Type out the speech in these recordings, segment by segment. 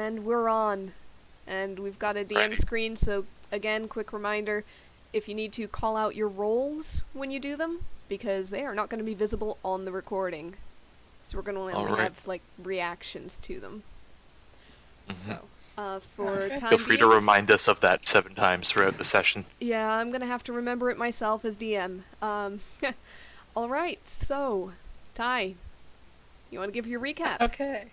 And we're on. And we've got a DM screen, so again, quick reminder, if you need to call out your rolls when you do them, because they are not going to be visible on the recording. So we're going to only have, like, reactions to them. Mm-hmm. So, for time feel free to remind us of that 7 times throughout the session. Yeah, I'm going to have to remember it myself as DM. Alright, so, Ty, you want to give your recap? Okay.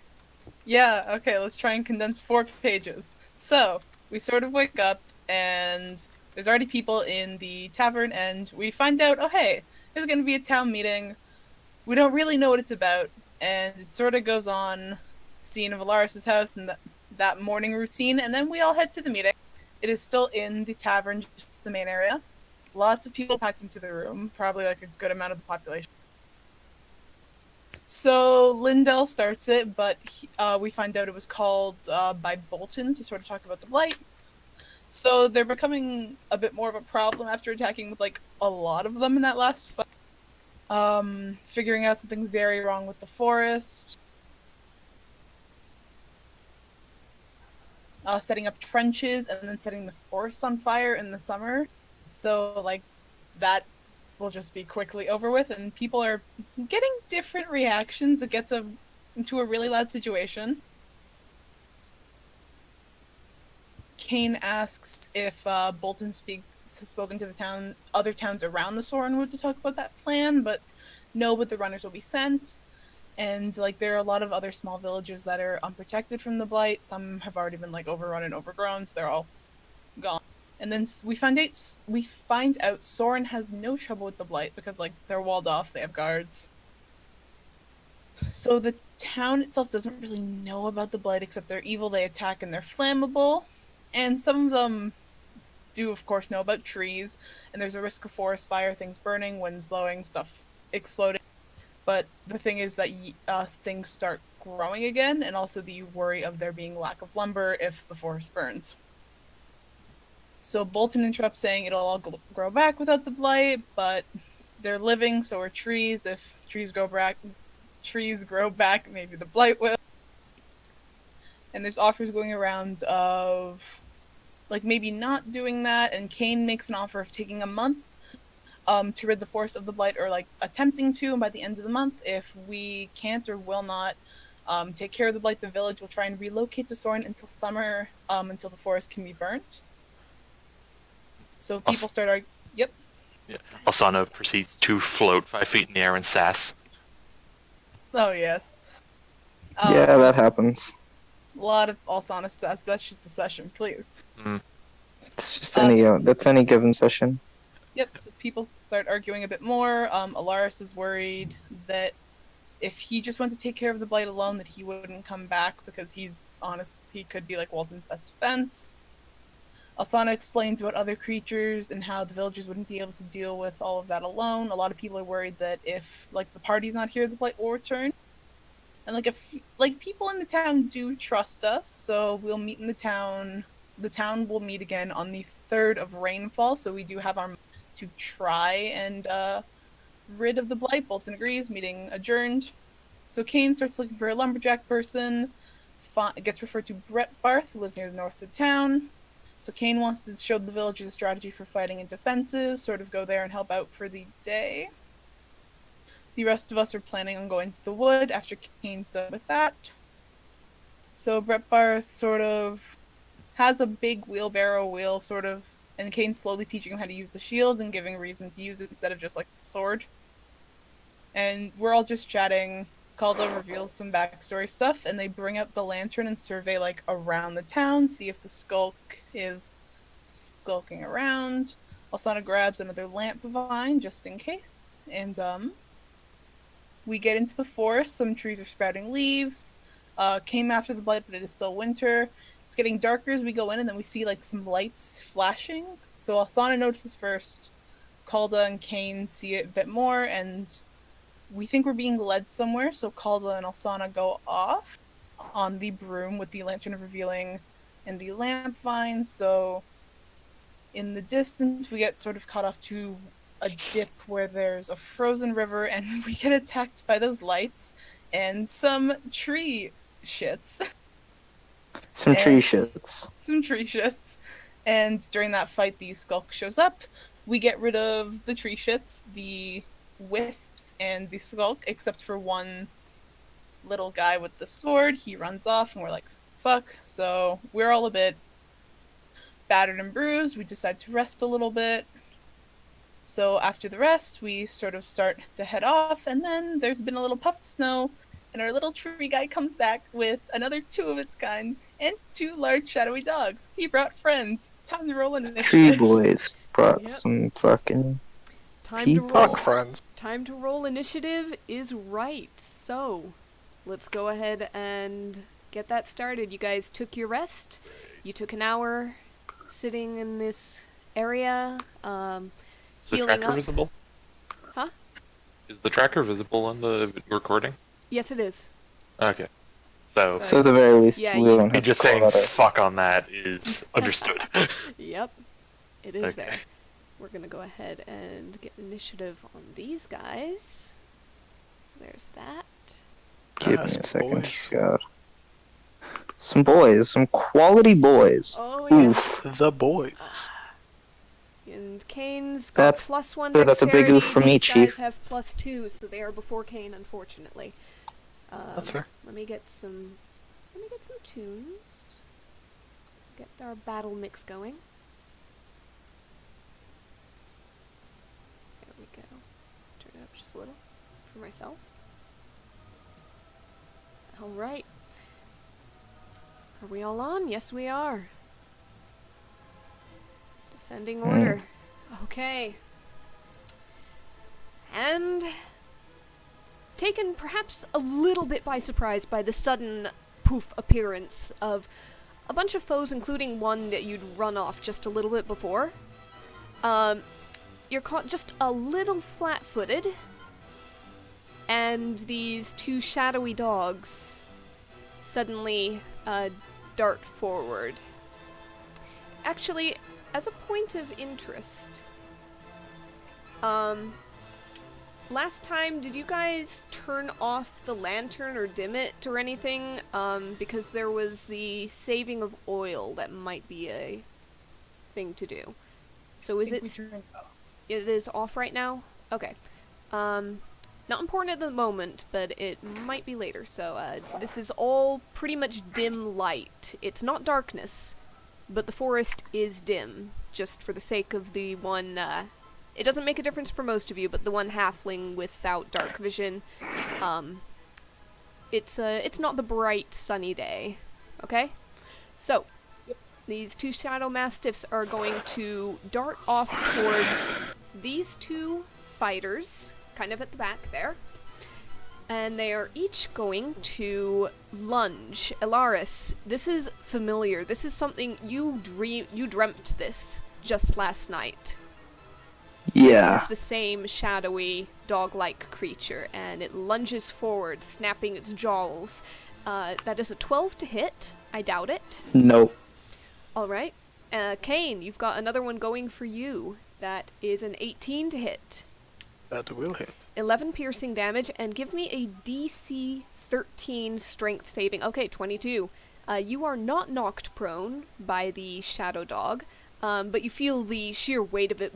Yeah, okay, let's try and condense 4 pages. So, we sort of wake up, and there's already people in the tavern, and we find out, oh hey, there's gonna be a town meeting. We don't really know what it's about, and it sort of goes on, scene of Alaris' house and that morning routine, and then we all head to the meeting. It is still in the tavern, just the main area. Lots of people packed into the room, probably like a good amount of the population. So Lindell starts it, but we find out it was called by Bolton to sort of talk about the blight. So they're becoming a bit more of a problem after attacking with like a lot of them in that last fight. Figuring out something's very wrong with the forest. Setting up trenches and then setting the forest on fire in the summer. So like that will just be quickly over with, and people are getting different reactions. It gets into a really loud situation. Kane asks if Bolton has spoken to the other towns around the Sorren Wood to talk about that plan, but no, but the runners will be sent. And like there are a lot of other small villages that are unprotected from the blight. Some have already been like overrun and overgrown, so they're all gone. And then we find out Sorren has no trouble with the blight because like they're walled off, they have guards. So the town itself doesn't really know about the blight except they're evil, they attack, and they're flammable. And some of them do of course know about trees, and there's a risk of forest fire, things burning, winds blowing, stuff exploding. But the thing is that things start growing again, and also the worry of there being lack of lumber if the forest burns. So Bolton interrupts saying it'll all grow back without the blight, but they're living, so are trees. If trees grow back, maybe the blight will. And there's offers going around of like maybe not doing that, and Kane makes an offer of taking a month to rid the forest of the blight, or like attempting to, and by the end of the month, if we can't or will not take care of the blight, the village will try and relocate to Sorren until summer, until the forest can be burnt. So people start yep. Yeah. Alsana proceeds to float 5 feet in the air and sass. Oh yes. Yeah, that happens. A lot of Alsana sass. That's just the session, please. It's just that's any given session. Yep, so people start arguing a bit more. Alaris is worried that if he just went to take care of the blight alone, that he wouldn't come back because he could be like Walton's best defense. Alsana explains about other creatures and how the villagers wouldn't be able to deal with all of that alone. A lot of people are worried that if like the party's not here, the blight will return. And like if like people in the town do trust us, so we'll meet in the town. The town will meet again on the 3rd of Rainfall, so we do have our to try and rid of the blight. Bolton agrees, meeting adjourned. So Kane starts looking for a lumberjack person, gets referred to Brett Barth, who lives near the north of town. So Kane wants to show the villagers a strategy for fighting and defenses, sort of go there and help out for the day. The rest of us are planning on going to the wood after Kane's done with that. So Brett Barth sort of has a big wheelbarrow wheel, sort of, and Kane's slowly teaching him how to use the shield and giving reason to use it instead of just like sword. And we're all just chatting. Calda reveals some backstory stuff, and they bring out the lantern and survey like around the town, see if the skulk is skulking around. Alsana grabs another lamp vine just in case, and we get into the forest. Some trees are sprouting leaves. Came after the blight, but it is still winter. It's getting darker as we go in, and then we see like some lights flashing. So Alsana notices first. Calda and Kane see it a bit more, and we think we're being led somewhere. So Calda and Alsana go off on the broom with the lantern of revealing and the lamp vine. So in the distance, we get sort of caught off to a dip where there's a frozen river, and we get attacked by those lights and some tree shits. Some tree And- shits. Some tree shits. And during that fight, the skulk shows up. We get rid of the tree shits, the wisps, and the skulk, except for one little guy with the sword. He runs off, and we're like, fuck. So we're all a bit battered and bruised. We decide to rest a little bit. So after the rest, we sort of start to head off, and then there's been a little puff of snow, and our little tree guy comes back with another 2 of its kind and 2 large shadowy dogs. He brought friends. Time to roll an Tree initiative. boys brought Yep. some fucking Time people. to roll. Fuck friends. Time to roll initiative is right. So, let's go ahead and get that started. You guys took your rest. You took an hour sitting in this area, Is the healing tracker up. visible? Huh? Is the tracker visible on the recording? Yes, it is. Okay. So, So- So at the very least, Yeah, we you- don't me have just to call saying that out. fuck on that is understood. Yep, it is Okay. there. We're gonna go ahead and get initiative on these guys. So there's that. Give me a Some second. boys. God. Some boys, some quality boys. Oh Oof. yes. The boys. And Kane's got That's- +1 so that's a big oof dexterity. for me, These Chief. guys have +2, so they are before Kane, unfortunately. That's fair. Let me get some tunes. Get our battle mix going. There we go. Turn it up just a little for myself. Alright. Are we all on? Yes, we are. Descending order. Okay. And taken perhaps a little bit by surprise by the sudden poof appearance of a bunch of foes, including one that you'd run off just a little bit before. You're caught just a little flat-footed, and these 2 shadowy dogs suddenly dart forward. Actually, as a point of interest, last time, did you guys turn off the lantern or dim it or anything? Because there was the saving of oil that might be a thing to do. So is it it is off right now? Okay. Not important at the moment, but it might be later. So this is all pretty much dim light. It's not darkness, but the forest is dim, just for the sake of the one, it doesn't make a difference for most of you, but the one halfling without dark vision, it's not the bright sunny day, okay? So, these 2 shadow mastiffs are going to dart off towards these 2 fighters, kind of at the back there. And they are each going to lunge. Elaris, this is familiar. This is something you dreamt this just last night. This Yeah. is the same shadowy, dog-like creature, and it lunges forward, snapping its jaws. That is a 12 to hit. I doubt it. Nope. Alright. Kane, you've got another one going for you. That is an 18 to hit. That will hit. 11 piercing damage, and give me a DC 13 strength saving. Okay, 22. You are not knocked prone by the shadow dog, but you feel the sheer weight of it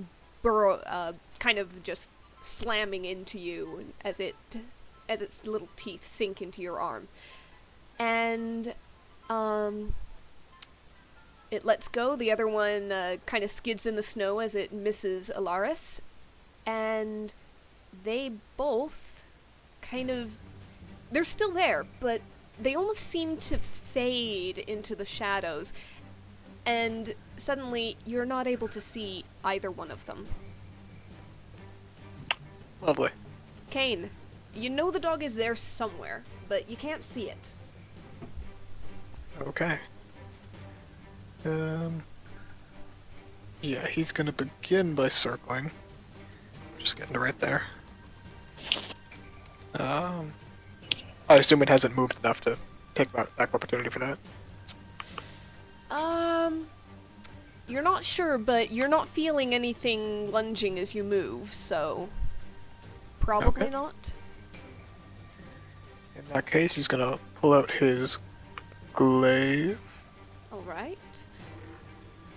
kind of just slamming into you as its little teeth sink into your arm. And it lets go. The other one kind of skids in the snow as it misses Elaris, and they both they're still there, but they almost seem to fade into the shadows, and suddenly you're not able to see either one of them. Lovely. Kane, you know the dog is there somewhere, but you can't see it. Okay. Yeah, he's gonna begin by circling. Just getting to right there. I assume it hasn't moved enough to take back opportunity for that. You're not sure, but you're not feeling anything lunging as you move, so probably Okay. not. In that case, he's gonna pull out his glaive. Alright.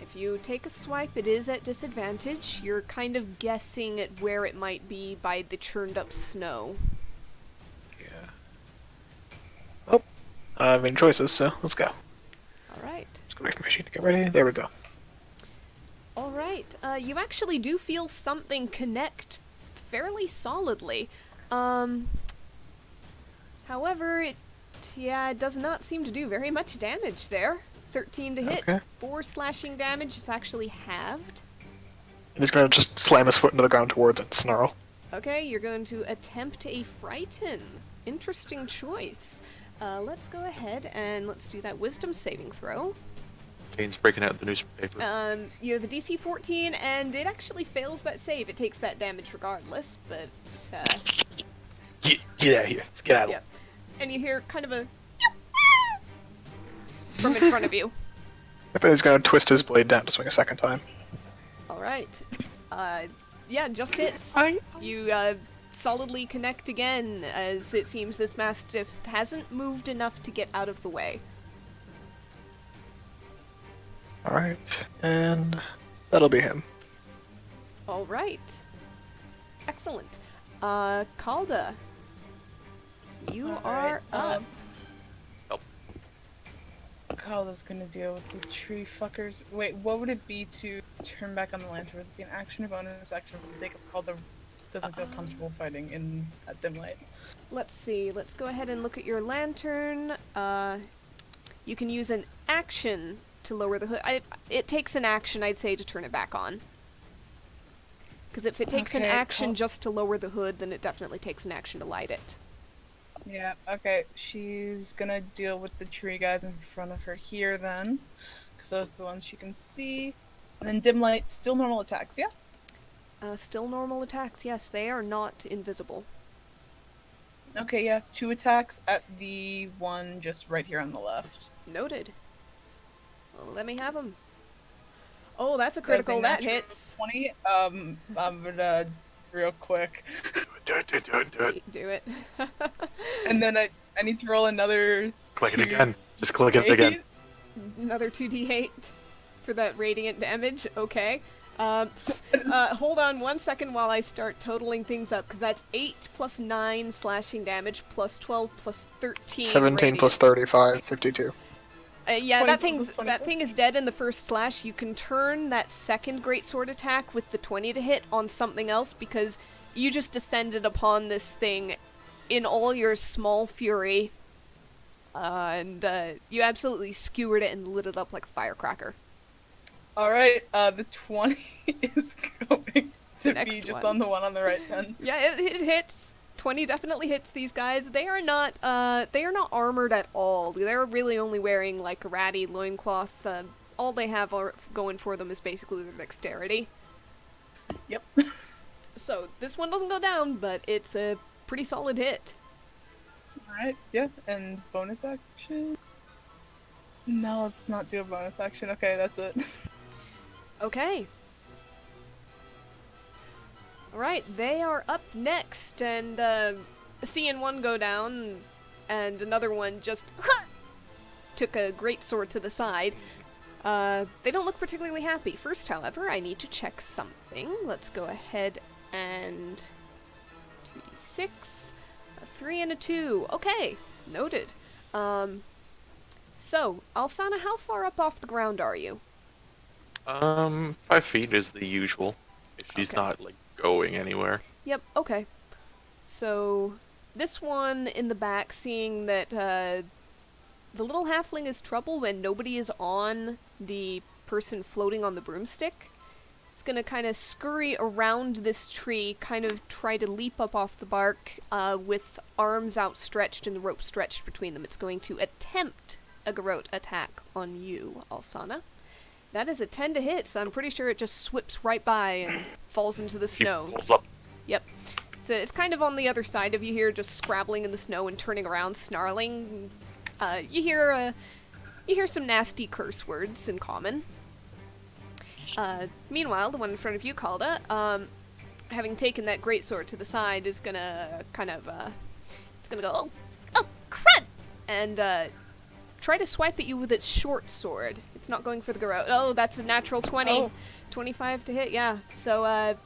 If you take a swipe, it is at disadvantage. You're kind of guessing at where it might be by the churned up snow. Yeah. Oh, I made choices, so let's go. Alright. Let's go wait for my sheet to get ready. There we go. Alright. You actually do feel something connect fairly solidly. However, it does not seem to do very much damage there. 13 to hit. Okay. 4 slashing damage is actually halved. And he's gonna just slam his foot into the ground towards it and snarl. Okay, you're going to attempt a frighten. Interesting choice. Let's go ahead and let's do that wisdom saving throw. Kane's breaking out the newspaper. You have a DC 14, and it actually fails that save. It takes that damage regardless, but Get out of here. Let's get out of yep. And you hear kind of a from in front of you. I bet he's gonna twist his blade down to swing a second time. Alright. Yeah, just hits. You, solidly connect again, as it seems this Mastiff hasn't moved enough to get out of the way. Alright, and that'll be him. Alright. Excellent. Kalda. You are up. Kala's gonna deal with the tree fuckers. Wait, what would it be to turn back on the lantern? Would it be an action or bonus action for the sake of Kalda doesn't feel comfortable fighting in that dim light? Let's see. Let's go ahead and look at your lantern. You can use an action to lower the hood. It takes an action, I'd say, to turn it back on. Because if it takes an Okay, action just to lower the hood, then it definitely takes an action to light it. Yeah, okay. She's gonna deal with the tree guys in front of her here then. Because those are the ones she can see. And then dim light, still normal attacks, yeah? Still normal attacks, yes. They are not invisible. Okay, yeah. 2 attacks at the one just right here on the left. Noted. Well, let me have them. Oh, that's a critical. That natural hits. 20. I'm gonna real quick. Do it. Do it. And then I need to roll another. Click it 2d8. again. Just click it again. Another 2d8 for that radiant damage. Okay. Hold on 1 second while I start totaling things up, because that's 8 plus 9 slashing damage plus 12 plus 13. 17 plus 35, 52. Yeah, 20 that thing is dead in the first slash. You can turn that second greatsword attack with the 20 to hit on something else, because you just descended upon this thing in all your small fury, and you absolutely skewered it and lit it up like a firecracker. Alright, the 20 is going to Next be just one. on the one on the right then. Yeah, it hits. 20 definitely hits these guys. They are not armored at all. They're really only wearing like a ratty loincloth. All they have going for them is basically their dexterity. Yep. So this one doesn't go down, but it's a pretty solid hit. Alright, yeah, and bonus action? No, let's not do a bonus action. Okay, that's it. Okay. Alright, they are up next, and seeing one go down, and another one just took a great sword to the side. They don't look particularly happy. First, however, I need to check something. Let's go ahead and 2d6, a 3 and a 2. Okay, noted. So, Alsana, how far up off the ground are you? 5 feet is the usual. If she's Okay. not, like, going anywhere. Yep, okay. So, this one in the back, seeing that the little halfling is troubled and nobody is on the person floating on the broomstick, is gonna kind of scurry around this tree, kind of try to leap up off the bark with arms outstretched and the rope stretched between them. It's going to attempt a garrote attack on you, Alsana. That is a 10 to hit, so I'm pretty sure it just swips right by and falls into the She snow. pulls up. Yep. So it's kind of on the other side of you here, just scrabbling in the snow and turning around, snarling. You hear some nasty curse words in common. Meanwhile, the one in front of you, Kalda, having taken that greatsword to the side, is gonna kind of, it's gonna go, oh crud! And try to swipe at you with its short sword. It's not going for the garrote. Oh, that's a natural 20. Oh. 25 to hit, yeah. So,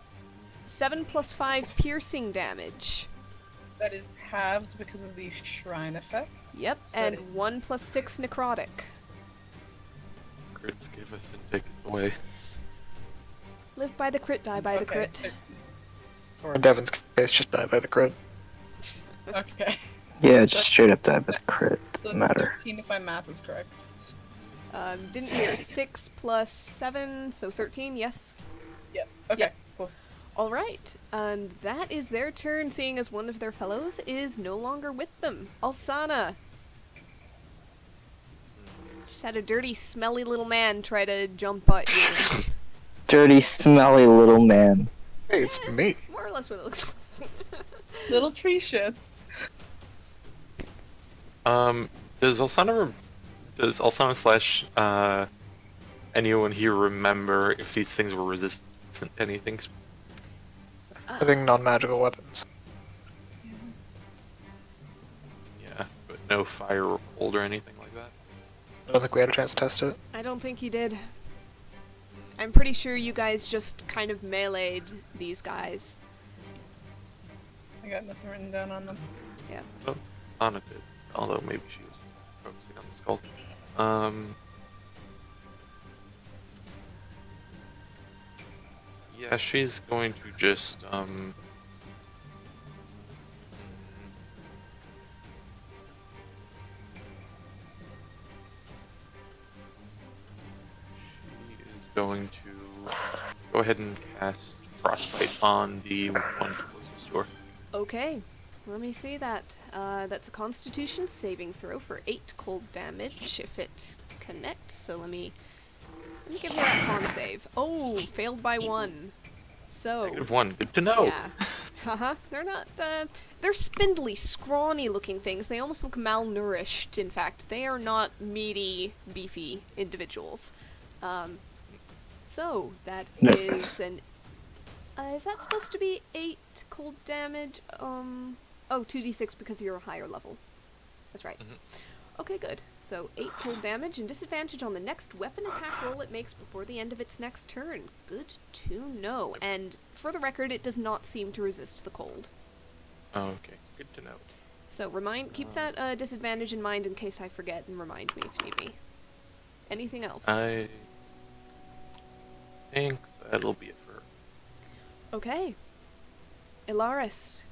7 plus 5 piercing damage. That is halved because of the shrine effect. Yep, So and it- 1 plus 6 necrotic. Crits giveth and taketh away. Live by the crit, die by the Okay, crit. Or in Devin's case, just die by the crit. Okay. Yeah, just straight up die by the crit. So Doesn't it's matter. 13 if my math is correct. Didn't hear. 6 plus 7, so 13, yes. Yep. Okay, Yep. cool. Alright, and that is their turn, seeing as one of their fellows is no longer with them. Alsana. Just had a dirty, smelly little man try to jump at you. Dirty, smelly little man. Hey, it's Yes, me. more or less what it looks like. Little tree shits. Does Alsana slash anyone here remember if these things were resistant to anything? I think non-magical weapons. Yeah, but no fire or cold or anything like that. I don't think we had a chance to test it. I don't think you did. I'm pretty sure you guys just kind of meleeed these guys. I got nothing written down on them. Oh, Anna did, although maybe she was focusing on the skull. Yeah, she's going to just she is going to go ahead and cast Frostbite on the one closest to her. Okay, let me see that. That's a Constitution saving throw for 8 cold damage if it connects. So let me give you that con save. Oh, failed by 1. So -1, good to know. yeah, haha. They're not. They're spindly, scrawny looking things. They almost look malnourished. In fact, they are not meaty, beefy individuals. So that No. is an. Is that supposed to be 8 cold damage? Oh, 2d6 because you're a higher level. That's right. Mhm. Okay, good. So 8 cold damage and disadvantage on the next weapon attack roll it makes before the end of its next turn. Good to know. And for the record, it does not seem to resist the cold. Oh, okay, good to know. So keep that disadvantage in mind in case I forget, and remind me if need be. Anything else? I think that'll be it for her. Okay. Ilaris.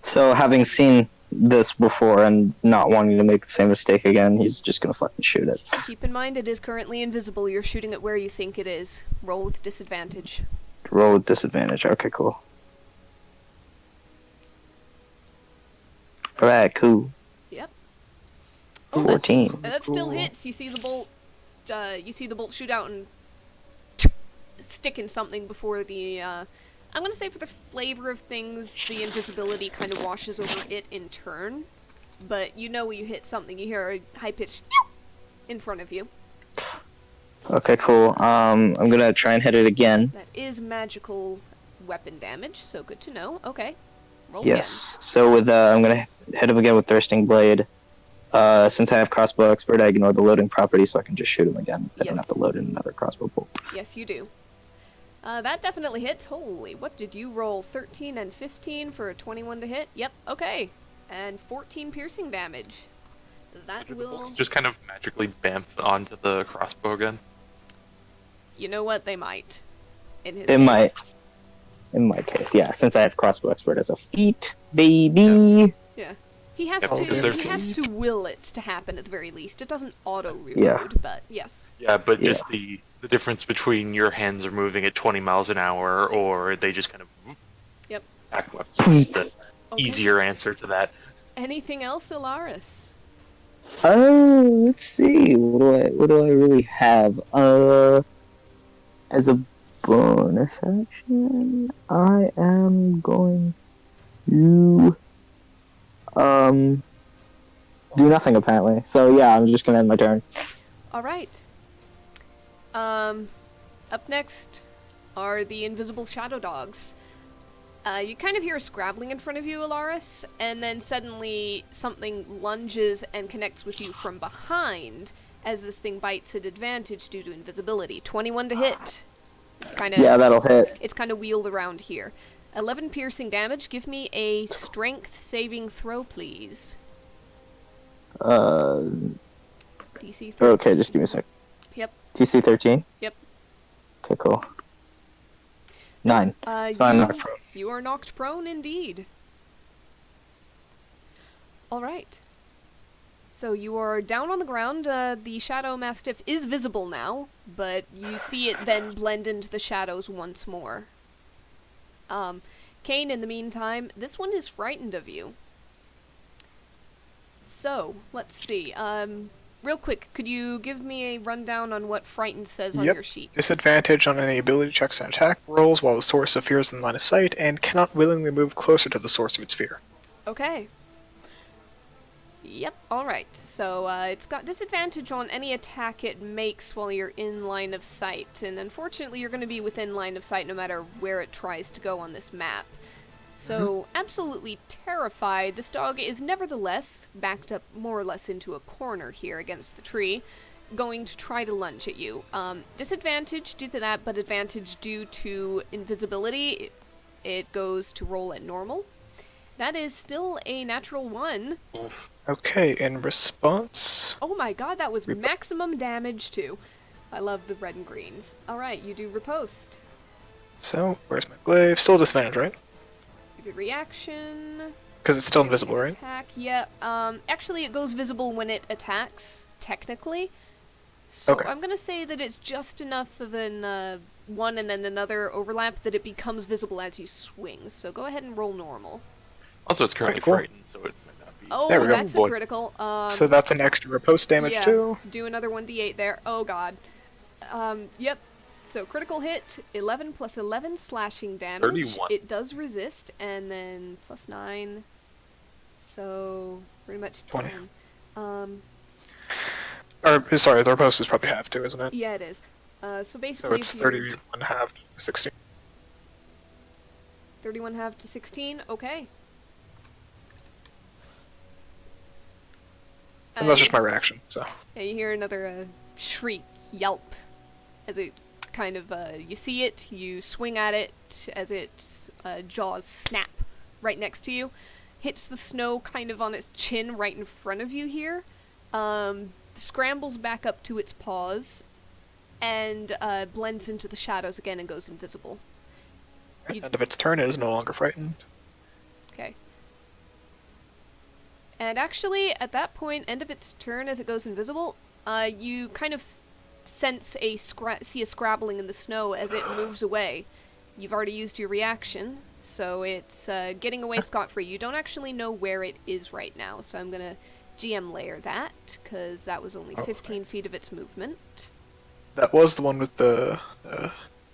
So, having seen this before and not wanting to make the same mistake again, he's just gonna fucking shoot it. Keep in mind it is currently invisible. You're shooting it where you think it is. Roll with disadvantage. Roll with disadvantage. Okay, cool. Alright, cool. Yep. 14. That still Cool. hits. You see the bolt. You see the bolt shoot out and stick in something before the. I'm gonna say for the flavor of things, the invisibility kind of washes over it in turn. But you know when you hit something, you hear a high pitched in front of you. Okay, cool. I'm gonna try and hit it again. That is magical weapon damage, so good to know. Okay. Roll Yes. So with I'm gonna hit him again with Thirsting Blade. Since I have crossbow expert, I ignore the loading property, so I can just shoot him again. I don't have to Yes. load in another crossbow bolt. again. Yes, you do. That definitely hits. Holy, what did you roll? 13 and 15 for a 21 to hit? Yep, okay. And 14 piercing damage. That The will... bolts just kind of magically bamf onto the crossbow again. You know what? They might. In his It case. might. In my case, yeah. Since I have crossbow expert as a feat, baby. Yeah. He has Yeah, to. because they're He has to will it to happen at the very least. It doesn't auto reload, Yeah. but yes. Yeah, but Yeah. just the difference between your hands are moving at 20 miles an hour or they just kind of Yep. back left. The Okay. easier answer to that. Anything else, Ilaris? Let's see. What do I really have? As a bonus action, I am going to do nothing apparently. So yeah, I'm just gonna end my turn. All right. Up next are the invisible shadow dogs. You kind of hear a scrabbling in front of you, Alaris, and then suddenly something lunges and connects with you from behind as this thing bites at advantage due to invisibility. 21 to hit. It's kind of Yeah, that'll hit. It's kind of wheeled around here. 11 piercing damage. Give me a strength saving throw, please. DC 13. Okay, just give me a sec. Yep. TC 13? Yep. Okay, cool. 9. So I'm not prone. You are knocked prone indeed. Alright. So you are down on the ground. The Shadow Mastiff is visible now, but you see it then blend into the shadows once more. Kane, in the meantime, this one is frightened of you. So, let's see. Real quick, could you give me a rundown on what frightened says on Yep. your sheet? Disadvantage on any ability checks and attack rolls while the source of fear is in line of sight, and cannot willingly move closer to the source of its fear. Okay. Yep, alright. So, it's got disadvantage on any attack it makes while you're in line of sight. And unfortunately, you're going to be within line of sight no matter where it tries to go on this map. So, absolutely terrified, this dog is nevertheless backed up more or less into a corner here against the tree, going to try to lunge at you. Disadvantage due to that, but advantage due to invisibility. It goes to roll at normal. That is still a natural 1. Oof. Okay, in response... Oh my god, that was maximum damage too. I love the red and greens. Alright, you do riposte. So, where's my glaive? Still disadvantage, right? You do reaction. Because it's still invisible, right? Attack, yeah. Actually it goes visible when it attacks, technically. So Okay. I'm gonna say that it's just enough of an one and then another overlap that it becomes visible as you swing. So go ahead and roll normal. Also, it's currently Okay, cool. frightened, so it might not be. Oh, There we go. that's a Boy. critical. So that's an extra riposte damage yeah, too. do another 1d8 there. Oh god. Yep. So critical hit, 11 plus 11 slashing damage. 31. It does resist, and then plus 9. So pretty much 20. 10. Or, sorry, the riposte is probably half too, isn't it? Yeah, it is. So So basically, it's if you're 31 half, 16. 31 half to 16. Okay. And that's just my reaction, so... Yeah, you hear another shriek, yelp, as it kind of, you see it, you swing at it as its jaws snap right next to you, hits the snow kind of on its chin right in front of you here, scrambles back up to its paws, and blends into the shadows again and goes invisible. You- End of its turn, it is no longer frightened. Okay. And actually, at that point, end of its turn as it goes invisible, you kind of sense see a scrabbling in the snow as it moves away. You've already used your reaction, so it's getting away scot-free. You don't actually know where it is right now, so I'm gonna GM layer that, because that was only 15 feet of its movement. That was the one with the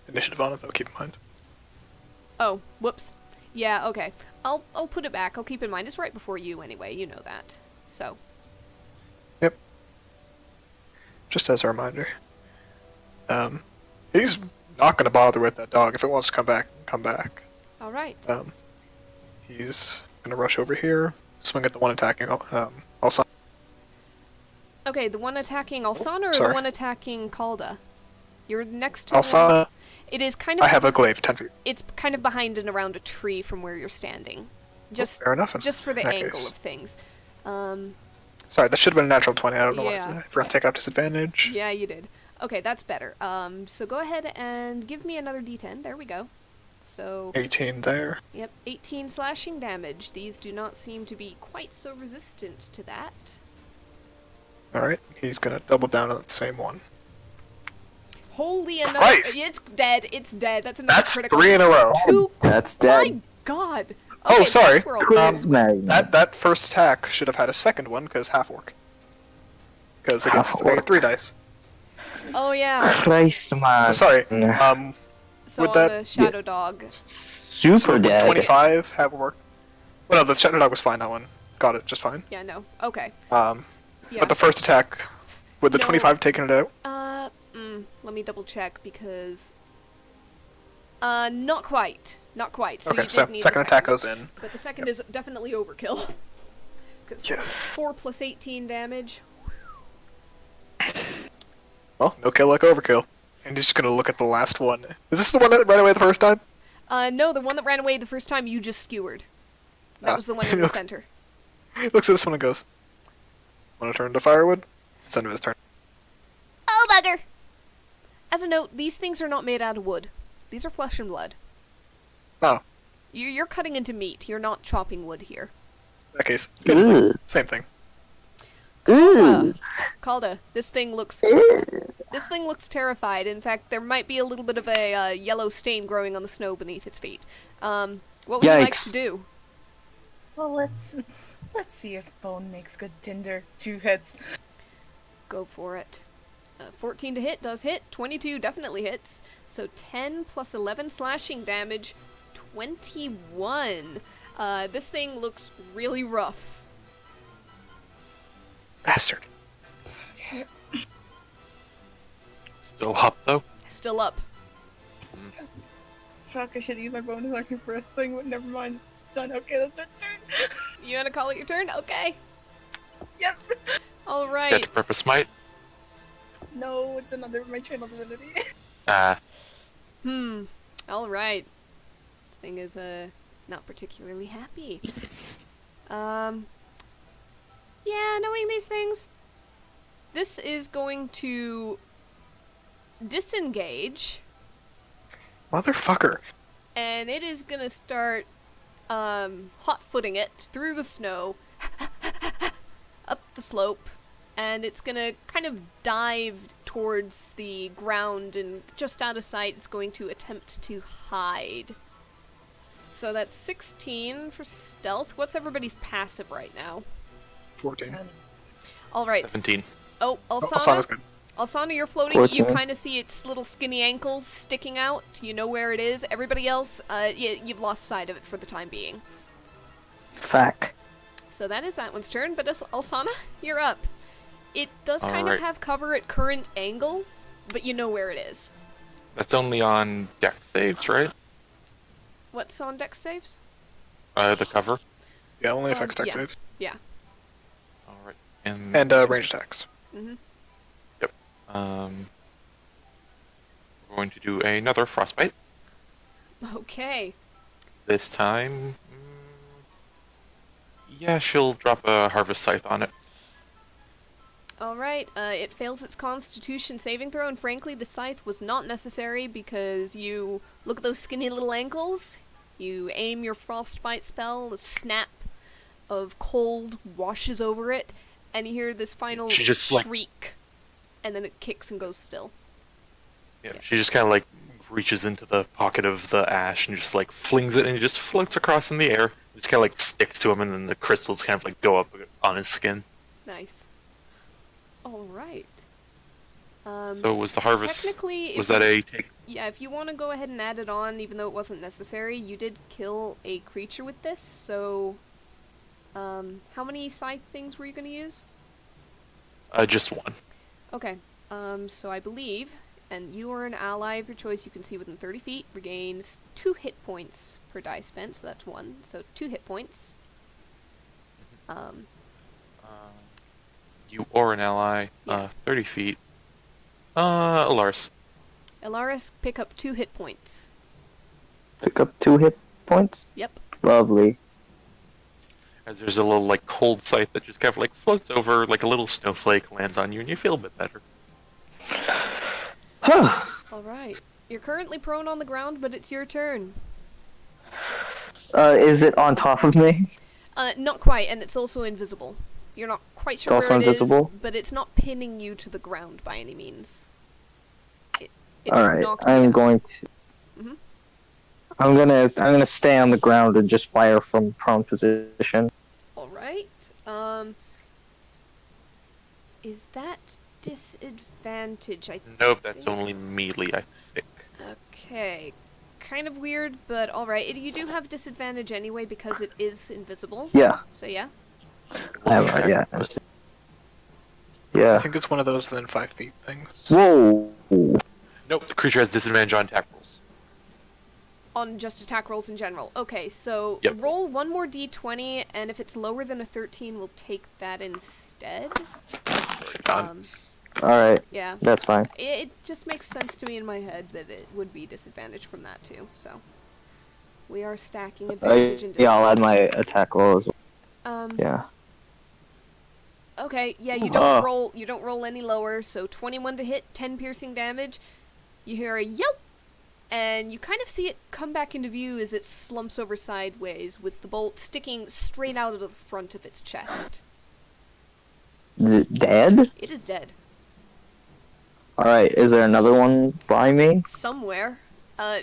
initiative on it, though, keep in mind. Oh, whoops. Yeah, okay. I'll put it back. I'll keep in mind. It's right before you anyway. You know that. So. Yep. Just as a reminder. He's not going to bother with that dog. If it wants to come back, come back. All right. He's going to rush over here, swing at the one attacking also. Okay, the one attacking Alsana or sorry. the one attacking Kalda? You're next to the one- Alsana, It is kind of. I have a glaive, 10 feet. It's kind of behind and around a tree from where you're standing. Just, Fair enough. just for the in that angle case. of things. Sorry, that should have been a natural 20. I don't know why Yeah. I forgot to take out disadvantage. Yeah, you did. Okay, that's better. So go ahead and give me another D10. There we go. So, 18 there. yep, 18 slashing damage. These do not seem to be quite so resistant to that. Alright, he's going to double down on the same one. Holy another! Christ! It's dead. It's dead. That's another That's critical. 3 in a row. Two. That's My dead. God. Oh, Okay, sorry. dice roll. Quiz magnet. That first attack should have had a second one, because half orc. Because it gets Half-orc. three dice. Oh yeah. Christ, man. Sorry, So Would on that- the shadow dog. Super so would dead. 25 have worked? Well, no, the shadow dog was fine, that one. Got it, just fine. Yeah. No. Okay. Yeah. Yeah. But the first attack, with the No. 25 taking it out? Let me double check because. Not quite. Not quite. So Okay, you so did need second a attack goes in. But the second is definitely overkill. Because Yeah. 4 plus 18 damage. Well, no kill like overkill. And he's just gonna look at the last one. Is this the one that ran away the first time? No, the one that ran away the first time you just skewered. That Ah. was the one in the center. He looks at this one and goes, "Want to turn to firewood?" Send him his turn. Oh, bugger! As a note, these things are not made out of wood. These are flesh and blood. Oh, You're cutting into meat. You're not chopping wood here. in that case, good thing. Ooh. Same thing. Ooh. Kalda, this thing looks terrified. In fact, there might be a little bit of a yellow stain growing on the snow beneath its feet. What would you like to Yikes. do? Well, let's see if bone makes good tinder. 2 hits. Go for it. 14 to hit does hit. 22 definitely hits. So 10 plus 11 slashing damage. 21. This thing looks really rough. Bastard. Okay. Still up though. Still up. Fuck, I should use my bonus action for a thing, but never mind, it's done. Okay, that's our turn. You wanna call it your turn? Okay. Yep. Get Alright. to purpose smite. No, it's another of my channel divinity. Alright. This thing is, not particularly happy. Yeah, knowing these things, this is going to disengage, Motherfucker. and it is gonna start, hot-footing it through the snow, up the slope, and it's gonna kind of dive towards the ground, and just out of sight, it's going to attempt to hide. So that's 16 for stealth. What's everybody's passive right now? 14. Alright. 17. Oh, Oh, Asana's Alsana? good. Alsana, you're floating. You 14. kind of see its little skinny ankles sticking out. You know where it is. Everybody else, you've lost sight of it for the time being. Fuck. So that is that one's turn, but Alsana, you're up. It does kind of Alright. have cover at current angle, but you know where it is. That's only on deck saves, right? What's on dex saves? The cover. Yeah, only affects dex yeah. saves. Yeah. Alright. And And range attacks. Mm-hmm. we're going to do another frostbite. Okay. This time, yeah, she'll drop a harvest scythe on it. Alright, it fails its constitution saving throw, and frankly, the scythe was not necessary because you look at those skinny little ankles, you aim your frostbite spell, the snap of cold washes over it, and you hear this final She just, like- shriek, and then it kicks and goes still. Yeah, she just kind of like reaches into the pocket of the ash and just like flings it, and it just floats across in the air. Just kind of like sticks to him, and then the crystals kind of like go up on his skin. Nice. Alright. So was the harvest? Technically, Was if that you- a take? Yeah, if you want to go ahead and add it on, even though it wasn't necessary, you did kill a creature with this, so... how many scythe things were you going to use? Just one. Okay, so I believe, and you are an ally of your choice, you can see within 30 feet, regains 2 hit points per die spent, so that's 1, so 2 hit points. You or an ally. Yeah. 30 feet. Alaris. Elaris, pick up 2 hit points. Pick up 2 hit points. Yep. Lovely. As there's a little like cold scythe that just kind of like floats over, like a little snowflake, lands on you, and you feel a bit better. Huh. Alright. You're currently prone on the ground, but it's your turn. Is it on top of me? Not quite, and it's also invisible. You're not quite sure It's where also it is, invisible? but it's not pinning you to the ground by any means. It just Alright, knocked you I'm down. going to... Mhm. I'm gonna stay on the ground and just fire from prone position. Alright. Is that disadvantage? Nope, that's only melee, I think. Okay. Kind of weird, but alright. You do have disadvantage anyway because it is invisible. Yeah. So yeah. Yeah. I Yeah. think it's one of those within 5 feet things. Whoa. Nope, the creature has disadvantage on attack rolls. On just attack rolls in general. Okay, so Yep. roll one more d20, and if it's lower than a 13, we'll take that instead. Done. Alright, Yeah. that's fine. It just makes sense to me in my head that it would be disadvantage from that too, so. We are stacking advantage and Yeah, I'll add my disadvantage. attack roll as well. Yeah. Okay, yeah, you don't roll any lower, so 21 to hit, 10 piercing damage. You hear a yelp, and you kind of see it come back into view as it slumps over sideways, with the bolt sticking straight out of the front of its chest. Is it dead? It is dead. Alright, is there another one by me? Somewhere.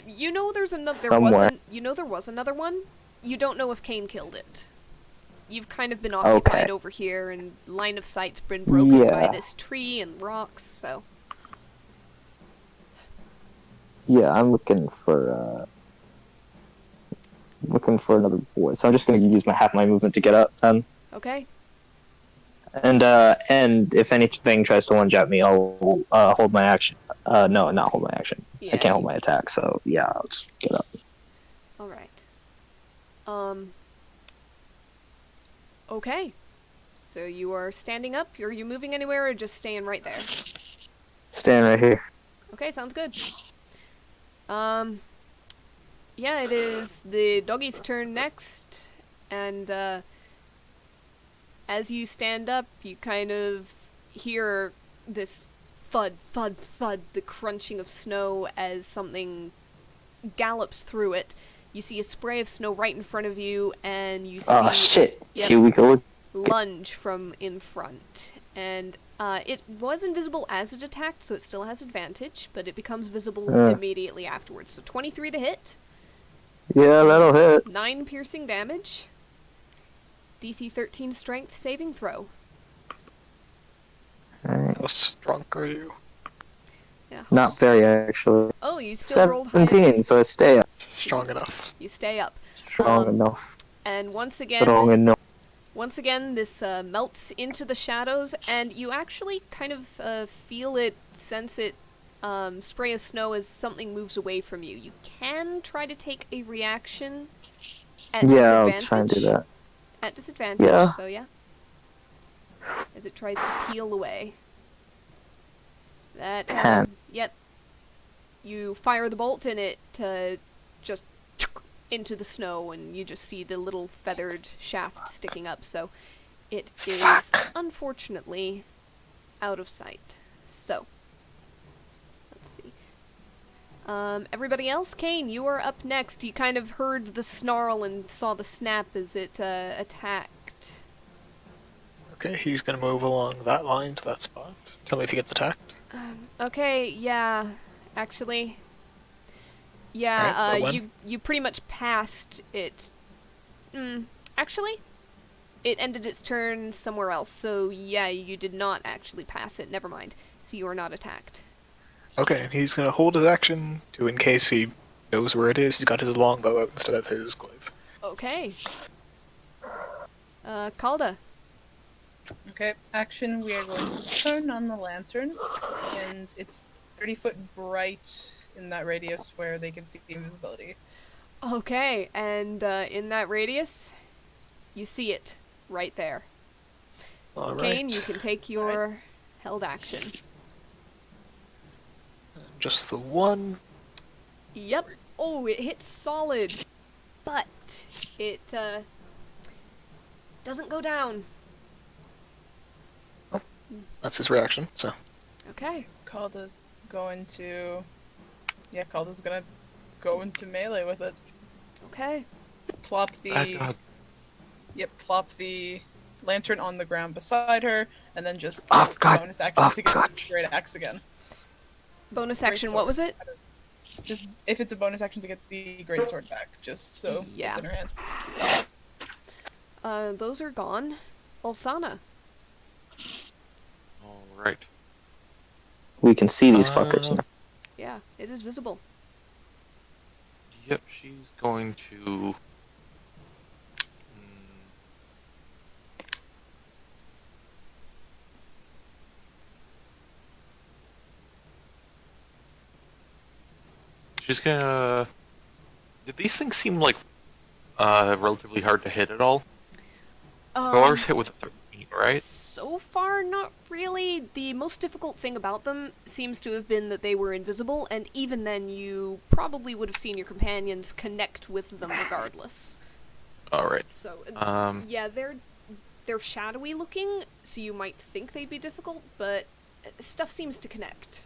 You know there's another. Somewhere. You know there was another one. You don't know if Kane killed it. You've kind of been occupied Okay. over here, and line of sight's been broken by Yeah. this tree and rocks. So Yeah, I'm looking for another boy. So I'm just gonna use half my movement to get up, okay. and if anything tries to lunge at me, I'll hold my action. No, not hold my action. Yeah. I can't hold my attack, so yeah, I'll just get up. All right. Okay. So you are standing up. Are you moving anywhere, or just staying right there? Stand right here. Okay, sounds good. Yeah, it is the doggy's turn next, and as you stand up, you kind of hear this thud, thud, thud, the crunching of snow as something gallops through it. You see a spray of snow right in front of you, and you see Oh shit! Yep. Here we go. lunge from in front. And it was invisible as it attacked, so it still has advantage, but it becomes visible immediately afterwards. So 23 to hit, Yeah, that'll hit. 9 piercing damage, DC 13 strength saving throw. Alright. How strong are you? Yeah. Not very actually. Oh, you still rolled higher. 17, so I stay up. Strong enough. You stay up. Strong enough. And once Strong again, enough. this melts into the shadows, and you actually kind of feel it, sense it, spray of snow as something moves away from you. You can try to take a reaction at Yeah, I'll disadvantage. try and do that. At disadvantage, Yeah. so yeah. As it tries to peel away. That, Can. yep. You fire the bolt and it just into the snow, and you just see the little feathered shaft sticking up, so it is unfortunately out of sight. So, let's see. Everybody else? Kane, you are up next. You kind of heard the snarl and saw the snap as it attacked. Okay, he's gonna move along that line to that spot. Tell me if he gets attacked. Okay, yeah, actually. Yeah, Alright, well, you pretty much passed it. Actually, it ended its turn somewhere else, so yeah, you did not actually pass it, never mind. So you are not attacked. Okay, he's gonna hold his action to, in case he knows where it is, he's got his longbow out instead of his glaive. Okay. Calda. Okay, action, we are going to turn on the lantern, and it's 30 foot bright in that radius where they can see the invisibility. Okay, and in that radius, you see it right there. Alright. Kane, you can take your held action. Just the one. Yep. Oh, it hits solid, but it doesn't go down. That's his reaction, so. Okay. Calda's going to... Yeah, Calda's gonna go into melee with it. Okay. Plop the... God. Yep, plop the lantern on the ground beside her, and then just Oh, God. bonus action Oh, to get God. the great axe again. Bonus Great action. sword. What was it? Just if it's a bonus action to get the great sword back, just so Yeah. it's in her hand. Those are gone. Olsana. Alright. We can see these fuckers now. Yeah, it is visible. Yep, she's going to. She's gonna Did these things seem like relatively hard to hit at all? Um, Ours hit with a 13, right? So far, not really. The most difficult thing about them seems to have been that they were invisible, and even then, you probably would have seen your companions connect with them regardless. Alright. So, Yeah, they're shadowy looking, so you might think they'd be difficult, but stuff seems to connect.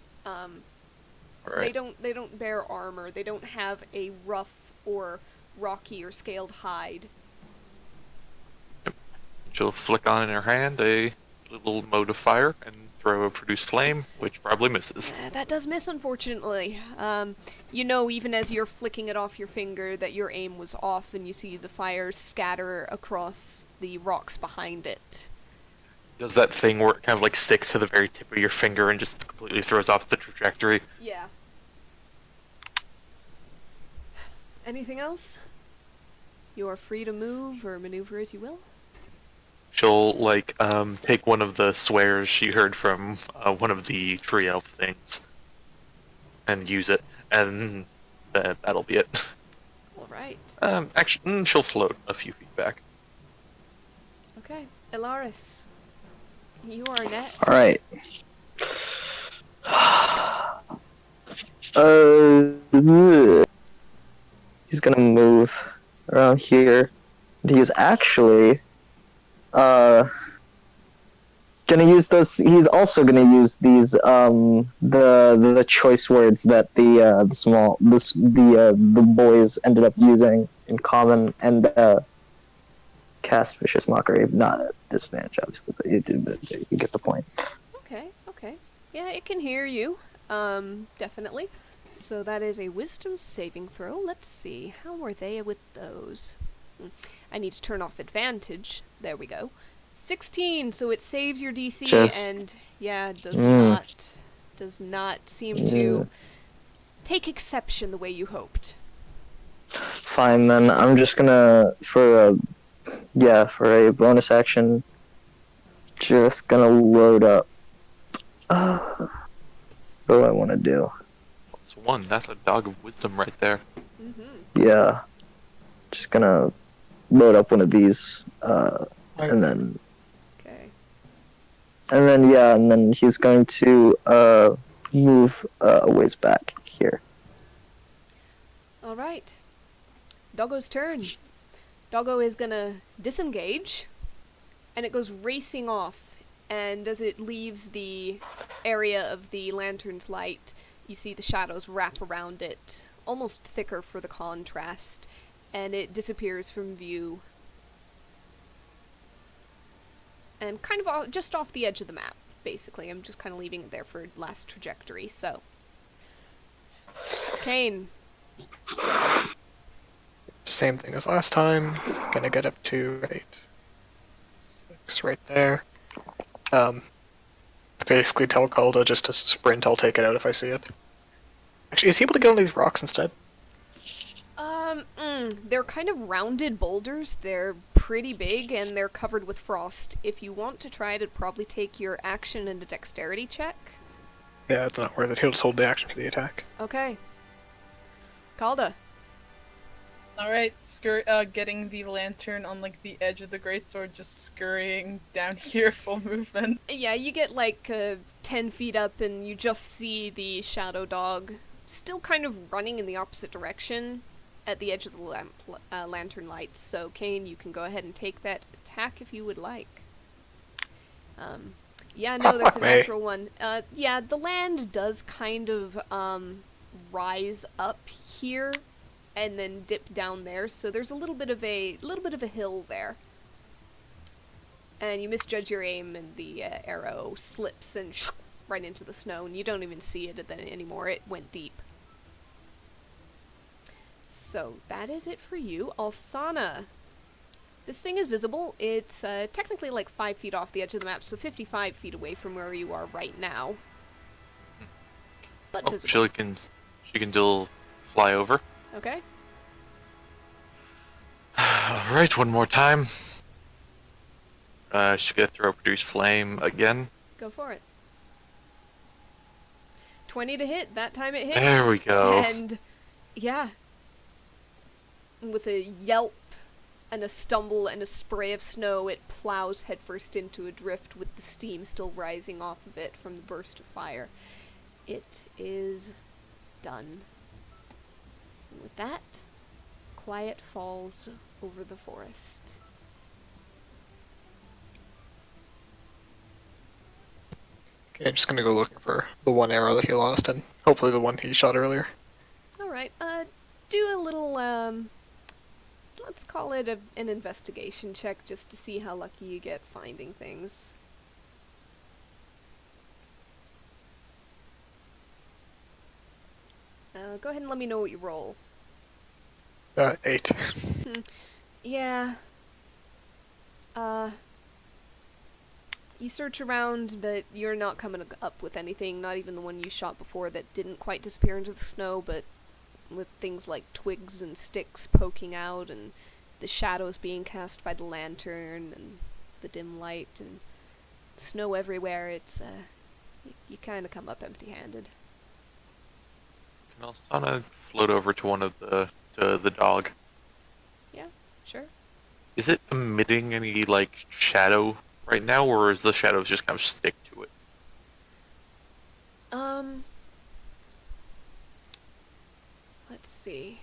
They don't bear armor. They don't have a rough or rocky or scaled hide. She'll flick on in her hand a little mode of fire and throw a produce flame, which probably misses. That does miss, unfortunately. You know, even as you're flicking it off your finger, that your aim was off, and you see the fire scatter across the rocks behind it. Does that thing where it kind of like sticks to the very tip of your finger and just completely throws off the trajectory. Yeah. Anything else? You are free to move or maneuver as you will. She'll like take one of the swears she heard from one of the tree elf things and use it, and that'll be it. All right. Actually, she'll float a few feet back. Okay. Elaris, you are next. All right. He's gonna move around here. He's actually gonna use those. He's also gonna use these the choice words that the boys ended up using in common, and cast vicious mockery. Not at disadvantage, obviously, but you get the point. Okay. Okay. Yeah, it can hear you. Definitely. So that is a wisdom saving throw. Let's see. How were they with those? I need to turn off advantage. There we go. 16, so it saves your DC and yeah, does not seem to take exception the way you hoped. Fine, then I'm just gonna for a bonus action, just gonna load up. What do I want to do? That's one. That's a dog of wisdom right there. Yeah, just gonna load up one of these, and then Okay. and then he's going to move a ways back here. All right. Doggo's turn. Doggo is gonna disengage, and it goes racing off. And as it leaves the area of the lantern's light, you see the shadows wrap around it, almost thicker for the contrast, and it disappears from view. And kind of just off the edge of the map, basically. I'm just kind of leaving it there for last trajectory, so. Kane. Same thing as last time. Gonna get up to 6 right there. Basically tell Calda just to sprint, I'll take it out if I see it. Actually, is he able to get on these rocks instead? They're kind of rounded boulders. They're pretty big, and they're covered with frost. If you want to try it, it'd probably take your action and a dexterity check. Yeah, it's not worth it. He'll just hold the action for the attack. Okay. Calda. Alright, getting the lantern on like the edge of the greatsword, just scurrying down here, full movement. Yeah, you get like 10 feet up, and you just see the shadow dog still kind of running in the opposite direction at the edge of the lantern light. So, Kane, you can go ahead and take that attack if you would like. Yeah, no, there's a natural one. Yeah, the land does kind of rise up here and then dip down there, so there's a little bit of a hill there. And you misjudge your aim, and the arrow slips and right into the snow, and you don't even see it anymore. It went deep. So that is it for you. Alsana. This thing is visible. It's technically like 5 feet off the edge of the map, so 55 feet away from where you are right now. But visible. She can still fly over. Okay. Alright, one more time. She's gonna throw produce flame again. Go for it. 20 to hit. That time it hits. There we go. And yeah. and with a yelp and a stumble and a spray of snow, it plows headfirst into a drift with the steam still rising off of it from the burst of fire. It is done. And with that, quiet falls over the forest. Okay, I'm just gonna go looking for the one arrow that he lost, and hopefully the one he shot earlier. Alright, do a little, let's call it an investigation check just to see how lucky you get finding things. Go ahead and let me know what you roll. 8. Yeah. You search around, but you're not coming up with anything, not even the one you shot before that didn't quite disappear into the snow, but with things like twigs and sticks poking out, and the shadows being cast by the lantern, and the dim light, and snow everywhere. It's, you kind of come up empty-handed. Can Alstana float over to the dog? Yeah, sure. Is it emitting any, like, shadow right now, or is the shadows just kind of stick to it? Let's see.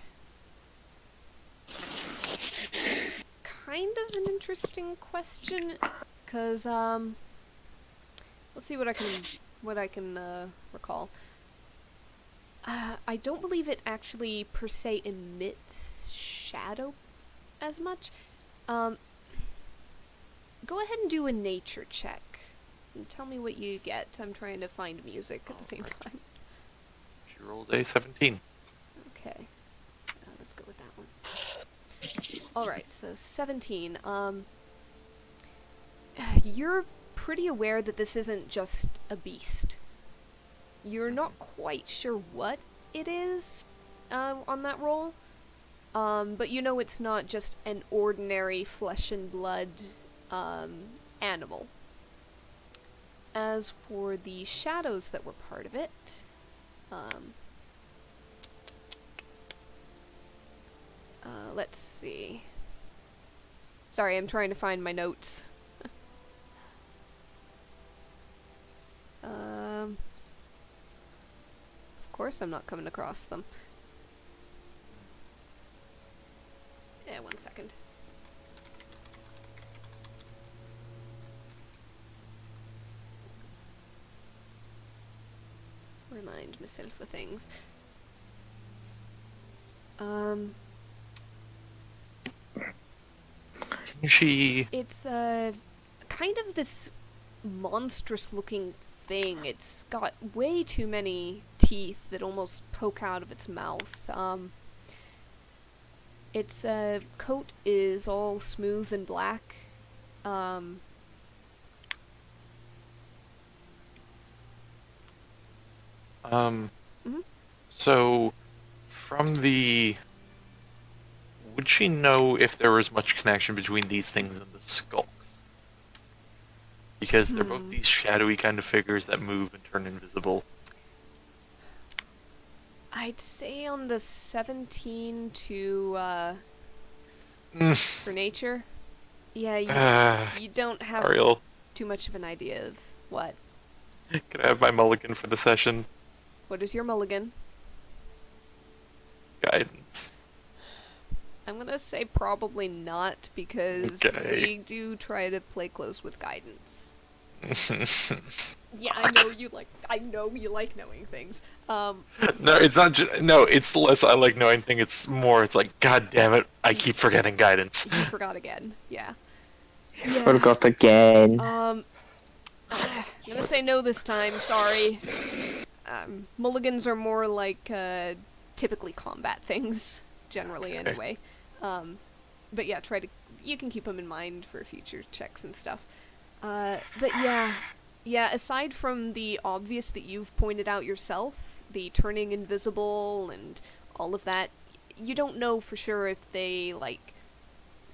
Kind of an interesting question, 'cause, let's see what I can recall. I don't believe it actually, per se, emits shadow as much. Go ahead and do a nature check. And tell me what you get. I'm trying to find music at the same time. She rolled a 17. Okay. Let's go with that one. Alright, so 17. You're pretty aware that this isn't just a beast. You're not quite sure what it is, on that roll. But you know it's not just an ordinary flesh and blood, animal. As for the shadows that were part of it, let's see. Sorry, I'm trying to find my notes. Of course I'm not coming across them. Yeah, 1 second. Remind myself of things. Can she... It's kind of this monstrous looking thing. It's got way too many teeth that almost poke out of its mouth. Its coat is all smooth and black. So, from the... Would she know if there was much connection between these things and the skulks? Because they're both these shadowy kind of figures that move and turn invisible. I'd say on the 17 to, for nature. Yeah, you don't have Ariel, too much of an idea of what. can I have my mulligan for the session? What is your mulligan? Guidance. I'm gonna say probably not, because Okay. we do try to play close with guidance. Yeah, I know you like knowing things. No, it's not no, it's less I like knowing things, it's more, it's like, god damn it, I keep forgetting guidance. You forgot again. Yeah. Forgot again. I'm gonna say no this time, sorry. Mulligans are more like, typically combat things, generally Okay. anyway. But yeah, you can keep them in mind for future checks and stuff. But yeah, aside from the obvious that you've pointed out yourself, the turning invisible and all of that, you don't know for sure if they, like,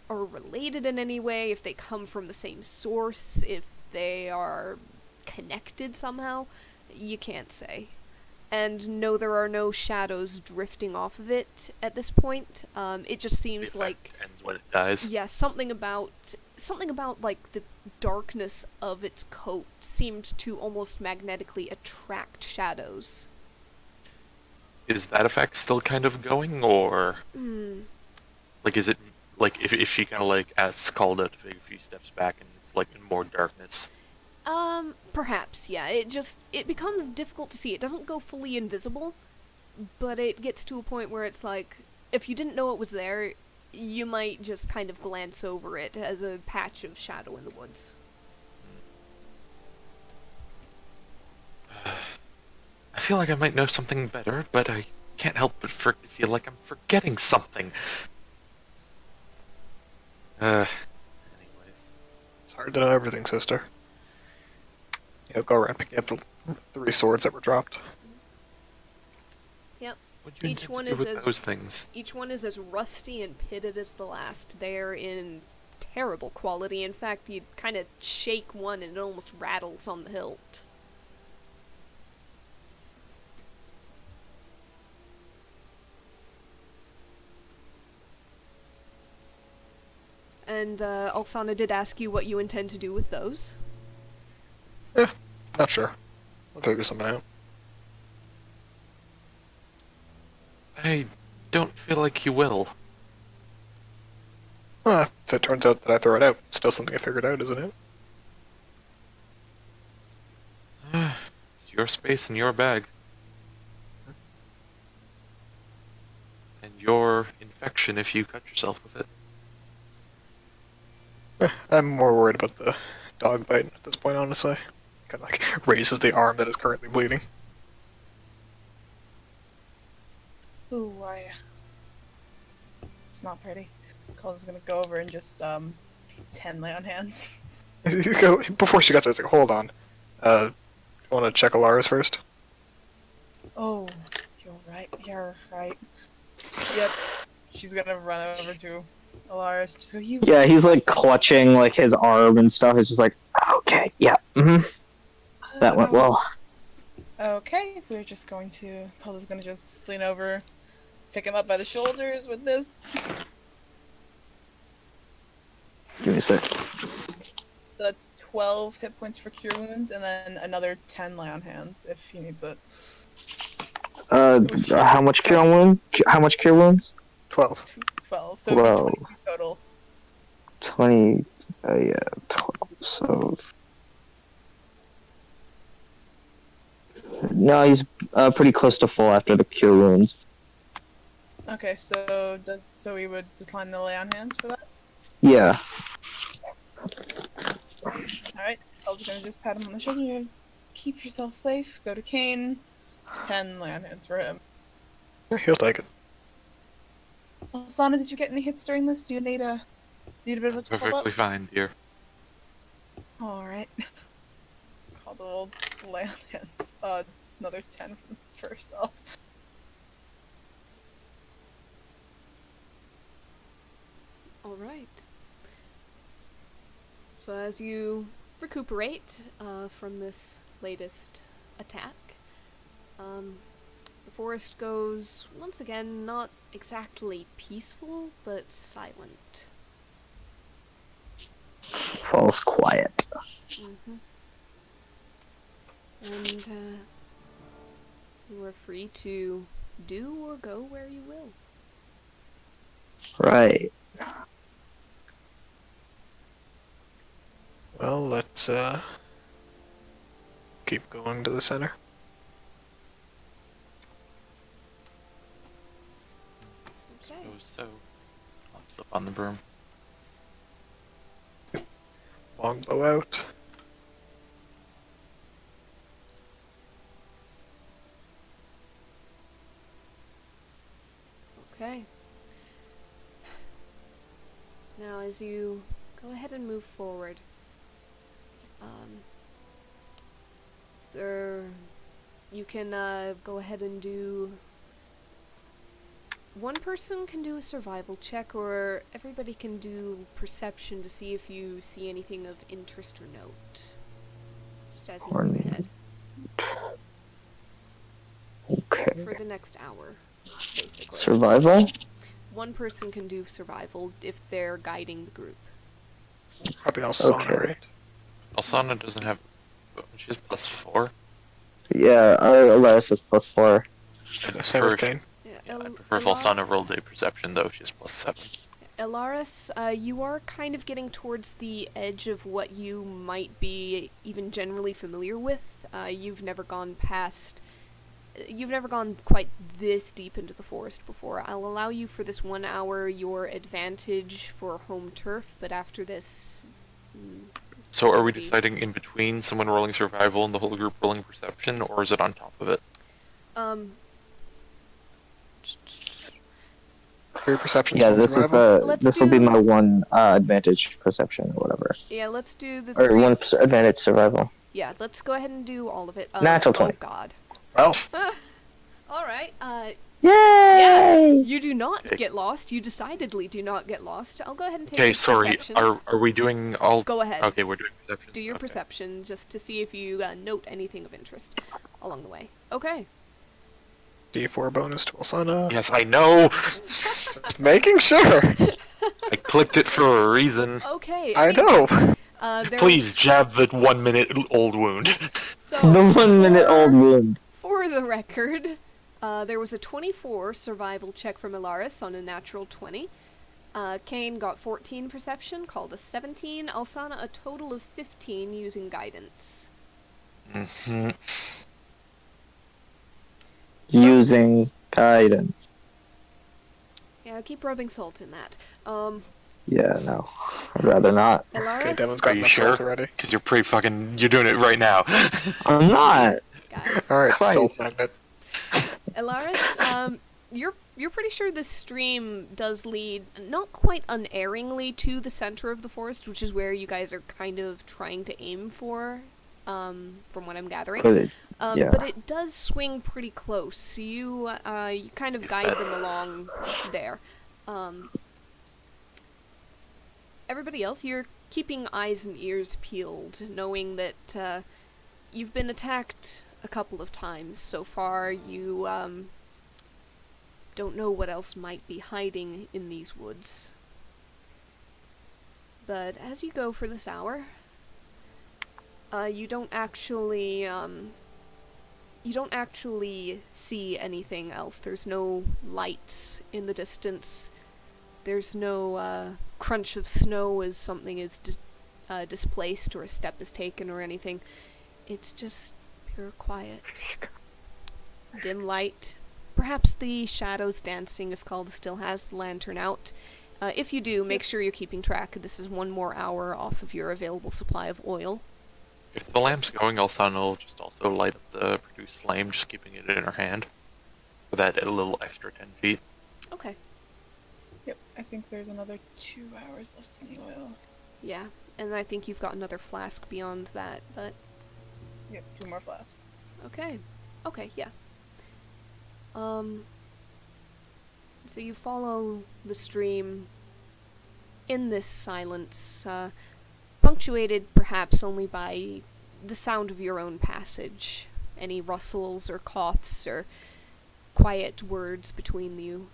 are related in any way, if they come from the same source, if they are connected somehow. You can't say. And no, there are no shadows drifting off of it at this point. It just seems The like, effect ends when it dies. yeah, something about like the darkness of its coat seemed to almost magnetically attract shadows. Is that effect still kind of going, or like is it like if she kind of like asks called out to take a few steps back and it's like in more darkness? Perhaps, yeah. It becomes difficult to see. It doesn't go fully invisible, but it gets to a point where it's like, if you didn't know it was there, you might just kind of glance over it as a patch of shadow in the woods. I feel like I might know something better, but I can't help but feel like I'm forgetting something. Anyways. It's hard to know everything, sister. Go around picking up the 3 swords that were dropped. Yep. What do you Each intend one to do is with as- those things? Each one is as rusty and pitted as the last. They're in terrible quality. In fact, you'd kind of shake one and it almost rattles on the hilt. And Alsana did ask you what you intend to do with those. Not sure. I'll figure something out. I don't feel like you will. If it turns out that I throw it out, still something I figured out, isn't it? It's your space and your bag. And your infection if you cut yourself with it. I'm more worried about the dog bite at this point, honestly. Kind of like raises the arm that is currently bleeding. Ooh, it's not pretty. Calder's gonna go over and just 10 lay on hands. Before she got there, it's like, hold on. You want to check Alara's first? Oh, you're right. Yep. She's gonna run over to Alaris, just go, you. Yeah, he's like clutching like his arm and stuff. It's just like, okay, yeah, that went well. Okay, we're just going to. Calder's gonna just lean over, pick him up by the shoulders with this. Give me a sec. So that's 12 hit points for cure wounds, and then another 10 lay on hands if he needs it. How much cure wound? How much cure wounds? 12. 12, so it'd be 20 total. 20. Yeah, 12. So. No, he's pretty close to full after the cure wounds. Okay, so we would decline the lay on hands for that? Yeah. Alright, Calder's gonna just pat him on the shoulder. Just keep yourself safe. Go to Kane. 10 lay on hands for him. He'll take it. Sana, did you get any hits during this? Do you need a bit of a top Perfectly up? fine, dear. Alright. Calder will lay on hands. Another 10 for herself. Alright. So as you recuperate from this latest attack, the forest goes, once again, not exactly peaceful, but silent. Falls quiet. And you are free to do or go where you will. Right. Well, let's keep going to the center. Okay. Suppose so. Hops up on the broom. Longbow out. Okay. Now, as you go ahead and move forward, you can go ahead and do. One person can do a survival check, or everybody can do perception to see if you see anything of interest or note. Just as you move ahead. next hour, basically. Survival? One person can do survival if they're guiding the group. Probably Alsana, Okay. right? Alsana doesn't have. She has +4. Yeah, Alaris is +4. I Same with prefer, Kane. I prefer if Alsana rolled a perception, though. She has +7. Elaris, you are kind of getting towards the edge of what you might be even generally familiar with. You've never gone quite this deep into the forest before. I'll allow you for this 1 hour your advantage for home turf, but after this... So are we maybe- deciding in between someone rolling survival and the whole group rolling perception, or is it on top of it? 3 perceptions, Yeah, 1 this is survival. the Let's this will be do- my one advantage perception or whatever, Yeah, let's do the or three... one advantage survival. Yeah, let's go ahead and do all of it. Natural Oh 20. god. Well, Alright, Yay! you do not Okay. get lost. You decidedly do not get lost. I'll go ahead and take Okay, these sorry. perceptions. Are we doing all? Go ahead. Okay, we're doing perceptions. Do your Okay. perception just to see if you note anything of interest along the way. Okay. D4 bonus to Alsana. Yes, I know. Just making sure. I clicked it for a reason. Okay. I anyway, know. Please jab the 1 minute old wound. So, The 1 minute old wound. for the record, there was a 24 survival check from Ilaris on a natural 20. Kane got 14 perception, called a 17. Alsana a total of 15 using guidance. Mhm. Using guidance. Yeah, keep rubbing salt in that. Yeah, no. I'd rather not. Okay, Ilaris, Devin's Are got you enough sure? salt already. Because you're pretty fucking. You're doing it right now. I'm not. guys. Alright, Christ. salt magnet. Elaris, you're pretty sure this stream does lead not quite unerringly to the center of the forest, which is where you guys are kind of trying to aim for, from what I'm gathering. But it, yeah. But it does swing pretty close. You kind of guide them along there. Everybody else, you're keeping eyes and ears peeled, knowing that you've been attacked a couple of times so far. You don't know what else might be hiding in these woods. But as you go for this hour, you don't actually see anything else. There's no lights in the distance. There's no crunch of snow as something is displaced or a step is taken or anything. It's just pure quiet. Dim light. Perhaps the shadows dancing if Calda still has the lantern out. If you do, make sure you're keeping track. This is 1 more hour off of your available supply of oil. If the lamp's going, Alsana will just also light up the produced flame, just keeping it in her hand. For that a little extra 10 feet. Okay. Yep, I think there's another 2 hours left in the oil. Yeah, and I think you've got another flask beyond that, but... Yep, 2 more flasks. Okay. Okay, yeah. So you follow the stream in this silence, punctuated perhaps only by the sound of your own passage, any rustles or coughs or quiet words between you.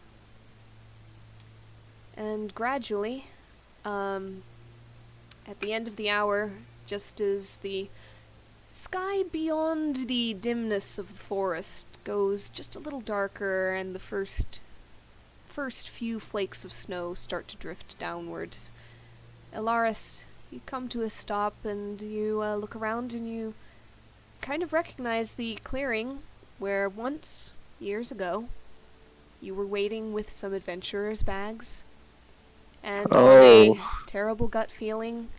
And gradually, at the end of the hour, just as the sky beyond the dimness of the forest goes just a little darker and the first few flakes of snow start to drift downwards, Elaris, you come to a stop and you look around and you kind of recognize the clearing where once, years ago, you were waiting with some adventurers' bags, and on a terrible gut feeling,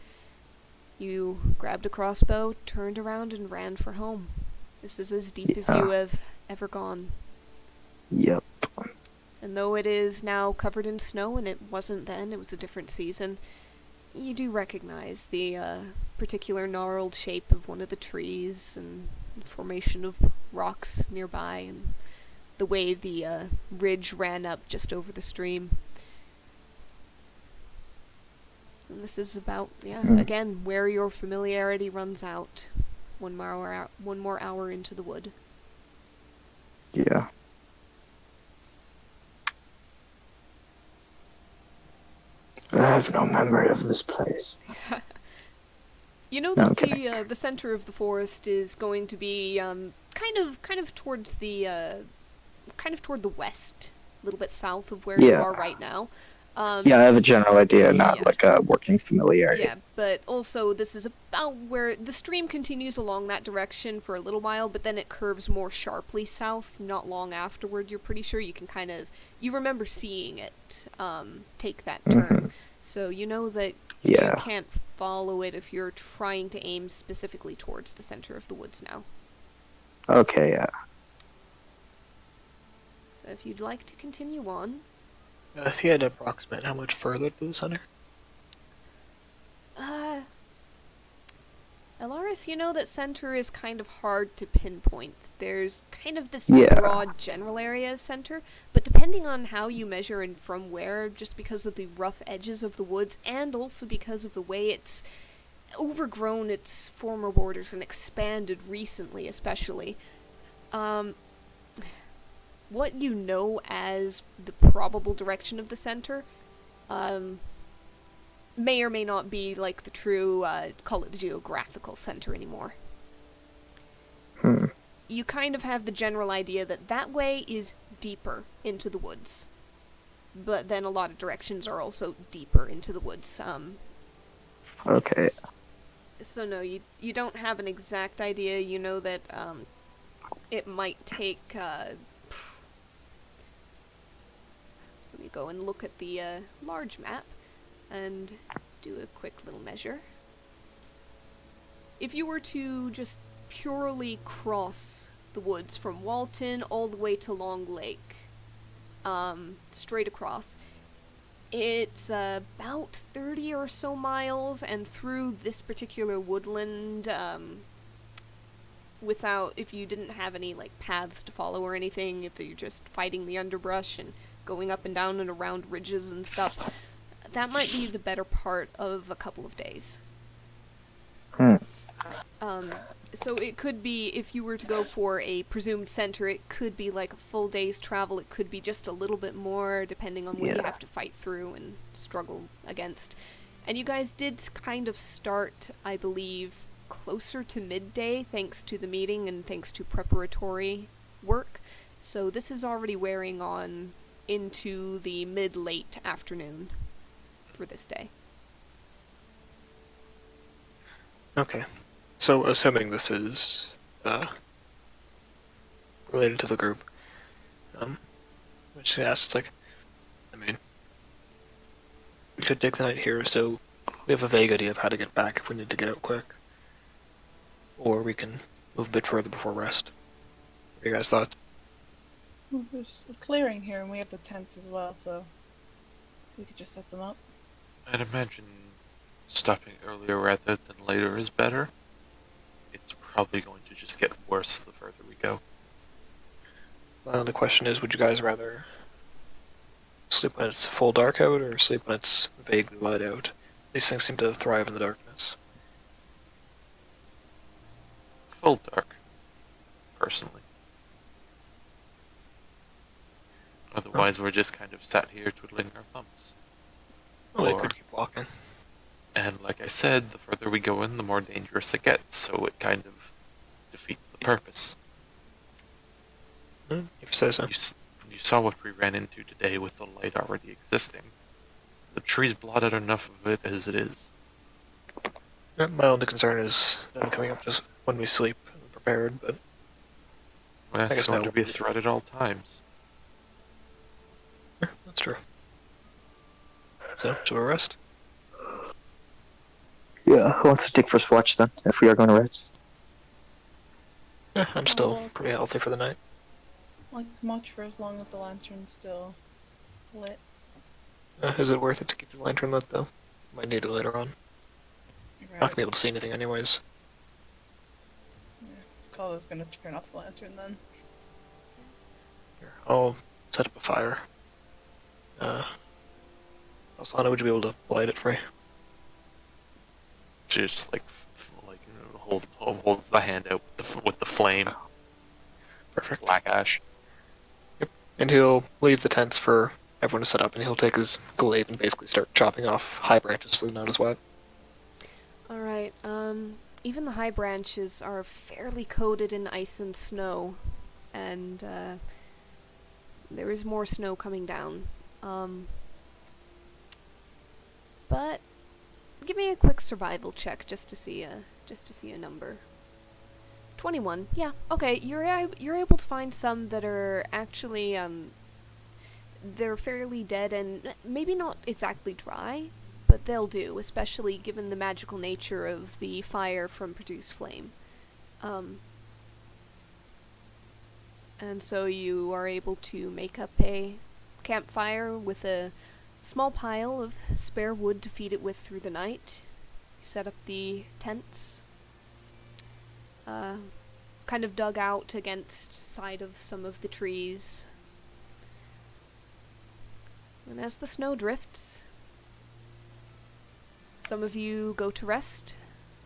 you grabbed a crossbow, turned around, and ran for home. This is as deep as you have ever gone. Yep. And though it is now covered in snow, and it wasn't then, it was a different season, you do recognize the particular gnarled shape of one of the trees, and the formation of rocks nearby, and the way the ridge ran up just over the stream. And this is about, again, where your familiarity runs out. 1 more hour into the wood. Yeah. have no memory of this place. You know No, that I'm kidding. the center of the forest is going to be kind of towards the kind of toward the west, a little bit south of where you Yeah. are right now. Yeah, I have a general idea, not Yeah. like a working familiarity. Yeah, but also this is about where the stream continues along that direction for a little while, but then it curves more sharply south not long afterward. You're pretty sure you remember seeing it take that turn. So you know that Yeah. you can't follow it if you're trying to aim specifically towards the center of the woods now. Okay, yeah. So if you'd like to continue on, If you had to approximate how much further to the center? Alaris, you know that center is kind of hard to pinpoint. There's kind of this Yeah. broad general area of center, but depending on how you measure and from where, just because of the rough edges of the woods, and also because of the way it's overgrown its former borders and expanded recently, especially, what you know as the probable direction of the center, may or may not be like the true, call it the geographical center anymore. Hmm. You kind of have the general idea that that way is deeper into the woods. But then a lot of directions are also deeper into the woods. Okay. So no, you don't have an exact idea. You know that it might take... let me go and look at the large map and do a quick little measure. If you were to just purely cross the woods from Walton all the way to Long Lake, straight across, it's about 30 or so miles, and through this particular woodland, if you didn't have any like paths to follow or anything, if you're just fighting the underbrush and going up and down and around ridges and stuff, that might be the better part of a couple of days. Hmm. So it could be, if you were to go for a presumed center, it could be like a full day's travel. It could be just a little bit more, depending on what you Yeah. have to fight through and struggle against. And you guys did kind of start, I believe, closer to midday, thanks to the meeting and thanks to preparatory work. So this is already wearing on into the mid-late afternoon for this day. Okay. So, assuming this is related to the group, which asks, like, I mean, we could take the night here, so we have a vague idea of how to get back if we need to get out quick. Or we can move a bit further before rest. What are your guys' thoughts? Well, there's a clearing here, and we have the tents as well, so we could just set them up. I'd imagine stopping earlier rather than later is better. It's probably going to just get worse the further we go. The question is, would you guys rather sleep when it's full dark out, or sleep when it's vaguely light out? These things seem to thrive in the darkness. Full dark, personally. Otherwise, we're just kind of sat here twiddling our thumbs. Well, they Or- could keep walking. And like I said, the further we go in, the more dangerous it gets, so it kind of defeats the purpose. If you say so. You saw what we ran into today with the light already existing. The trees blotted enough of it as it is. Yeah, my only concern is them coming up just when we sleep and prepared, but Well, that's guess going that to be a would- threat at all times. yeah, that's true. So, should we rest? Yeah, who wants to take first watch then, if we are going to rest? Yeah, I'm still Oh. pretty healthy for the night. Like much for as long as the lantern's still lit. Is it worth it to keep the lantern lit, though? Might need it later on. Not gonna be able to see anything anyways. Kala's gonna turn off the lantern then. Here, I'll set up a fire. Alsana, would you be able to light it for me? She just holds the hand out with the flame, Perfect. black ash. And he'll leave the tents for everyone to set up, and he'll take his glaive and basically start chopping off high branches so they're not as wet. Alright, even the high branches are fairly coated in ice and snow, and, there is more snow coming down. But give me a quick survival check just to see a number. 21. Yeah. Okay. You're able to find some that are actually they're fairly dead and maybe not exactly dry, but they'll do, especially given the magical nature of the fire from Produce Flame. And so you are able to make up a campfire with a small pile of spare wood to feed it with through the night. Set up the tents. Kind of dug out against side of some of the trees. And as the snow drifts, some of you go to rest.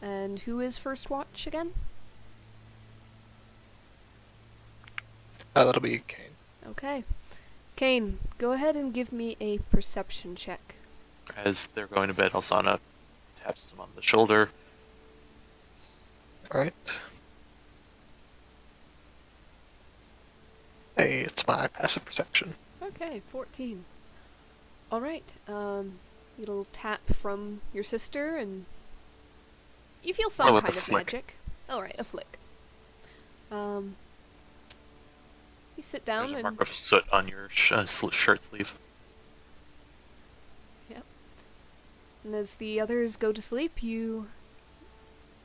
And who is first watch again? That'll be Kane. Okay. Kane, go ahead and give me a perception check. As they're going to bed, Alsana taps him on the shoulder. Alright. Hey, it's my passive perception. Okay, 14. Alright, little tap from your sister, and you feel some with kind a of flick. magic. Alright, a flick. You sit down There's a and... mark of soot on your shirt sleeve. Yep. And as the others go to sleep, you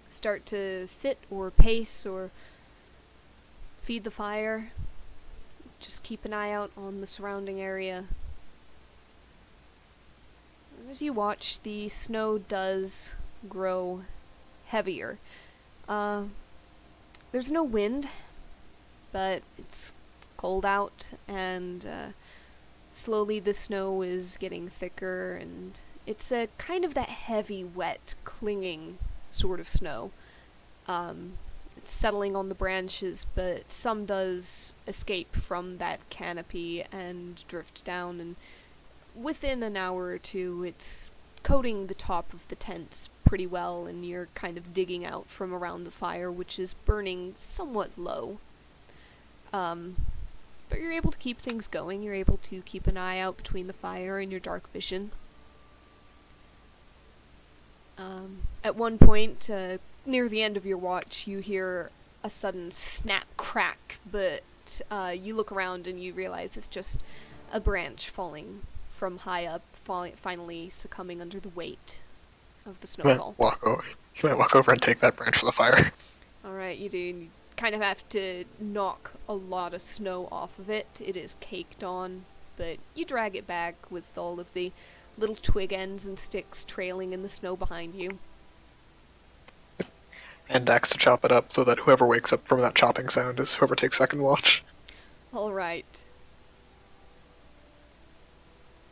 start to sit or pace or feed the fire. Just keep an eye out on the surrounding area. And as you watch, the snow does grow heavier. There's no wind, but it's cold out, and slowly the snow is getting thicker, and it's a kind of that heavy, wet, clinging sort of snow. It's settling on the branches, but some does escape from that canopy and drift down, and within an hour or two it's coating the top of the tents pretty well, and you're kind of digging out from around the fire, which is burning somewhat low. But you're able to keep things going. You're able to keep an eye out between the fire and your dark vision. At one point, near the end of your watch, you hear a sudden snap crack, but you look around and you realize it's just a branch falling from high up, finally succumbing under the weight of the You might snowfall. walk over and take that branch from the fire. Alright, you do. You kind of have to knock a lot of snow off of it. It is caked on, but you drag it back with all of the little twig ends and sticks trailing in the snow behind you. And axe to chop it up so that whoever wakes up from that chopping sound is whoever takes second watch. Alright.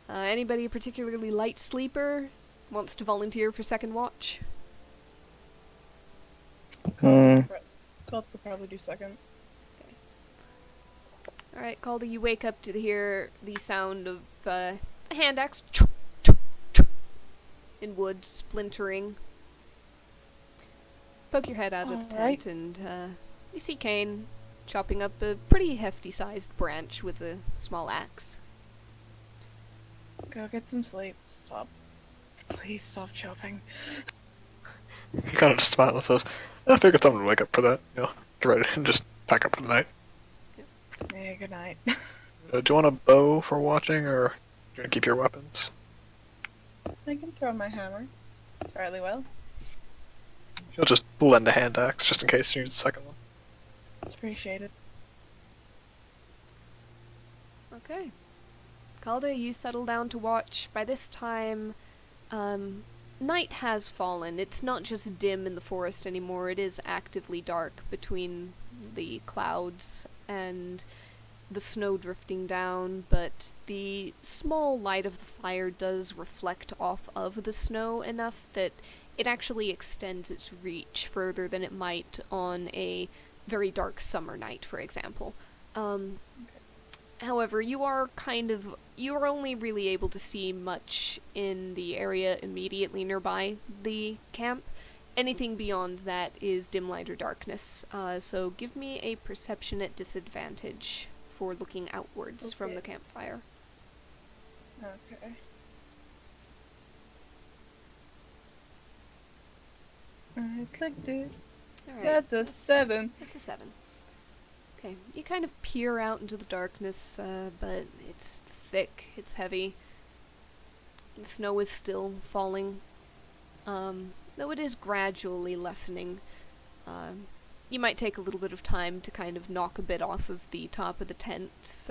Anybody particularly light sleeper wants to volunteer for second watch? Calls could probably do second. Alright, Calder, you wake up to hear the sound of a hand axe in wood splintering. Poke your head out of the Alright. tent and you see Kane chopping up a pretty hefty sized branch with a small axe. Go get some sleep. Stop. Please stop chopping. He kind of just smiles and says, I figured someone would wake up for that. Get ready and just pack up for the night. Yeah, good night. Do you want a bow for watching, or do you want to keep your weapons? I can throw my hammer fairly well. He'll just lend a hand axe just in case you need a second one. It's appreciated. Okay. Calder, you settle down to watch. By this time, night has fallen. It's not just dim in the forest anymore, it is actively dark between the clouds and the snow drifting down, but the small light of the fire does reflect off of the snow enough that it actually extends its reach further than it might on a very dark summer night, for example. However, you're only really able to see much in the area immediately nearby the camp. Anything beyond that is dim light or darkness. So give me a perception at disadvantage for looking outwards from Okay. the campfire. Okay. I clicked it. Alright. That's a 7. That's a 7. Okay, you kind of peer out into the darkness, but it's thick, it's heavy. The snow is still falling, though it is gradually lessening. You might take a little bit of time to kind of knock a bit off of the top of the tents,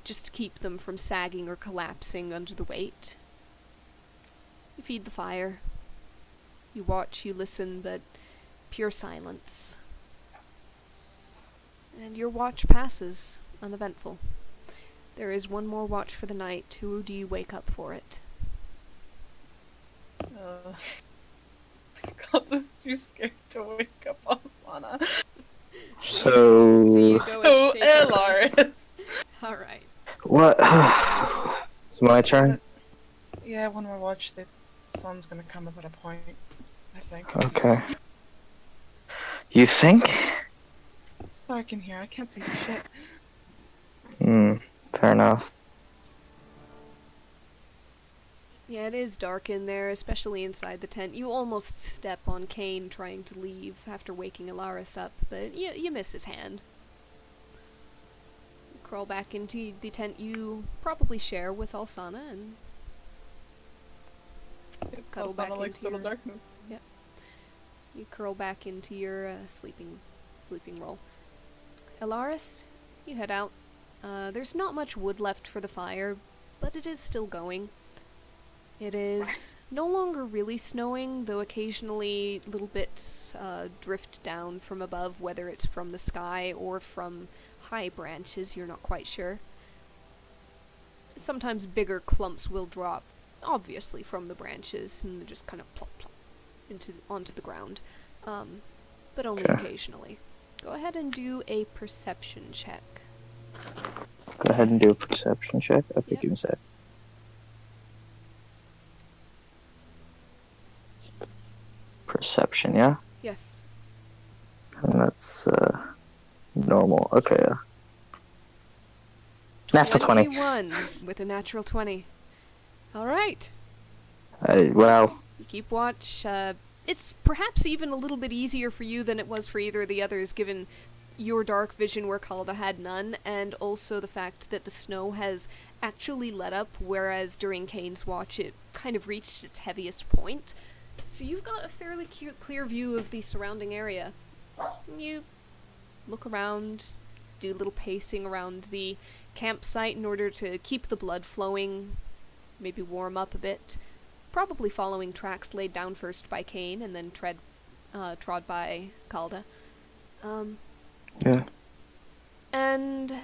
just to keep them from sagging or collapsing under the weight. You feed the fire. You watch, you listen, but pure silence. And your watch passes, uneventful. There is one more watch for the night. Who do you wake up for it? God, this is too scared to wake up Asana. So you So, go and shake hands. Elaris. Alright. what? It's my turn? Yeah, one more watch. The sun's gonna come up at a point, I think. Okay. You think? It's dark in here. I can't see shit. Fair enough. Yeah, it is dark in there, especially inside the tent. You almost step on Kane trying to leave after waking Elaris up, but you miss his hand. You crawl back into the tent you probably share with Alsana and cuddle back Asana likes into total your... darkness. You curl back into your sleeping roll. Elaris, you head out. There's not much wood left for the fire, but it is still going. It is no longer really snowing, though occasionally little bits drift down from above, whether it's from the sky or from high branches, you're not quite sure. Sometimes bigger clumps will drop, obviously from the branches, and they just kind of plop plop onto the ground. But only Okay. occasionally. Go ahead and do a perception check. Go ahead and do a perception check. Okay, Yep. give me a sec. Perception, yeah? Yes. And that's, normal. Okay, Natural 20. 21 with a natural 20. Alright. Well, You keep watch. It's perhaps even a little bit easier for you than it was for either of the others, given your dark vision where Calda had none, and also the fact that the snow has actually let up, whereas during Kane's watch it kind of reached its heaviest point. So you've got a fairly clear view of the surrounding area. You look around, do a little pacing around the campsite in order to keep the blood flowing, maybe warm up a bit. Probably following tracks laid down first by Kane and then trod by Calda. yeah. And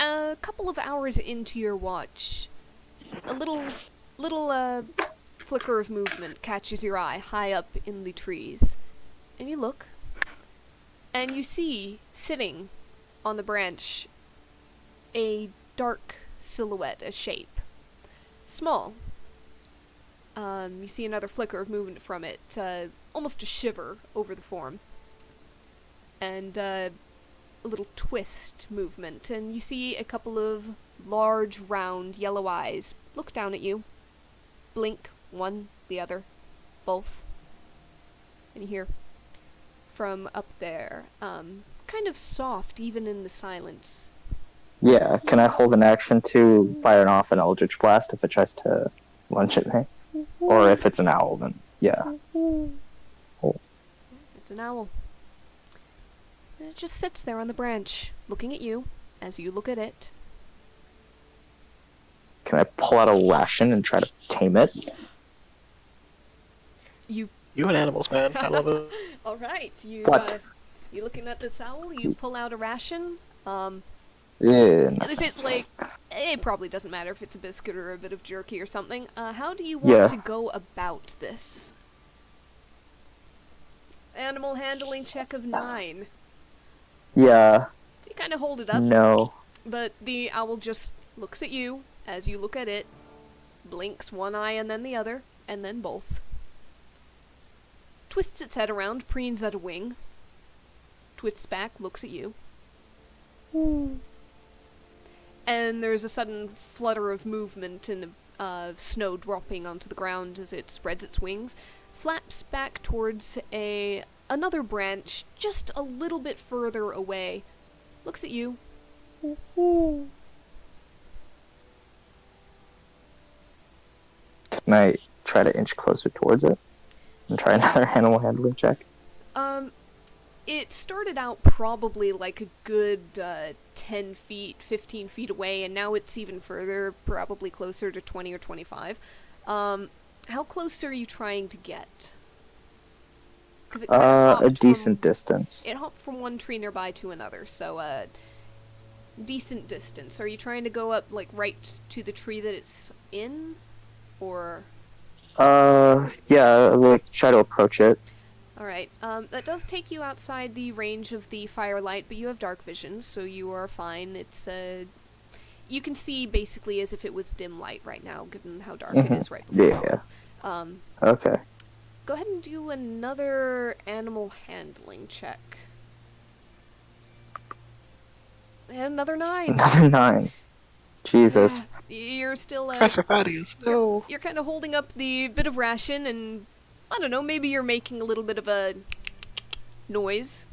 a couple of hours into your watch, a little flicker of movement catches your eye high up in the trees. And you look, and you see, sitting on the branch, a dark silhouette, a shape. Small. You see another flicker of movement from it, almost a shiver over the form. And a little twist movement, and you see a couple of large, round, yellow eyes look down at you. Blink, one, the other, both. And you hear from up there, kind of soft, even in the silence. Yeah, can I hold an action to fire off an Eldritch Blast if it tries to lunge at me? Or if it's an owl, then yeah. It's an owl. And it just sits there on the branch, looking at you, as you look at it. Can I pull out a ration and try to tame it? You... You and animals, man. I love it. Alright, you, What? you looking at this owl, you pull out a ration, Yeah. is it like... It probably doesn't matter if it's a biscuit or a bit of jerky or something. How do you want Yeah. to go about this? Animal handling check of 9. Yeah. So you kind of hold it up. No. But the owl just looks at you as you look at it, blinks one eye and then the other, and then both. Twists its head around, preens at a wing. Twists back, looks at you. Ooh. And there's a sudden flutter of movement and snow dropping onto the ground as it spreads its wings, flaps back towards another branch just a little bit further away. Looks at you. Ooh. Can I try to inch closer towards it and try another animal handling check? It started out probably like a good 10 feet, 15 feet away, and now it's even further, probably closer to 20 or 25. How close are you trying to get? 'Cause it kinda A hopped decent from- distance. It hopped from one tree nearby to another, so decent distance. Are you trying to go up like right to the tree that it's in, or? Yeah, like try to approach it. Alright, that does take you outside the range of the firelight, but you have dark vision, so you are fine. It's, you can see basically as if it was dim light right now, given how dark it is right before Yeah. dawn. Okay. Go ahead and do another animal handling check. And another 9. Another 9. Jesus. Yeah, you're still, Professor Thaddeus, no. you're kind of holding up the bit of ration, and I don't know, maybe you're making a little bit of a noise,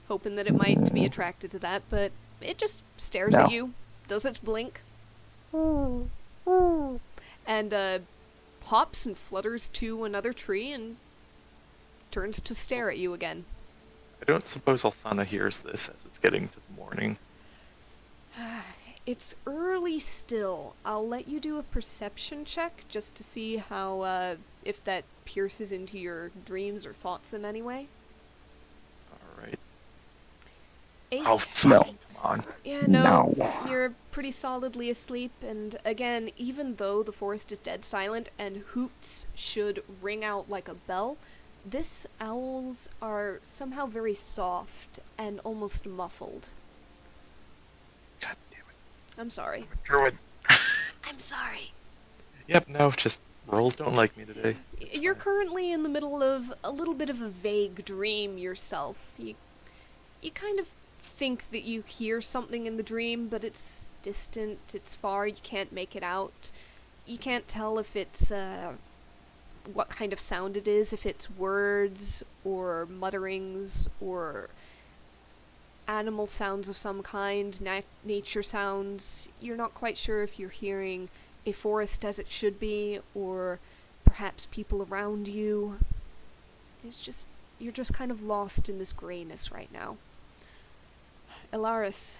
hoping that it might be attracted to that, but it just stares No. at you, does its blink, and hops and flutters to another tree and turns to stare at you again. I don't suppose Alsana hears this as it's getting to the morning. It's early still. I'll let you do a perception check just to see how, if that pierces into your dreams or thoughts in any way. Alright. 8. Oh, fine. No. Come on. Yeah, no, No. you're pretty solidly asleep, and again, even though the forest is dead silent and hoots should ring out like a bell, this owls are somehow very soft and almost muffled. God damn it. I'm sorry. Druid. I'm sorry. Yep, no, just rolls don't like me today. You're currently in the middle of a little bit of a vague dream yourself. You kind of think that you hear something in the dream, but it's distant, it's far, you can't make it out. You can't tell if it's, what kind of sound it is, if it's words, or mutterings, or animal sounds of some kind, nature sounds. You're not quite sure if you're hearing a forest as it should be, or perhaps people around you. You're just kind of lost in this grayness right now. Elaris.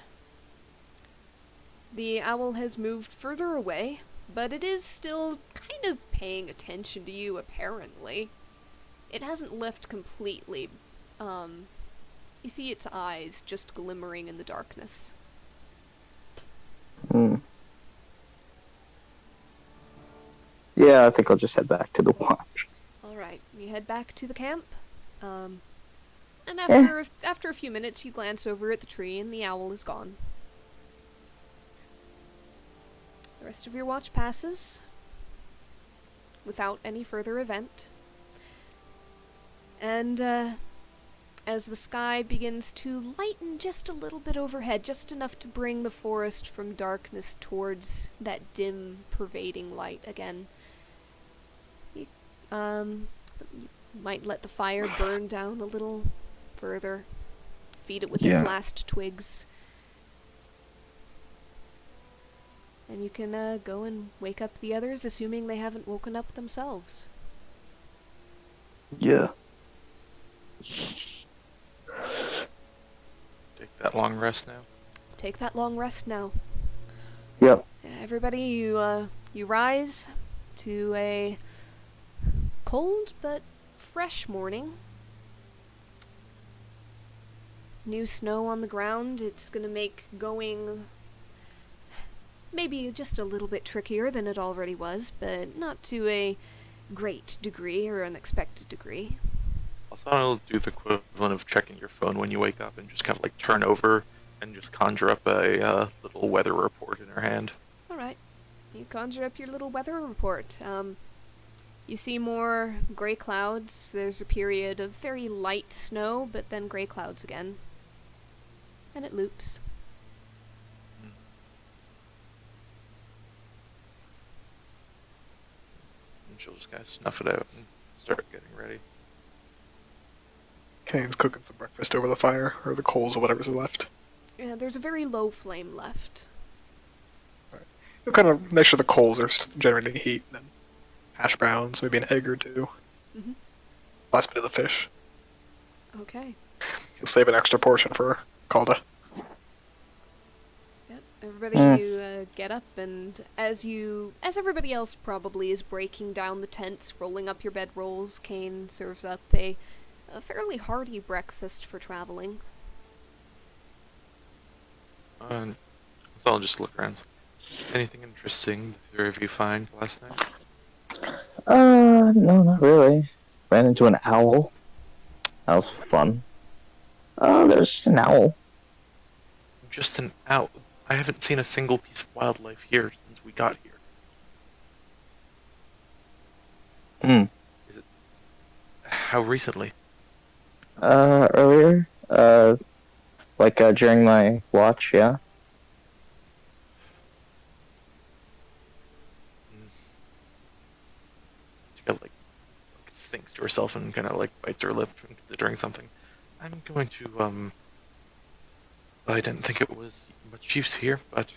The owl has moved further away, but it is still kind of paying attention to you, apparently. It hasn't left completely. You see its eyes just glimmering in the darkness. Yeah, I think I'll just head back to the watch. Alright, you head back to the camp. And Eh. after a few minutes, you glance over at the tree, and the owl is gone. The rest of your watch passes without any further event. And, as the sky begins to lighten just a little bit overhead, just enough to bring the forest from darkness towards that dim, pervading light again. You might let the fire burn down a little further, feed it with its Yeah. last twigs. And you can go and wake up the others, assuming they haven't woken up themselves. Yeah. Take that long rest now. Take that long rest now. Yep. Everybody, you rise to a cold but fresh morning. New snow on the ground. It's gonna make going maybe just a little bit trickier than it already was, but not to a great degree or unexpected degree. Also, I'll do the equivalent of checking your phone when you wake up and just kind of like turn over and just conjure up a little weather report in her hand. Alright. You conjure up your little weather report. You see more gray clouds. There's a period of very light snow, but then gray clouds again. And it loops. And she'll just kind of snuff it out and start getting ready. Kane's cooking some breakfast over the fire, or the coals or whatever's left. Yeah, there's a very low flame left. You'll kind of make sure the coals are generating heat, and then hash browns, maybe an egg or two. Mhm. Last bit of the fish. Okay. You'll save an extra portion for Calda. Yep. Everybody, you get up, and as everybody else probably is breaking down the tents, rolling up your bedrolls, Kane serves up a fairly hearty breakfast for traveling. So I'll just look around. Anything interesting the three of you find last night? No, not really. Ran into an owl. That was fun. There's just an owl. Just an owl. I haven't seen a single piece of wildlife here since we got here. How recently? Earlier. During my watch, yeah. She kind of thinks to herself and kind of bites her lip, considering something. I'm going to I didn't think it was much use here, but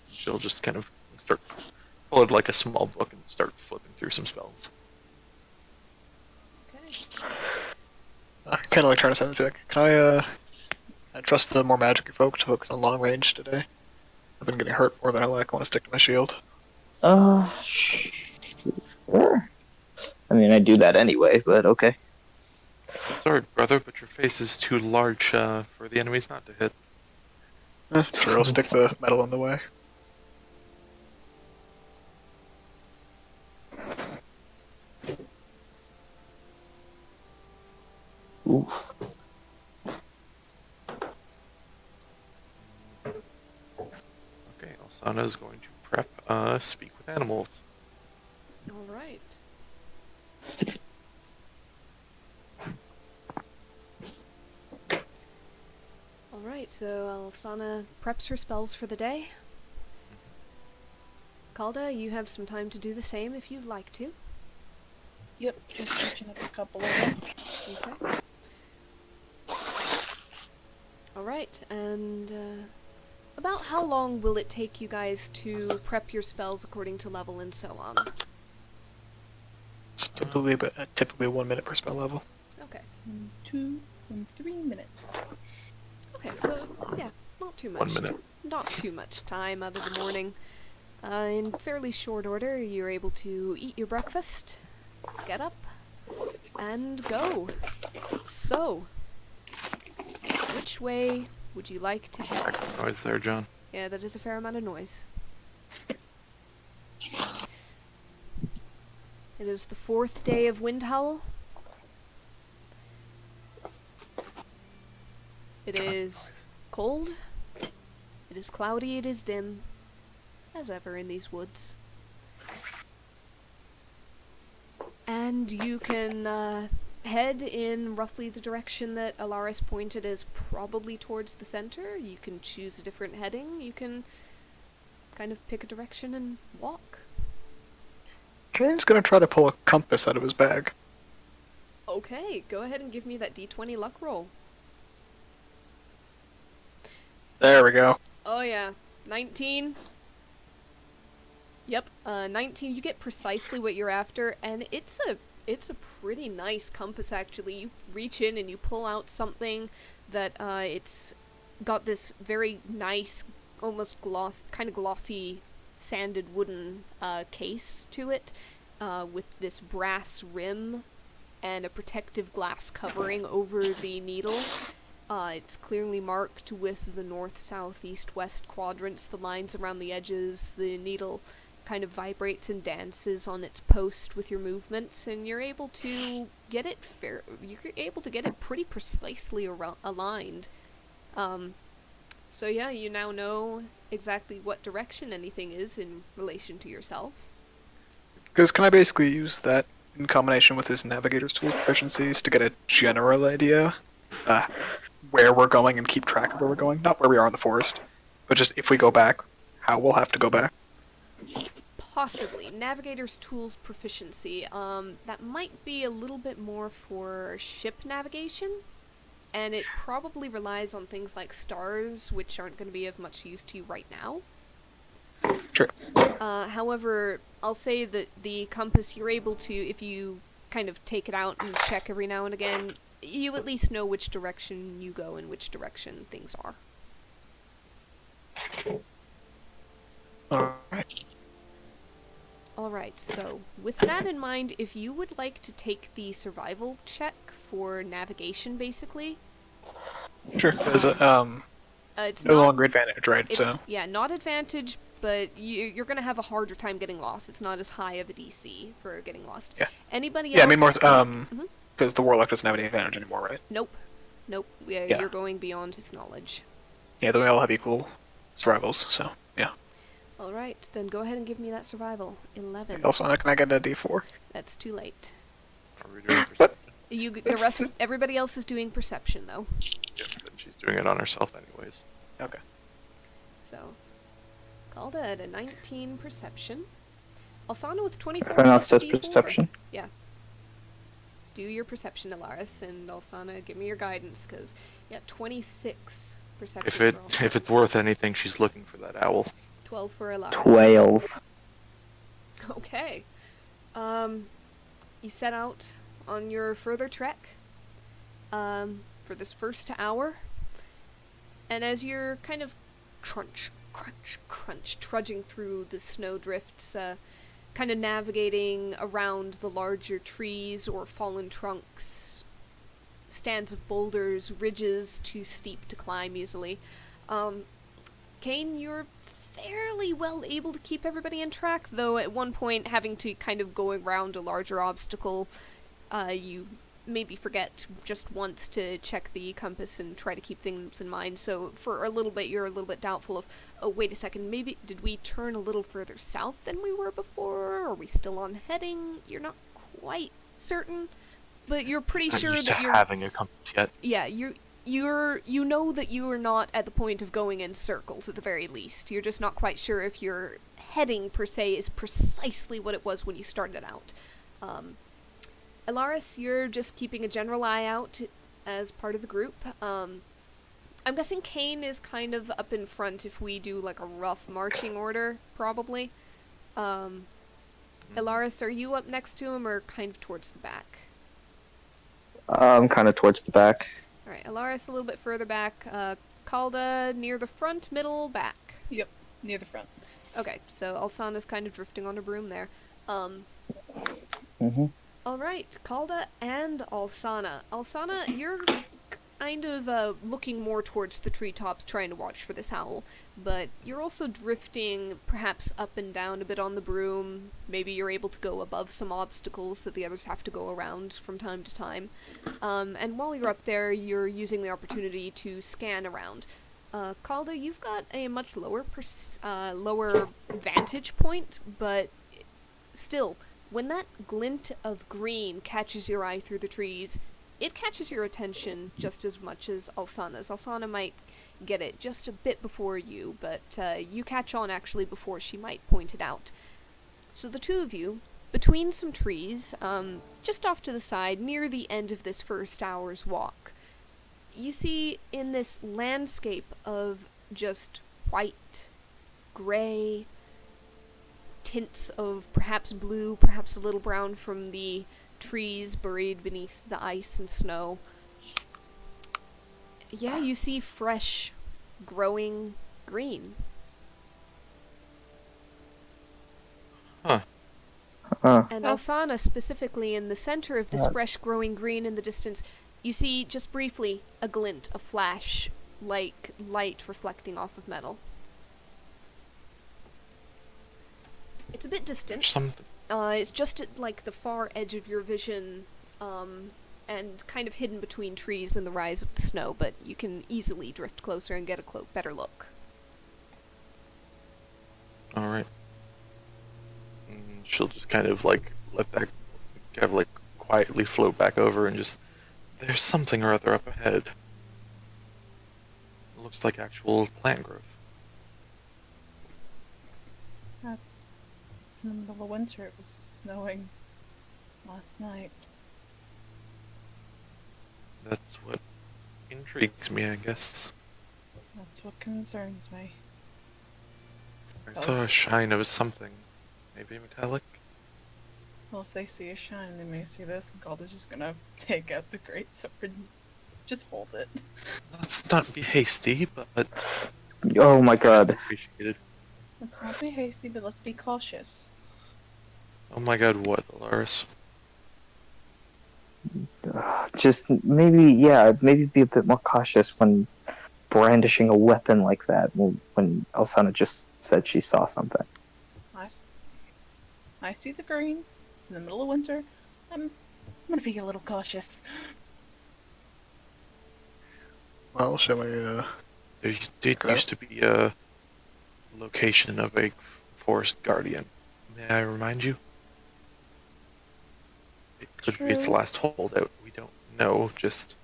she'll just kind of pull out a small book and start flipping through some spells. Okay. I kind of trying to send it to can I trust the more magic folk to focus on long range today? I've been getting hurt more than I like. I want to stick to my shield. Sure. I mean, I do that anyway, but okay. I'm sorry, brother, but your face is too large for the enemies not to hit. Sure, I'll stick the metal in the way. Oof. Okay, Alsana is going to prep speak with animals. Alright. Alright, so Alsana preps her spells for the day. Calda, you have some time to do the same if you'd like to. Yep, just searching up a couple of them. Okay. Alright, and about how long will it take you guys to prep your spells according to level and so on? It's typically 1 minute per spell level. Okay. 2 and 3 minutes. Okay, so, yeah, not too much. 1 minute. Not too much time out of the morning. In fairly short order, you're able to eat your breakfast, get up, and go. So, which way would you like to head? Background noise there, John. Yeah, that is a fair amount of noise. It is the 4th day of Wind Howl. It is cold, it is cloudy, it is dim, as ever in these woods. And you can head in roughly the direction that Alaris pointed as probably towards the center. You can choose a different heading, you can kind of pick a direction and walk. Kane's gonna try to pull a compass out of his bag. Okay, go ahead and give me that d20 luck roll. There we go. Oh yeah, 19. Yep, 19. You get precisely what you're after, and it's a pretty nice compass actually. You reach in and you pull out something that it's got this very nice, almost kind of glossy, sanded wooden case to it, with this brass rim and a protective glass covering over the needle. It's clearly marked with the north, south, east, west quadrants, the lines around the edges. The needle kind of vibrates and dances on its post with your movements, and you're able to get it pretty precisely aligned. So yeah, you now know exactly what direction anything is in relation to yourself. Because can I basically use that in combination with his navigator's tool proficiencies to get a general idea where we're going and keep track of where we're going? Not where we are in the forest, but just if we go back, how we'll have to go back. Possibly. Navigator's tools proficiency. That might be a little bit more for ship navigation, and it probably relies on things like stars, which aren't going to be of much use to you right now. Sure. However, I'll say that the compass, you're able to, if you kind of take it out and check every now and again, you at least know which direction you go and which direction things are. Alright. Alright, so with that in mind, if you would like to take the survival check for navigation, basically, Sure. There's it's no not, longer advantage, right? it's, So yeah, not advantage, but you're going to have a harder time getting lost. It's not as high of a DC for getting lost. Yeah. Anybody else? yeah, I mean more Mhm. because the warlock doesn't have any advantage anymore, right? Nope. Nope. Yeah, Yeah. you're going beyond his knowledge. Yeah, then we all have equal survivals. So yeah. Alright, then go ahead and give me that survival. 11. Also, can I get a D4? That's too late. Are we doing perception? The rest, everybody else is doing perception, though. Yeah, but she's doing it on herself anyways. Okay. So, Calda at a 19 perception. Alsana with 24. Everyone else plus does D4. perception. Yeah. Do your perception, Alaris, and Alsana, give me your guidance, because, yeah, 26 perception. If it's worth anything, she's looking for that owl. 12 for Alaris. 12. Okay. You set out on your further trek for this first hour, and as you're kind of crunch, trudging through the snowdrifts, kind of navigating around the larger trees or fallen trunks, stands of boulders, ridges too steep to climb easily, Kane, you're fairly well able to keep everybody in track, though at one point having to kind of go around a larger obstacle, you maybe forget just once to check the compass and try to keep things in mind, so for a little bit you're a little bit doubtful of, oh wait a second, maybe did we turn a little further south than we were before? Are we still on heading? You're not quite certain, but you're pretty Not sure used that to you're... having a compass yet. Yeah, you know that you are not at the point of going in circles at the very least. You're just not quite sure if your heading per se is precisely what it was when you started out. Alaris, you're just keeping a general eye out as part of the group. I'm guessing Kane is kind of up in front if we do like a rough marching order, probably. Alaris, are you up next to him or kind of towards the back? I'm kind of towards the back. Alright, Alaris a little bit further back. Calda near the front, middle, back. Yep, near the front. Okay, so Alsana's kind of drifting on a broom there. Mm-hmm. Alright, Calda and Alsana. Alsana, you're kind of looking more towards the treetops, trying to watch for this owl, but you're also drifting perhaps up and down a bit on the broom. Maybe you're able to go above some obstacles that the others have to go around from time to time. And while you're up there, you're using the opportunity to scan around. Calda, you've got a much lower lower vantage point, but still, when that glint of green catches your eye through the trees, it catches your attention just as much as Alsana's. Alsana might get it just a bit before you, but you catch on actually before she might point it out. So the two of you, between some trees, just off to the side, near the end of this first hour's walk, you see in this landscape of just white, gray, tints of perhaps blue, perhaps a little brown from the trees buried beneath the ice and snow. Yeah, you see fresh, growing green. Huh. And That's- Alsana, specifically in the center of this fresh growing green in the distance, you see just briefly a glint, a flash, like light reflecting off of metal. It's a bit distant. Something. It's just at like the far edge of your vision, and kind of hidden between trees in the rise of the snow, but you can easily drift closer and get a better look. Alright. She'll just kind of like let that kind of like quietly float back over and just, there's something or other up ahead. It looks like actual plant growth. It's in the middle of winter. It was snowing last night. That's what intrigues me, I guess. That's what concerns me. I saw a shine of something. Maybe metallic? Well, if they see a shine, they may see this, and Calder's just gonna take out the great sword and just hold it. Let's not be hasty, but Oh my it's god. appreciated. Let's not be hasty, but let's be cautious. Oh my god, what, Alaris? Just maybe be a bit more cautious when brandishing a weapon like that. When Elsana just said she saw something. I see the green. It's in the middle of winter. I'm gonna be a little cautious. Well, shall we, There did Okay. used to be a location of a forest guardian. May I remind you? It could be its True. last holdout. We don't know, just...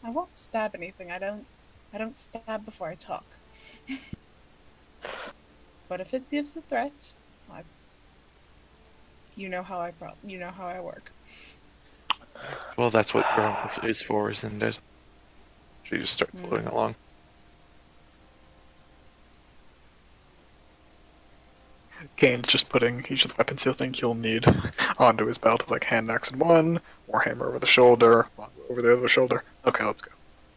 I won't stab anything. I don't stab before I talk. But if it gives a threat, you know how I work. Well, that's what your arm is for, isn't it? She just start floating along. Kane's just putting each of the weapons he'll think he'll need onto his belt, like hand axe in one, warhammer over the shoulder, longbow over the other shoulder. Okay, let's go.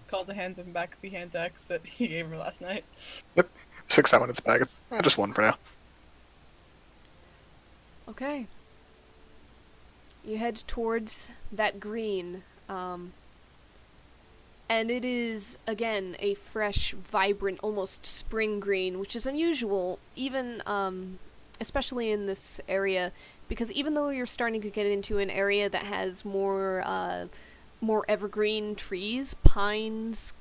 Calder hands him back the hand axe that he gave her last night. 6 out in its bag. It's just one for now. Okay. You head towards that green, and it is, again, a fresh, vibrant, almost spring green, which is unusual, even, especially in this area, because even though you're starting to get into an area that has more evergreen trees, pines,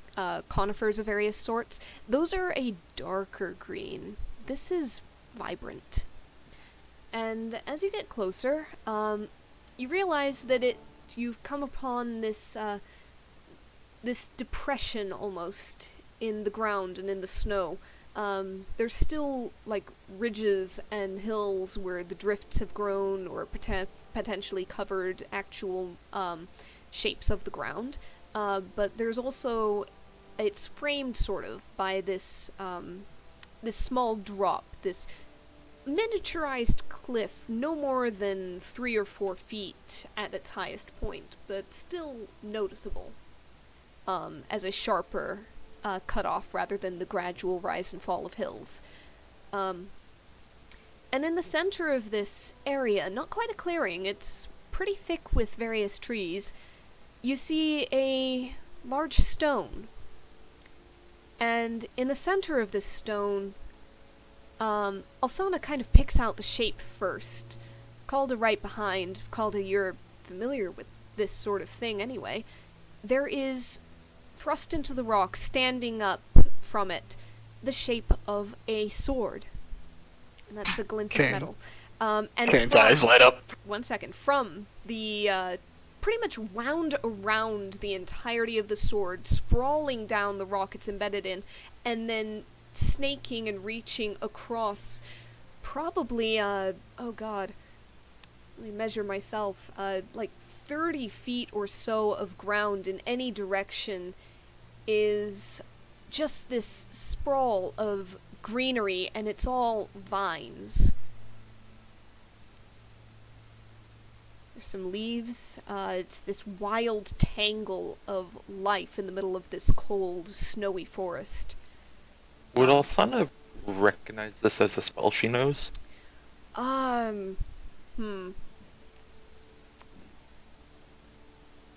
conifers of various sorts, those are a darker green. This is vibrant. And as you get closer, you realize that you've come upon this this depression almost in the ground and in the snow. There's still like ridges and hills where the drifts have grown or potentially covered actual shapes of the ground. But there's also, it's framed sort of by this this small drop, this miniaturized cliff, no more than 3 or 4 feet at its highest point, but still noticeable as a sharper cutoff rather than the gradual rise and fall of hills. And in the center of this area, not quite a clearing, it's pretty thick with various trees, you see a large stone. And in the center of this stone, Alsona kind of picks out the shape first. Calda right behind. Calda, you're familiar with this sort of thing anyway. There is, thrust into the rock, standing up from it, the shape of a sword. And that's the glint of Kane. metal. And Kane's from- eyes light up. 1 second. From the, pretty much wound around the entirety of the sword, sprawling down the rock it's embedded in, and then snaking and reaching across probably, oh god, let me measure myself, like 30 feet or so of ground in any direction is just this sprawl of greenery, and it's all vines. There's some leaves, it's this wild tangle of life in the middle of this cold, snowy forest. Would Alsana recognize this as a spell she knows? I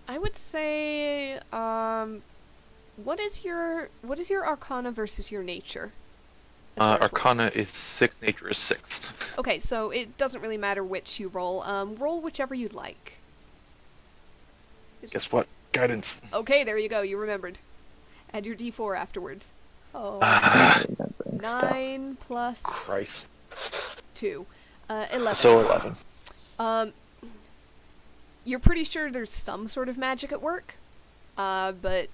would say, what is your Arcana versus your Nature? As far as Arcana is 6, Nature is 6. Okay, so it doesn't really matter which you roll. Roll whichever you'd like. Guess what? Guidance. Okay, there you go. You remembered. Add your D4 afterwards. Oh, Remembering stuff. 9 plus Christ. 2. 11. So 11. You're pretty sure there's some sort of magic at work, but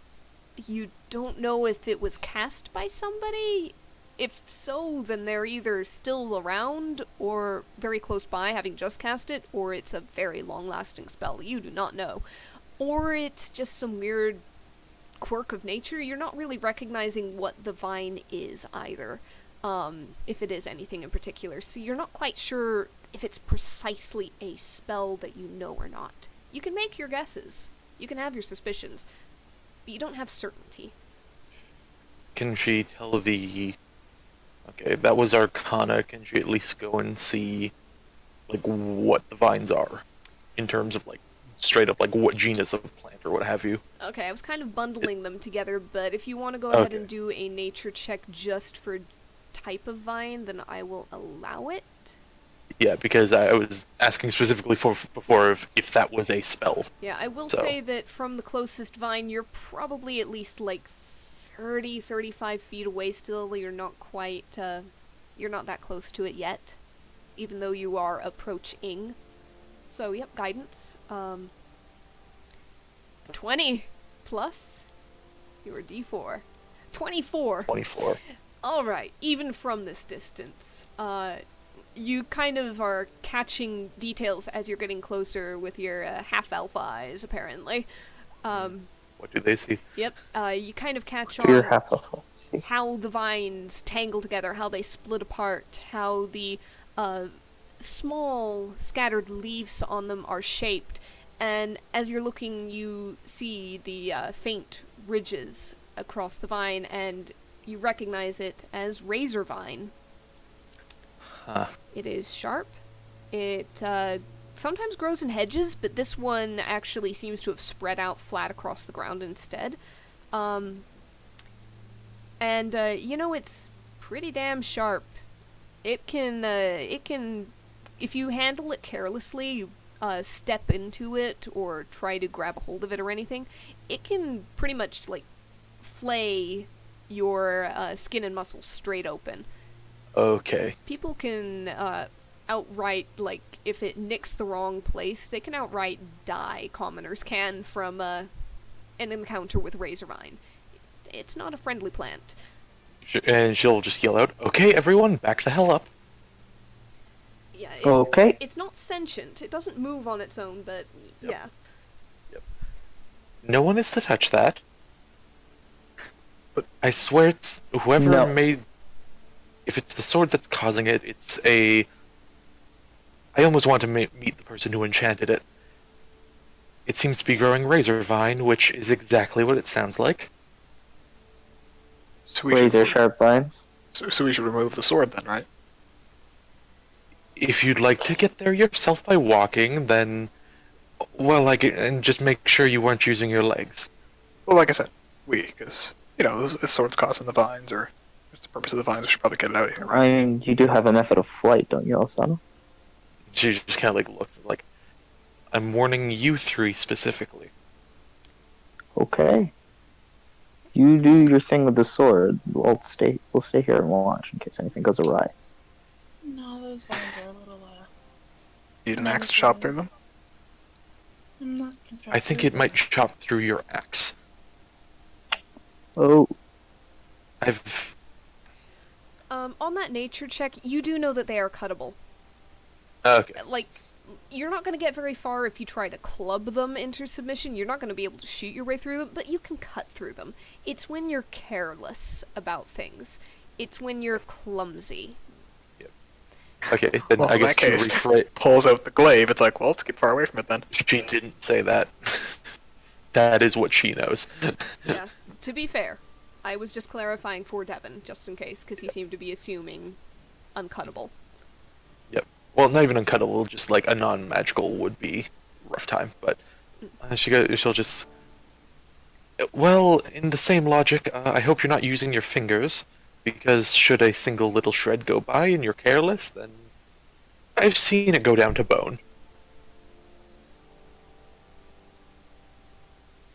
you don't know if it was cast by somebody. If so, then they're either still around or very close by, having just cast it, or it's a very long-lasting spell. You do not know. Or it's just some weird quirk of nature. You're not really recognizing what the vine is either, if it is anything in particular. So you're not quite sure if it's precisely a spell that you know or not. You can make your guesses. You can have your suspicions. But you don't have certainty. Can she tell the... Okay, that was Arcana. Can she at least go and see, like, what the vines are? In terms of, like, straight up, like, what genus of plant or what have you? Okay, I was kind of bundling them together, but if you want to go ahead Okay. and do a nature check just for type of vine, then I will allow it. Yeah, because I was asking specifically for before if that was a spell. Yeah, I will So- say that from the closest vine, you're probably at least like 30, 35 feet away still. You're not quite, you're not that close to it yet, even though you are approaching. So, yep, guidance. 20 plus your D4. 24. 24. Alright, even from this distance, you kind of are catching details as you're getting closer with your half-elf eyes, apparently. What do they see? Yep, you kind of catch So you're on half a full. See. how the vines tangle together, how they split apart, how the small scattered leaves on them are shaped, and as you're looking, you see the faint ridges across the vine, and you recognize it as razor vine. Huh. It is sharp. It sometimes grows in hedges, but this one actually seems to have spread out flat across the ground instead. And you know, it's pretty damn sharp. It can, if you handle it carelessly, you step into it or try to grab a hold of it or anything, it can pretty much, like, flay your skin and muscles straight open. Okay. People can outright, like, if it nicks the wrong place, they can outright die, commoners can, from an encounter with Razorvine. It's not a friendly plant. And she'll just yell out, "Okay, everyone, back the hell up." Yeah, Okay. it's not sentient. It doesn't move on its own, but Yep. yeah. No one is to touch that. But- I swear it's whoever No. made... If it's the sword that's causing it, it's a... I almost want to meet the person who enchanted it. It seems to be growing razor vine, which is exactly what it sounds like. So we Razor should, sharp vines. so we should remove the sword then, right? If you'd like to get there yourself by walking, then... Well, like, and just make sure you weren't using your legs. Well, like I said, because, the sword's causing the vines, or what's the purpose of the vines? We should probably get it out of here, right? I mean, you do have a method of flight, don't you, Alsana? She just kind of like looks like, I'm warning you three specifically. Okay. You do your thing with the sword. We'll stay here and watch in case anything goes awry. No, those vines are a little, Need an axe to chop through them? I'm not gonna try I think to- it might chop through your axe. Oh, I've... On that nature check, you do know that they are cuttable. Okay. Like, you're not going to get very far if you try to club them into submission. You're not going to be able to shoot your way through them, but you can cut through them. It's when you're careless about things. It's when you're clumsy. Okay, then Well, I in guess that to case, rephrase... pulls out the glaive, it's like, well, let's keep far away from it then. She didn't say that. That is what she knows. Yeah, to be fair, I was just clarifying for Devin, just in case, because he seemed to be assuming uncuttable. Well, not even uncuttable, just like a non-magical would be rough time, but she'll just... Well, in the same logic, I hope you're not using your fingers, because should a single little shred go by and you're careless, then I've seen it go down to bone.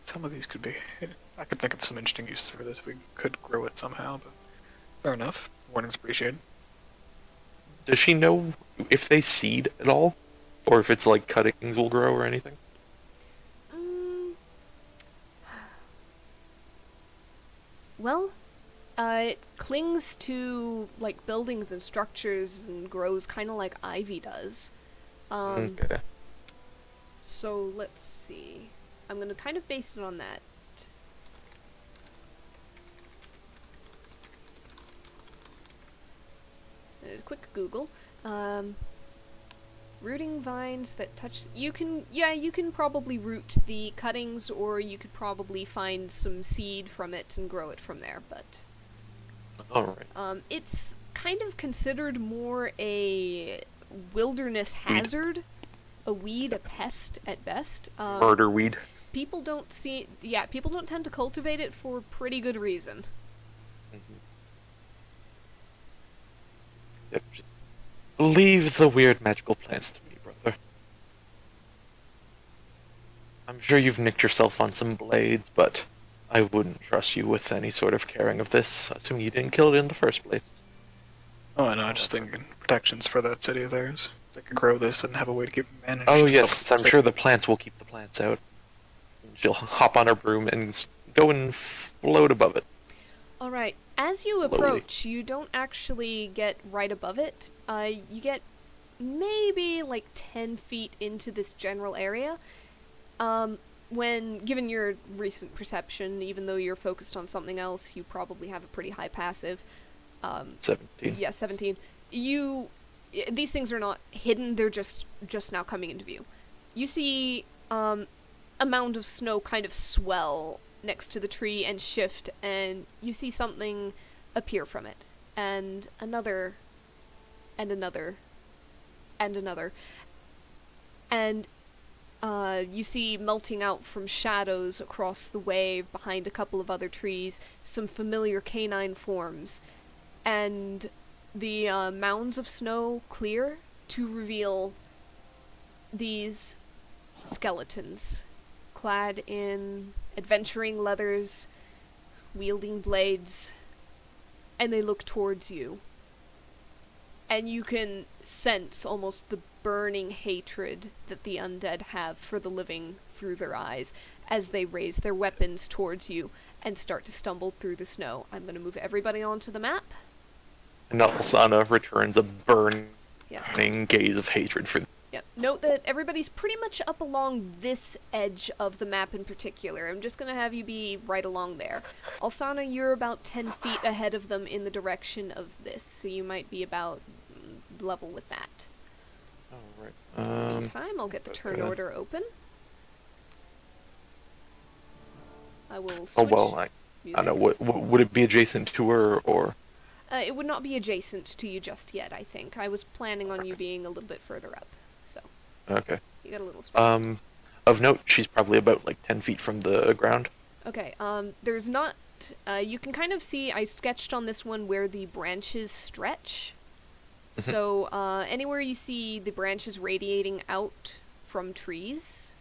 some of these could be. I could think of some interesting uses for this if we could grow it somehow, but fair enough. Warning's appreciated. Does she know if they seed at all? Or if it's like cuttings will grow or anything? Mm. Well, it clings to like buildings and structures and grows kind of like ivy does. Okay. So let's see. I'm gonna kind of base it on that. Quick Google. Rooting vines that touch. You can probably root the cuttings, or you could probably find some seed from it and grow it from there. But Alright. it's kind of considered more a wilderness hazard, a weed, a pest at best. Murder weed. People don't tend to cultivate it for pretty good reason. Yep. Just leave the weird magical plants to me, brother. I'm sure you've nicked yourself on some blades, but I wouldn't trust you with any sort of caring of this, assuming you didn't kill it in the first place. Oh, no, just thinking protections for that city of theirs. They could grow this and have a way to keep them managed. Oh to yes, help I'm sure the plants will keep the plants out. She'll hop on her broom and go and float above it. Alright, as you Slowly. approach, you don't actually get right above it. You get maybe like 10 feet into this general area. When, given your recent perception, even though you're focused on something else, you probably have a pretty high passive. 17. Yeah, 17. These things are not hidden, they're just now coming into view. You see, a mound of snow kind of swell next to the tree and shift, and you see something appear from it. And another, and another, and another. And you see melting out from shadows across the way behind a couple of other trees some familiar canine forms. And the mounds of snow clear to reveal these skeletons, clad in adventuring leathers, wielding blades, and they look towards you. And you can sense almost the burning hatred that the undead have for the living through their eyes as they raise their weapons towards you and start to stumble through the snow. I'm going to move everybody onto the map. And Alsana returns a burning Yeah. gaze of hatred for. Yep. Note that everybody's pretty much up along this edge of the map in particular. I'm just going to have you be right along there. Alsana, you're about 10 feet ahead of them in the direction of this, so you might be about level with that. Alright. Meantime, I'll get the turn okay. order open. I will Oh switch well, I music. don't know. Would it be adjacent to her or? It would not be adjacent to you just yet, I think. I was planning on you being a little bit further up, so Okay. you got a little space. Of note, she's probably about like 10 feet from the ground. Okay, there's not... you can kind of see, I sketched on this one where the branches stretch. So, anywhere you see the branches radiating out from trees,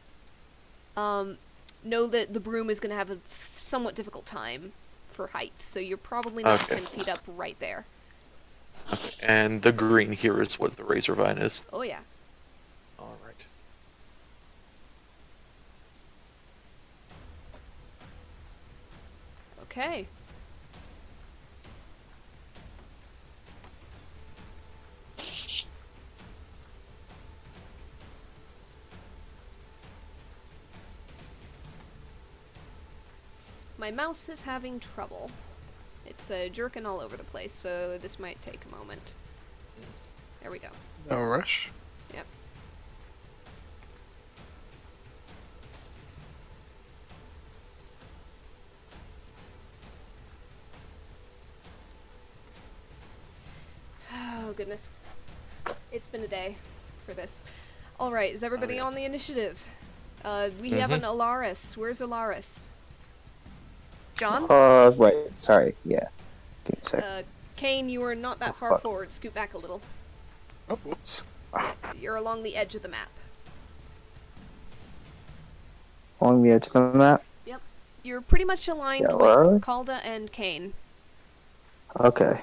know that the broom is going to have a somewhat difficult time for height, so you're probably not Okay. 10 feet up right there. And the green here is what the razor vine is. Oh yeah. Alright. Okay. My mouse is having trouble. It's jerking all over the place, so this might take a moment. There we go. No rush. Yep. Oh, goodness. It's been a day for this. Alright, is everybody yeah. on the initiative? We have an Alaris. Where's Alaris? John? Right. Sorry. Yeah. Give me a sec. Kane, you are not that Oh, far fuck. forward. Scoot back a little. Oh, whoops. You're along the edge of the map. Along the edge of the map. Yep. You're pretty much aligned Yeah, where are we? with Calda and Kane. Okay.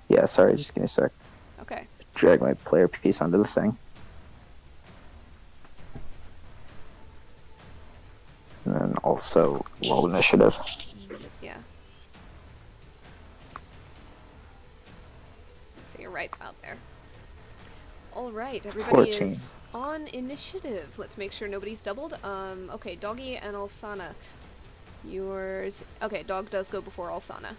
Yeah, sorry, just give me a sec. Okay. Drag my player piece onto the thing. And then also roll initiative. Yeah. So you're right about there. Alright, everybody 14. is on initiative. Let's make sure nobody's doubled. Okay, Doggy and Alsana. Yours... Okay, Dog does go before Alsana.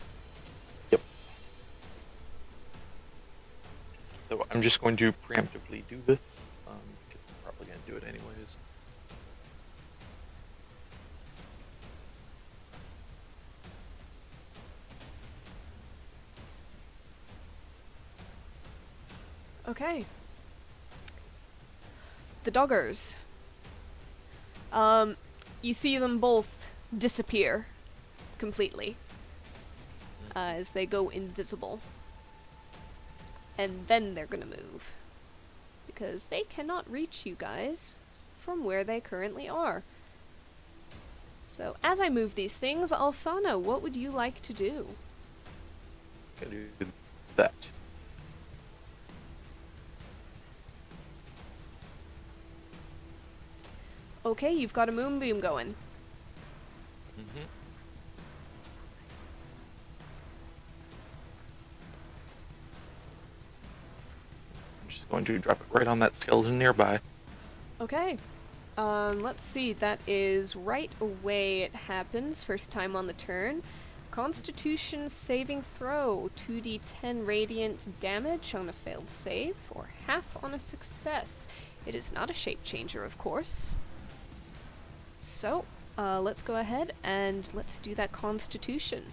So I'm just going to preemptively do this, because I'm probably going to do it anyways. Okay. The Doggers. You see them both disappear completely as they go invisible. And then they're gonna move. Because they cannot reach you guys from where they currently are. So, as I move these things, Alsana, what would you like to do? Gonna do that. Okay, you've got a moonbeam going. Mm-hmm. I'm just going to drop it right on that skeleton nearby. Okay. Let's see. That is right away it happens. First time on the turn. Constitution saving throw. 2d10 radiant damage on a failed save, or half on a success. It is not a shape changer, of course. So, let's go ahead and let's do that Constitution.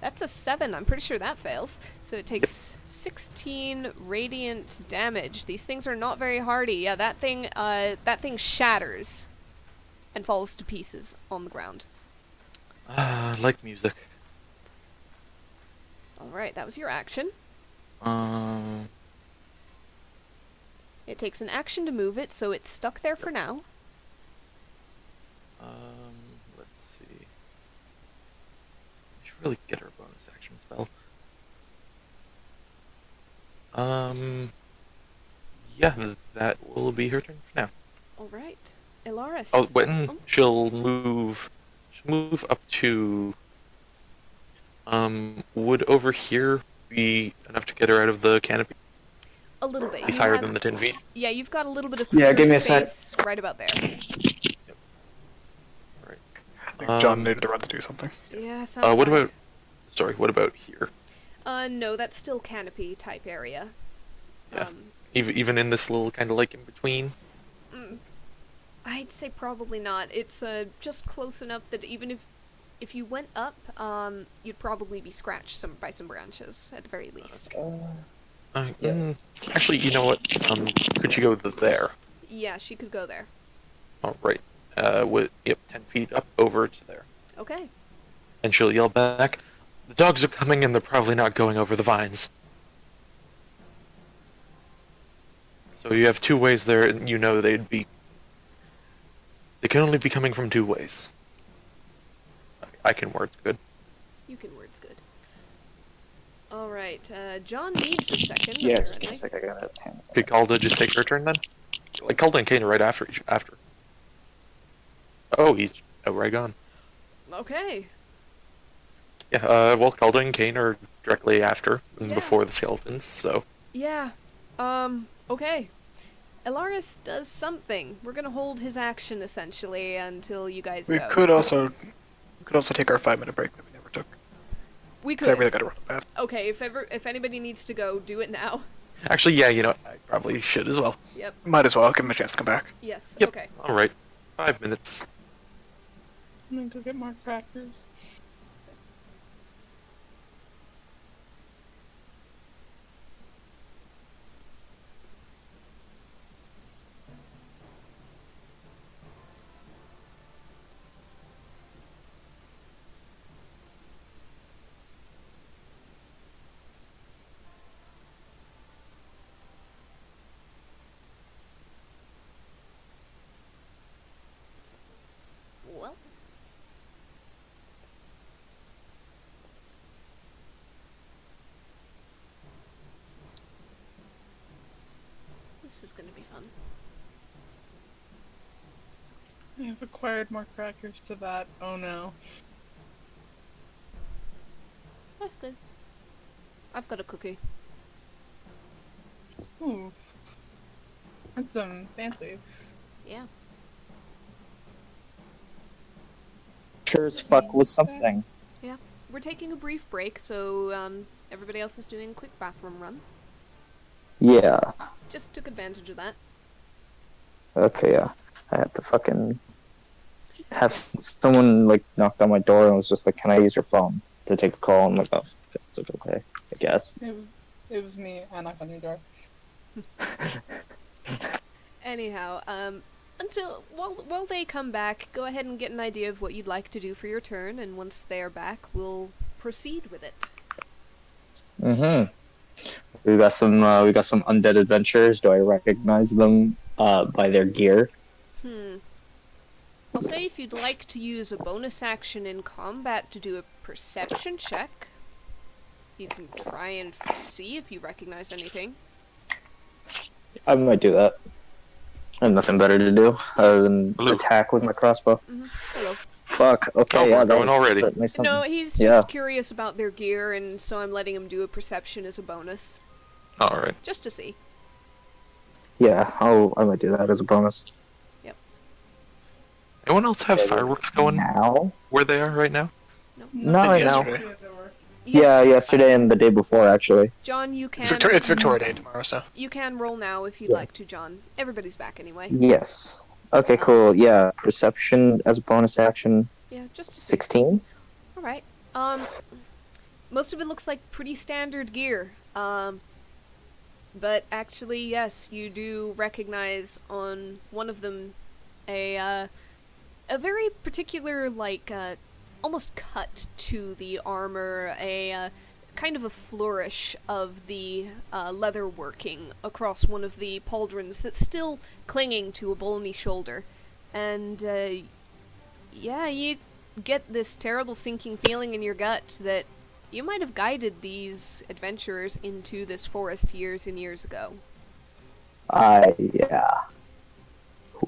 That's a 7. I'm pretty sure that fails. So it takes 16 radiant damage. These things are not very hardy. Yeah, that thing shatters and falls to pieces on the ground. Like music. Alright, that was your action. Um, It takes an action to move it, so it's stuck there for now. let's see. I should really get her a bonus action spell. Yeah, that will be her turn for now. Alright. Ilaris. Oh, when she'll move up to, would over here be enough to get her out of the canopy? A little bit. At least You higher have- than the 10 feet? Yeah, you've got a little bit of Yeah, clear give me a sec. space right about there. Alright. I think John needed to run to do something. Yeah, sounds What like. about, sorry, what about here? No, that's still canopy type area. Yeah. Even in this little kind of like in between? I'd say probably not. It's just close enough that even if you went up, you'd probably be scratched by some branches at the very least. Actually, you know what? Could you go there? Yeah, she could go there. Alright. 10 feet up over to there. Okay. And she'll yell back, "The dogs are coming and they're probably not going over the vines." So you have two ways there, and you know they can only be coming from two ways. I can words good. You can words good. Alright, John needs a second, Yeah, apparently. just give me a sec. I got a 10. Could Calda just take her turn then? Like Calda and Kane are right after after. Oh, he's right gone. Okay. Yeah, well, Calda and Kane are directly after and Yeah. before the skeletons, so... Yeah. Okay. Elaris does something. We're gonna hold his action, essentially, until you guys We go. could also take our 5-minute break that we never took. We 'Cause I could. really gotta run the bath. Okay, if anybody needs to go, do it now. Actually, yeah, you know what? I probably should as well. Yep. Might as well give him a chance to come back. Yes. Yep. Okay. Alright. 5 minutes. I'm gonna go get more crackers. Well, gonna be fun. I have acquired more crackers to that. Oh no. That's good. I've got a cookie. Ooh. That's fancy. Yeah. Sure as fuck was something. We're taking a brief break, so everybody else is doing a quick bathroom run. Yeah. Just took advantage of that. Okay, yeah. I had to fucking have someone like knocked on my door and was just like, "Can I use your phone to take a call?" I'm like, "Oh, it's like okay, I guess." It was me. I knocked on your door. Anyhow, while they come back, go ahead and get an idea of what you'd like to do for your turn, and once they are back, we'll proceed with it. Mm-hmm. We got some undead adventurers. Do I recognize them by their gear? I'll say if you'd like to use a bonus action in combat to do a perception check, you can try and see if you recognize anything. I might do that. I have nothing better to do other than Hello. attack with my crossbow. Hello. Fuck. Okay, Oh, yeah, we're that going was already. certainly something. No, he's just Yeah. curious about their gear, and so I'm letting him do a perception as a bonus, Alright. just to see. Yeah, I might do that as a bonus. Anyone else have fireworks going Now? where they are right now? Not right now. Yesterday. Yeah, yesterday and the day before, actually. John, you can. It's Victoria Day tomorrow, so. You can roll now if you'd Yeah. like to, John. Everybody's back anyway. Yes. Okay, cool. Yeah, perception as a bonus action. Yeah, just 16. all right. Most of it looks like pretty standard gear. But actually, yes, you do recognize on one of them a very particular, like, almost cut to the armor, a kind of a flourish of the leather working across one of the pauldrons that's still clinging to a bony shoulder. And, yeah, you get this terrible sinking feeling in your gut that you might have guided these adventurers into this forest years and years ago. Yeah.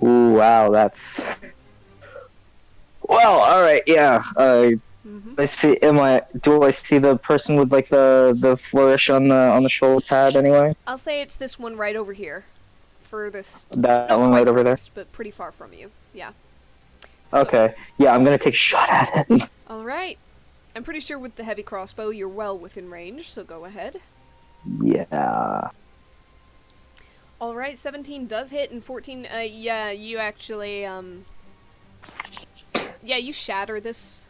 Ooh, wow, that's... Well, alright, yeah. I see, do I see the person with, like, the flourish on the shoulder pad anyway? I'll say it's this one right over here. Furthest. That not one quite right over there? furthest, but pretty far from you. Yeah. So- Okay. Yeah, I'm gonna take a shot at it. Alright. I'm pretty sure with the heavy crossbow you're well within range, so go ahead. Yeah. Alright, 17 does hit, and 14, yeah, you actually, yeah, you shatter this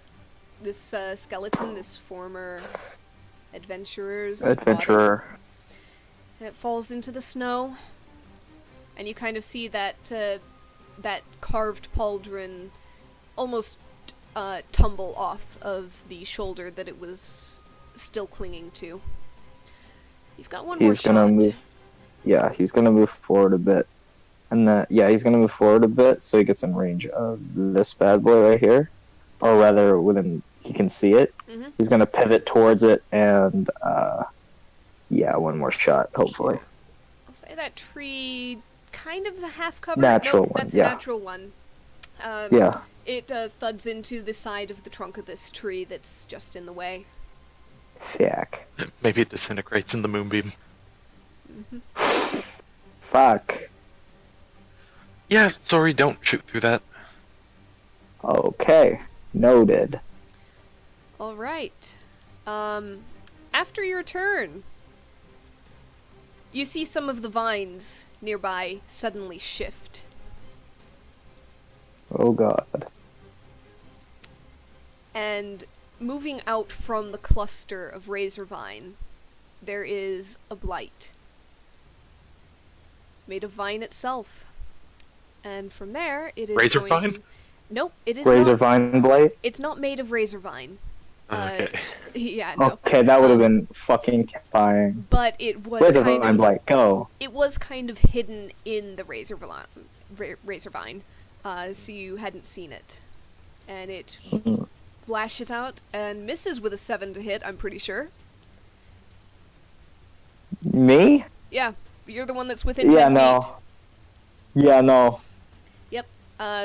skeleton, this former adventurer's body, Adventurer. and it falls into the snow, and you kind of see that, that carved pauldron almost, tumble off of the shoulder that it was still clinging to. You've got one more He's gonna shot. move. Yeah, he's gonna move forward a bit. And he's gonna move forward a bit so he gets in range of this bad boy right here. Or rather, he can see it. Mhm. He's gonna pivot towards it and, one more shot, hopefully. I'll say that tree, kind of a half covered. Natural Nope, one, that's yeah. a natural one. Yeah. It thuds into the side of the trunk of this tree that's just in the way. Fuck. Maybe it disintegrates in the moonbeam. Fuck. Yeah, sorry, don't shoot through that. Okay. Noted. Alright. After your turn, you see some of the vines nearby suddenly shift. Oh god. And moving out from the cluster of razor vine, there is a blight. Made of vine itself. And from there, it is Razor going... vine? Nope, it is Razor not. vine blade? It's not made of razor vine. Okay. Yeah, no. Okay, that would have been fucking terrifying. But it was Razor kind vine of... blade, go. It was kind of hidden in the razor vine, so you hadn't seen it. And it flashes out and misses with a 7 to hit, I'm pretty sure. Me? Yeah, you're the one that's within 10 Yeah, feet. no. Yeah, no. Yep.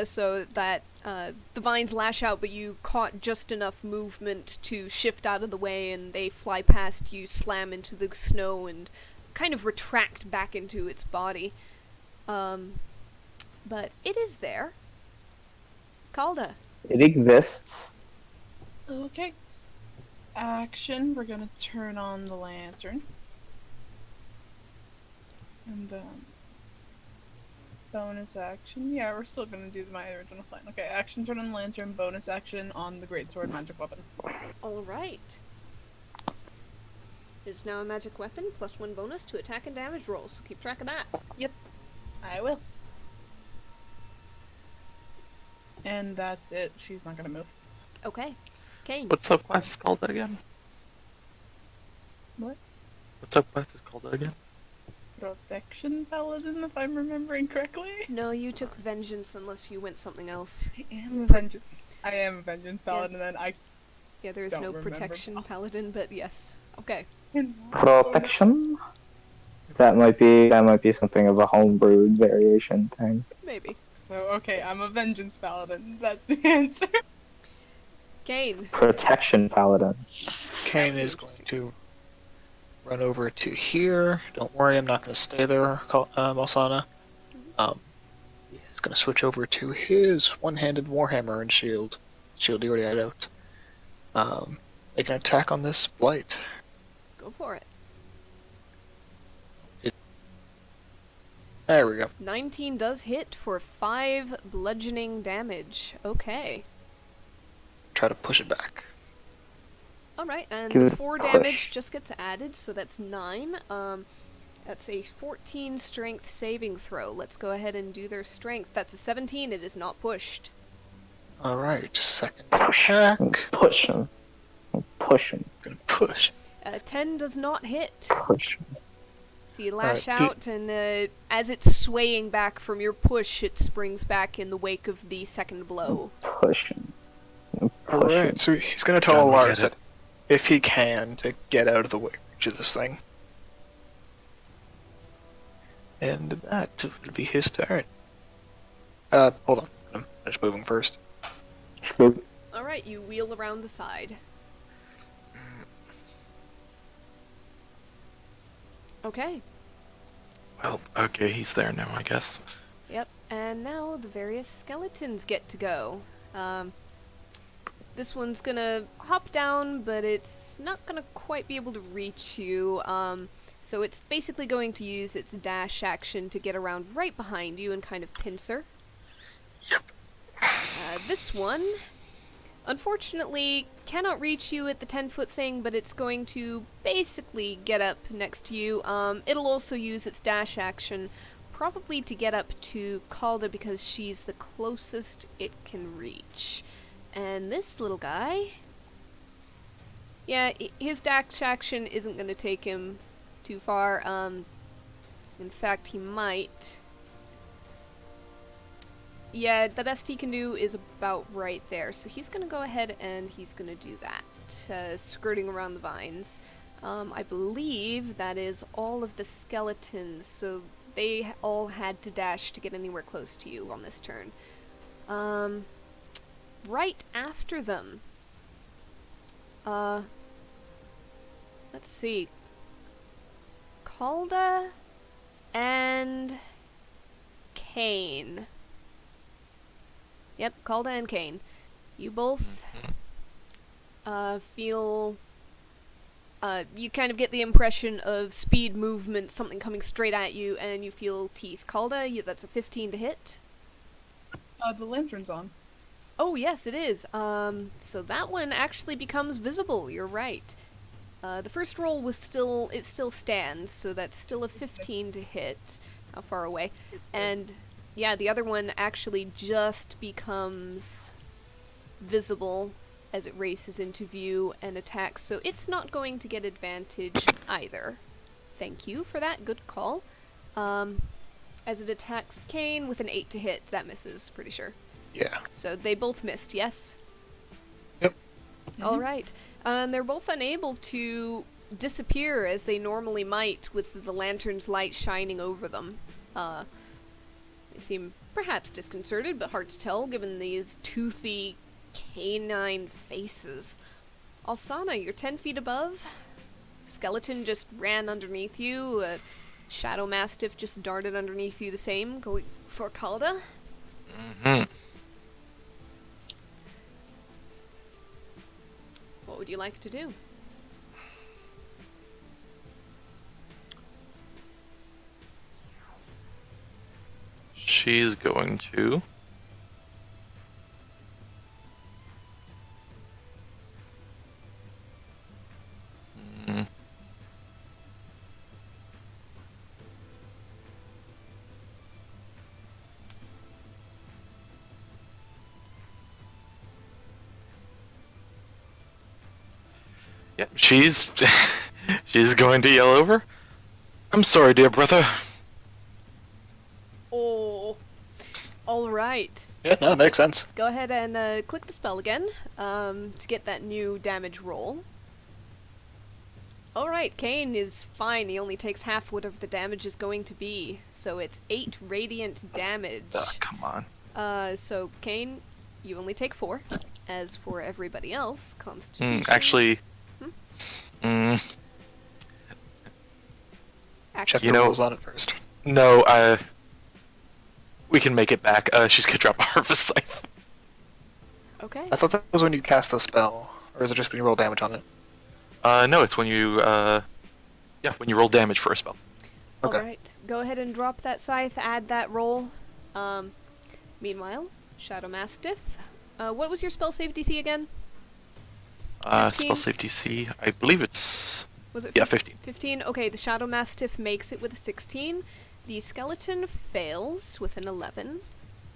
So that the vines lash out, but you caught just enough movement to shift out of the way, and they fly past you, slam into the snow, and kind of retract back into its body. But it is there. Calda. It exists. Okay. Action. We're gonna turn on the lantern. And then bonus action. Yeah, we're still gonna do my original plan. Okay, action turn on the lantern, bonus action on the greatsword magic weapon. Alright. It's now a magic weapon, +1 bonus to attack and damage rolls, so keep track of that. I will. And that's it. She's not gonna move. Okay. Kane. What subclass is called that again? What? What subclass is called that again? Protection paladin, if I'm remembering correctly. No, you took vengeance unless you went something else. I am a vengeance. Paladin, and I Yeah, there is Don't no remember. protection paladin, but yes. Okay. Protection? That might be something of a homebrewed variation thing. Maybe. So okay, I'm a vengeance paladin. That's the answer. Kane. Protection paladin. Kane is going to run over to here. Don't worry, I'm not going to stay there, Malsana. He's going to switch over to his one-handed warhammer and shield. Shield he already had out. Make an attack on this blight. Go for it. There we go. 19 does hit for 5 bludgeoning damage. Okay. Try to push it back. Alright, and Give it the a 4 push. damage just gets added, so that's 9. That's a 14 strength saving throw. Let's go ahead and do their strength. That's a 17. It is not pushed. Alright, second Push. attack. Push him. Push him. Gonna push. 10 does not hit. Push him. So you lash Alright, out, and as it's swaying back from your push, it springs back in the wake of the second blow. Push him. Push him. Alright, so he's gonna tell John, we Lars get that if he can, to get out of the way of this thing. And that will be his turn. Hold on. I'm just moving first. Spook. Alright, you wheel around the side. Okay. Well, okay, he's there now, I guess. Yep, and now the various skeletons get to go. This one's gonna hop down, but it's not gonna quite be able to reach you. So it's basically going to use its dash action to get around right behind you and kind of pincer. Yep. This one, unfortunately, cannot reach you at the 10-foot thing, but it's going to basically get up next to you. It'll also use its dash action, probably to get up to Calda because she's the closest it can reach. And this little guy, yeah, his dash action isn't going to take him too far. In fact, he might. Yeah, the best he can do is about right there. So he's going to go ahead and he's going to do that, skirting around the vines. I believe that is all of the skeletons, so they all had to dash to get anywhere close to you on this turn. Right after them. Let's see. Calda and Kane. Yep, Calda and Kane. You both feel... you kind of get the impression of speed movement, something coming straight at you, and you feel teeth. Calda, that's a 15 to hit. The lantern's on. Oh, yes, it is. So that one actually becomes visible, you're right. The first roll was still stands, so that's still a 15 to hit. How far away? And... yeah, the other one actually just becomes visible as it races into view and attacks, so it's not going to get advantage either. Thank you for that, good call. As it attacks Kane with an 8 to hit, that misses, pretty sure. Yeah. So they both missed, yes? Yep. Alright. They're both unable to disappear as they normally might with the lantern's light shining over them. They seem perhaps disconcerted, but hard to tell given these toothy canine faces. Alsana, you're 10 feet above. Skeleton just ran underneath you. A shadow mastiff just darted underneath you the same, going for Calda. Hmm. What would you like to do? She's going to. Mm. Yep, she's she's going to yell over. I'm sorry, dear brother. Oh. Alright. Yeah, no, that makes sense. Go ahead and click the spell again to get that new damage roll. Alright, Kane is fine. He only takes half whatever the damage is going to be. So it's 8 radiant damage. Come on. So Kane, you only take 4. As for everybody else, Constitution... Actually, Check Actually, You the know- rules on it first. no, we can make it back. She's gonna drop a harvest scythe. okay. I thought that was when you cast the spell, or is it just when you roll damage on it? No, it's when you, when you roll damage for a spell. Okay. Alright, go ahead and drop that scythe, add that roll. Meanwhile, Shadow Mastiff. What was your spell save DC again? 15? Spell save DC, I believe it's, Was it 15. 15? Okay, the Shadow Mastiff makes it with a 16. The Skeleton fails with an 11.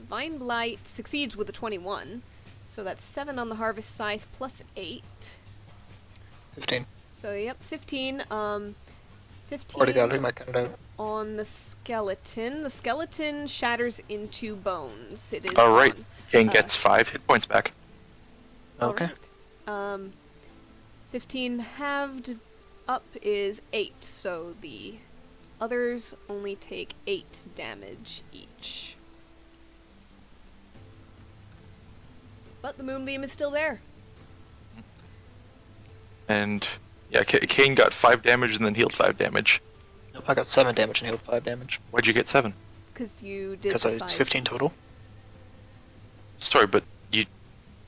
Vine Blight succeeds with a 21. So that's 7 on the Harvest Scythe plus 8. 15. So, yep, 15. 15 Already got it, might count it out. on the Skeleton. The Skeleton shatters into bones. It is Alright, gone. Kane Uh, gets 5 hit points back. Okay. Alright. 15 halved up is 8, so the others only take 8 damage each. But the moonbeam is still there. And, yeah, Kane got 5 damage and then healed 5 damage. Nope, I got 7 damage and healed 5 damage. Why'd you get 7? Because you did Because the it's scythe. 15 total. Sorry, but you...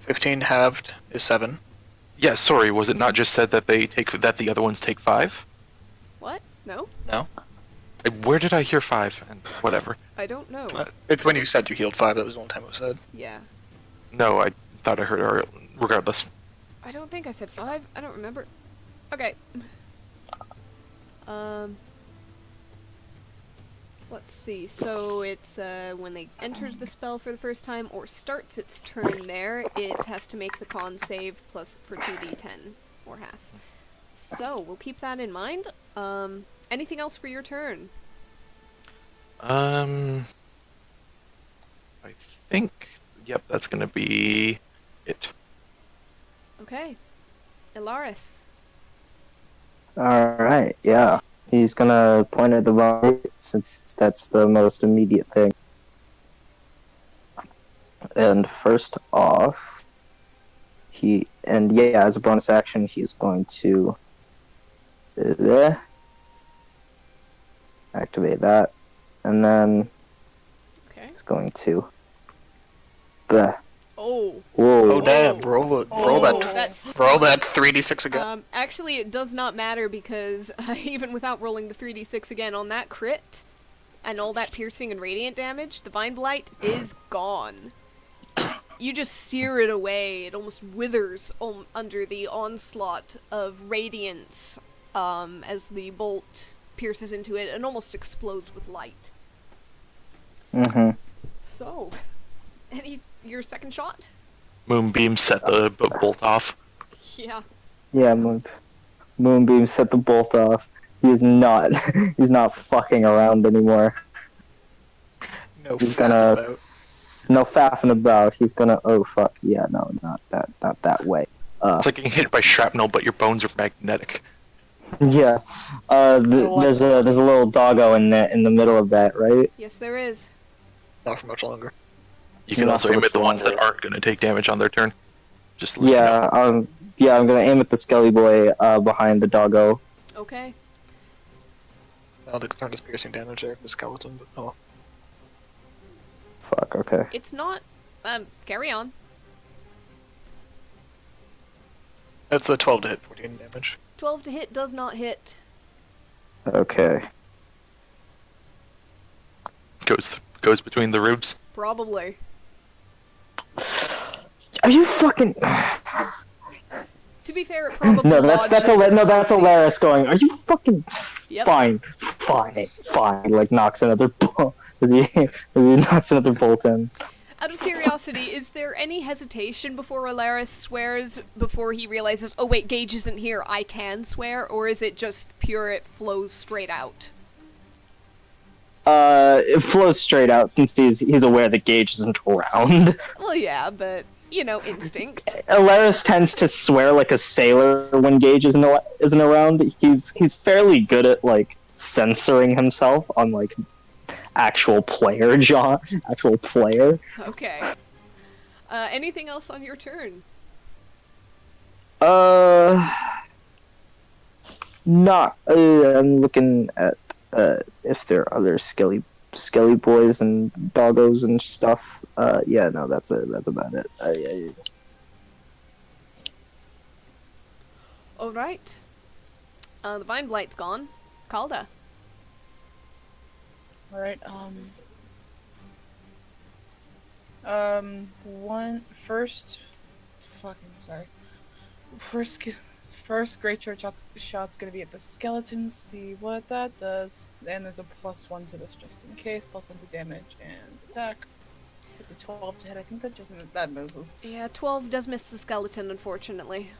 15 halved is 7. Yeah, sorry, was it not just said that that the other ones take 5? What? No? No? Where did I hear 5? And whatever. I don't know. It's when you said you healed 5, that was the one time it was said. Yeah. No, I thought I heard her. Regardless. I don't think I said 5. I don't remember. Okay. Let's see. So it's when they enters the spell for the first time or starts its turn there, it has to make the con save plus for 2d10 or half. So we'll keep that in mind. Anything else for your turn? I think... Yep, that's gonna be... it. Okay. Ilaris. Alright, yeah. He's gonna point at the vine since that's the most immediate thing. And first off, as a bonus action, he's going to activate that, and then Okay. he's going to whoa. Oh damn, roll Oh, that that's roll that 3d6 again. Actually, it does not matter because even without rolling the 3d6 again on that crit and all that piercing and radiant damage, the Vine Blight is gone. You just sear it away. It almost withers under the onslaught of radiance as the bolt pierces into it and almost explodes with light. Mm-hmm. So, your second shot? Moonbeam set the bolt off. Yeah. Yeah, Moonbeam set the bolt off. He's not fucking around anymore. No He's faffing gonna about. no faffing about. He's gonna fuck yeah, no, not that way. It's like getting hit by shrapnel, but your bones are magnetic. Yeah. There's a little doggo in the middle of that, right? Yes, there is. Not for much longer. You can Not also so aim much at the ones that longer. aren't going to take damage on their turn. Just let you know. Yeah, I'm gonna aim at the Skelly Boy behind the doggo. Okay. I don't think the turn is piercing damage there, the skeleton, but oh. Fuck, okay. It's not. Carry on. That's a 12 to hit, 14 damage. 12 to hit does not hit. Okay. Goes between the ribs. Probably. Are you fucking? To be fair, it probably No, that's Alaris going. Are you fucking? Yep. Fine. Like knocks another bolt. As he knocks another bolt in. Out of curiosity, is there any hesitation before Alaris swears before he realizes, oh wait, Gage isn't here, I can swear? Or is it just pure, it flows straight out? It flows straight out since he's aware that Gage isn't around. Well, yeah, but, you know, instinct. Alaris tends to swear like a sailor when Gage isn't around. He's fairly good at like censoring himself on like actual player. Okay. Anything else on your turn? Not. I'm looking at if there are other skelly boys and doggos and stuff. Yeah, no, that's about it. Yeah. Alright. The Vine Blight's gone. Calda. Alright, First great shot's gonna be at the skeleton, see what that does. And there's a +1 to this just in case, +1 to damage and attack. It's a 12 to hit, I think that misses. Yeah, 12 does miss the skeleton, unfortunately.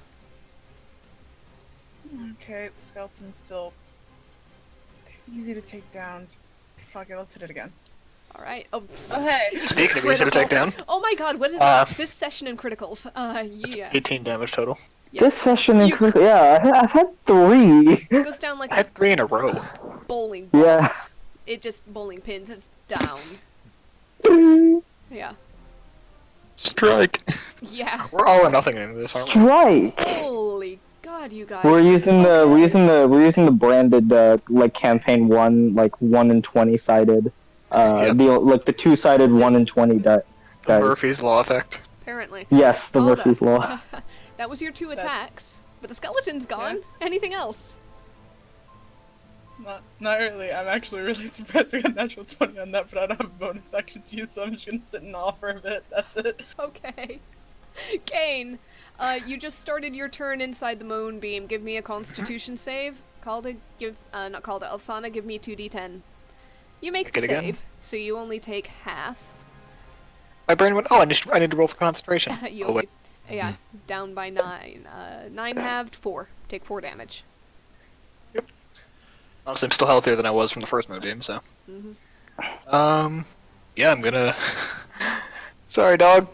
Okay, the skeleton's still easy to take down. Fuck it, let's hit it again. Alright. Oh, Okay! Speaking of easy to take down, oh my god, what is this session in criticals? Yeah. 18 damage total. Yep. This session in You- I've had 3. It goes down like I had 3 in a row. bowling balls. Yeah. It just bowling pins, it's down. Yeah. Strike. Yeah. We're all or nothing in this, aren't we? Strike. Holy god, you guys. We're using Okay. the branded like campaign 1 like 1 and 20 sided Yep. the 2-sided 1 and 20 dice. Murphy's Law effect. Apparently. Yes, the Calda. Murphy's Law. That was your 2 attacks, but the skeleton's gone. Anything else? Not really. I'm actually really surprised I got natural 20 on that, but I don't have a bonus action to use, so I'm just gonna sit and awe for a bit. That's it. Okay. Kane, you just started your turn inside the moonbeam. Give me a constitution save. Not Calda, Alsana, give me 2d10. You make the Make it again? save, so you only take half. My brain went, oh, I need to roll for concentration. You Oh, only, wait. yeah, down by 9. 9 halved, 4. Take 4 damage. Honestly, I'm still healthier than I was from the first moonbeam, so. Mm-hmm. Yeah, I'm gonna... Sorry, dog.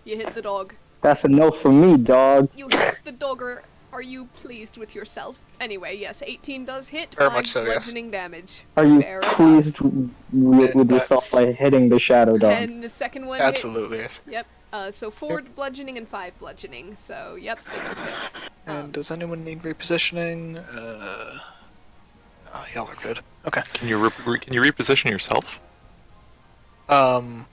You hit the dog. That's a no from me, dog. You hit the dogger. Are you pleased with yourself? Anyway, yes, 18 does hit. Very 5 much so, yes. bludgeoning damage. Are you Fair enough. pleased with yourself by hitting the shadow dog? And the second one Absolutely, hits. yes. Yep. So 4 bludgeoning and 5 bludgeoning. So, yep. It does hit. And does anyone need repositioning? Oh, y'all are good. Okay. Can you reposition yourself? Well,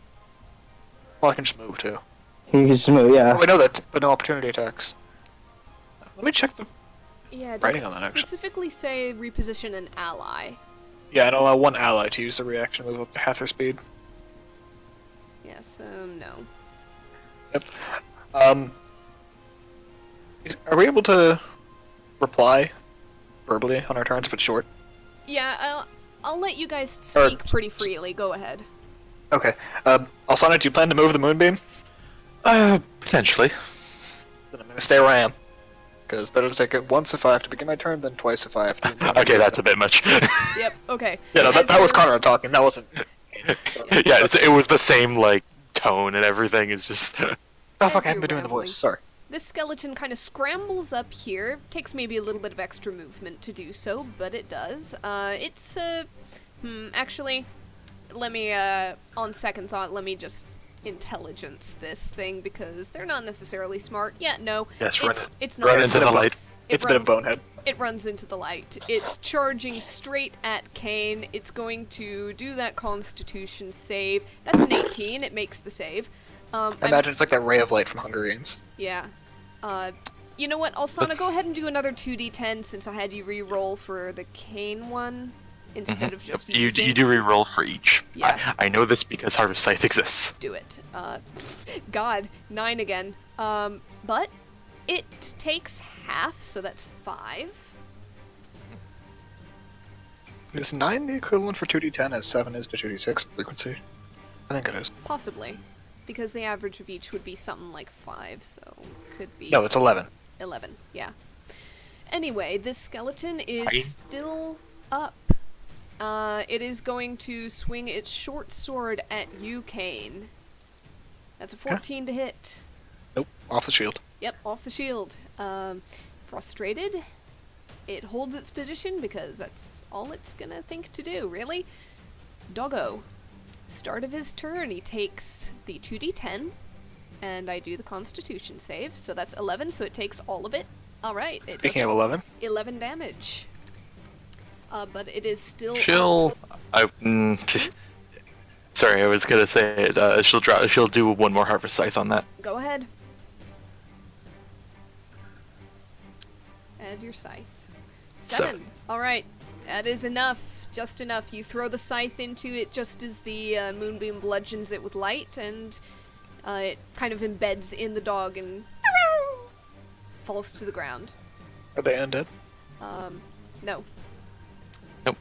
I can just move, too. He can just move, yeah. Oh, I know that, but no opportunity attacks. Let me check the... Yeah, it Writing doesn't on that, actually. specifically say reposition an ally. Yeah, and allow one ally to use the reaction move up to half their speed. Yes, no. Yep. Are we able to reply verbally on our turns if it's short? Yeah, I'll let you guys speak pretty freely. Go ahead. Okay. Alsana, do you plan to move the moonbeam? Potentially. Then I'm gonna stay where I am. Because it's better to take it once if I have to begin my turn than twice if I have to. Okay, that's a bit much. Yep, okay. Yeah, no, As that was you're- Conrad talking, that wasn't... Yeah, it was the same, like, tone and everything. It's just... Oh, As fuck, I you're haven't been doing the rambling. voice, sorry. This skeleton kind of scrambles up here. Takes maybe a little bit of extra movement to do so, but it does. It's Actually, let me, on second thought, let me just intelligence this thing, because they're not necessarily smart. Yeah, no. Yes, it's not. run It's into been the a light. It's a bit of bonehead. It runs into the light. It's charging straight at Kane. It's going to do that Constitution save. That's an 18. It makes the save. I imagine it's like that ray of light from Hunger Games. Yeah. You know what, Alsana, go ahead and do another 2d10 since I had you re-roll for the Kane one instead of just You using. do re-roll for each. Yeah. I know this because Harvest Scythe exists. Do it. God, 9 again. But it takes half, so that's 5. Is 9 the equivalent for 2d10 as 7 is to 2d6 frequency? I think it is. Possibly. Because the average of each would be something like 5, so could be... No, it's 11. 11, yeah. Anyway, this skeleton is Hi. still up. It is going to swing its short sword at you, Kane. That's a 14 to hit. Nope, off the shield. Yep, off the shield. Frustrated. It holds its position because that's all it's gonna think to do, really. Doggo. Start of his turn, he takes the 2d10, and I do the Constitution save, so that's 11, so it takes all of it. Alright, it Speaking does of 11, 11 damage. But it is still... She'll. Sorry, I was gonna say it. She'll do one more Harvest Scythe on that. Go ahead. Add your scythe. 7. Alright, that is enough. Just enough. You throw the scythe into it just as the moonbeam bludgeons it with light, and it kind of embeds in the dog and falls to the ground. are they undead? No. Nope.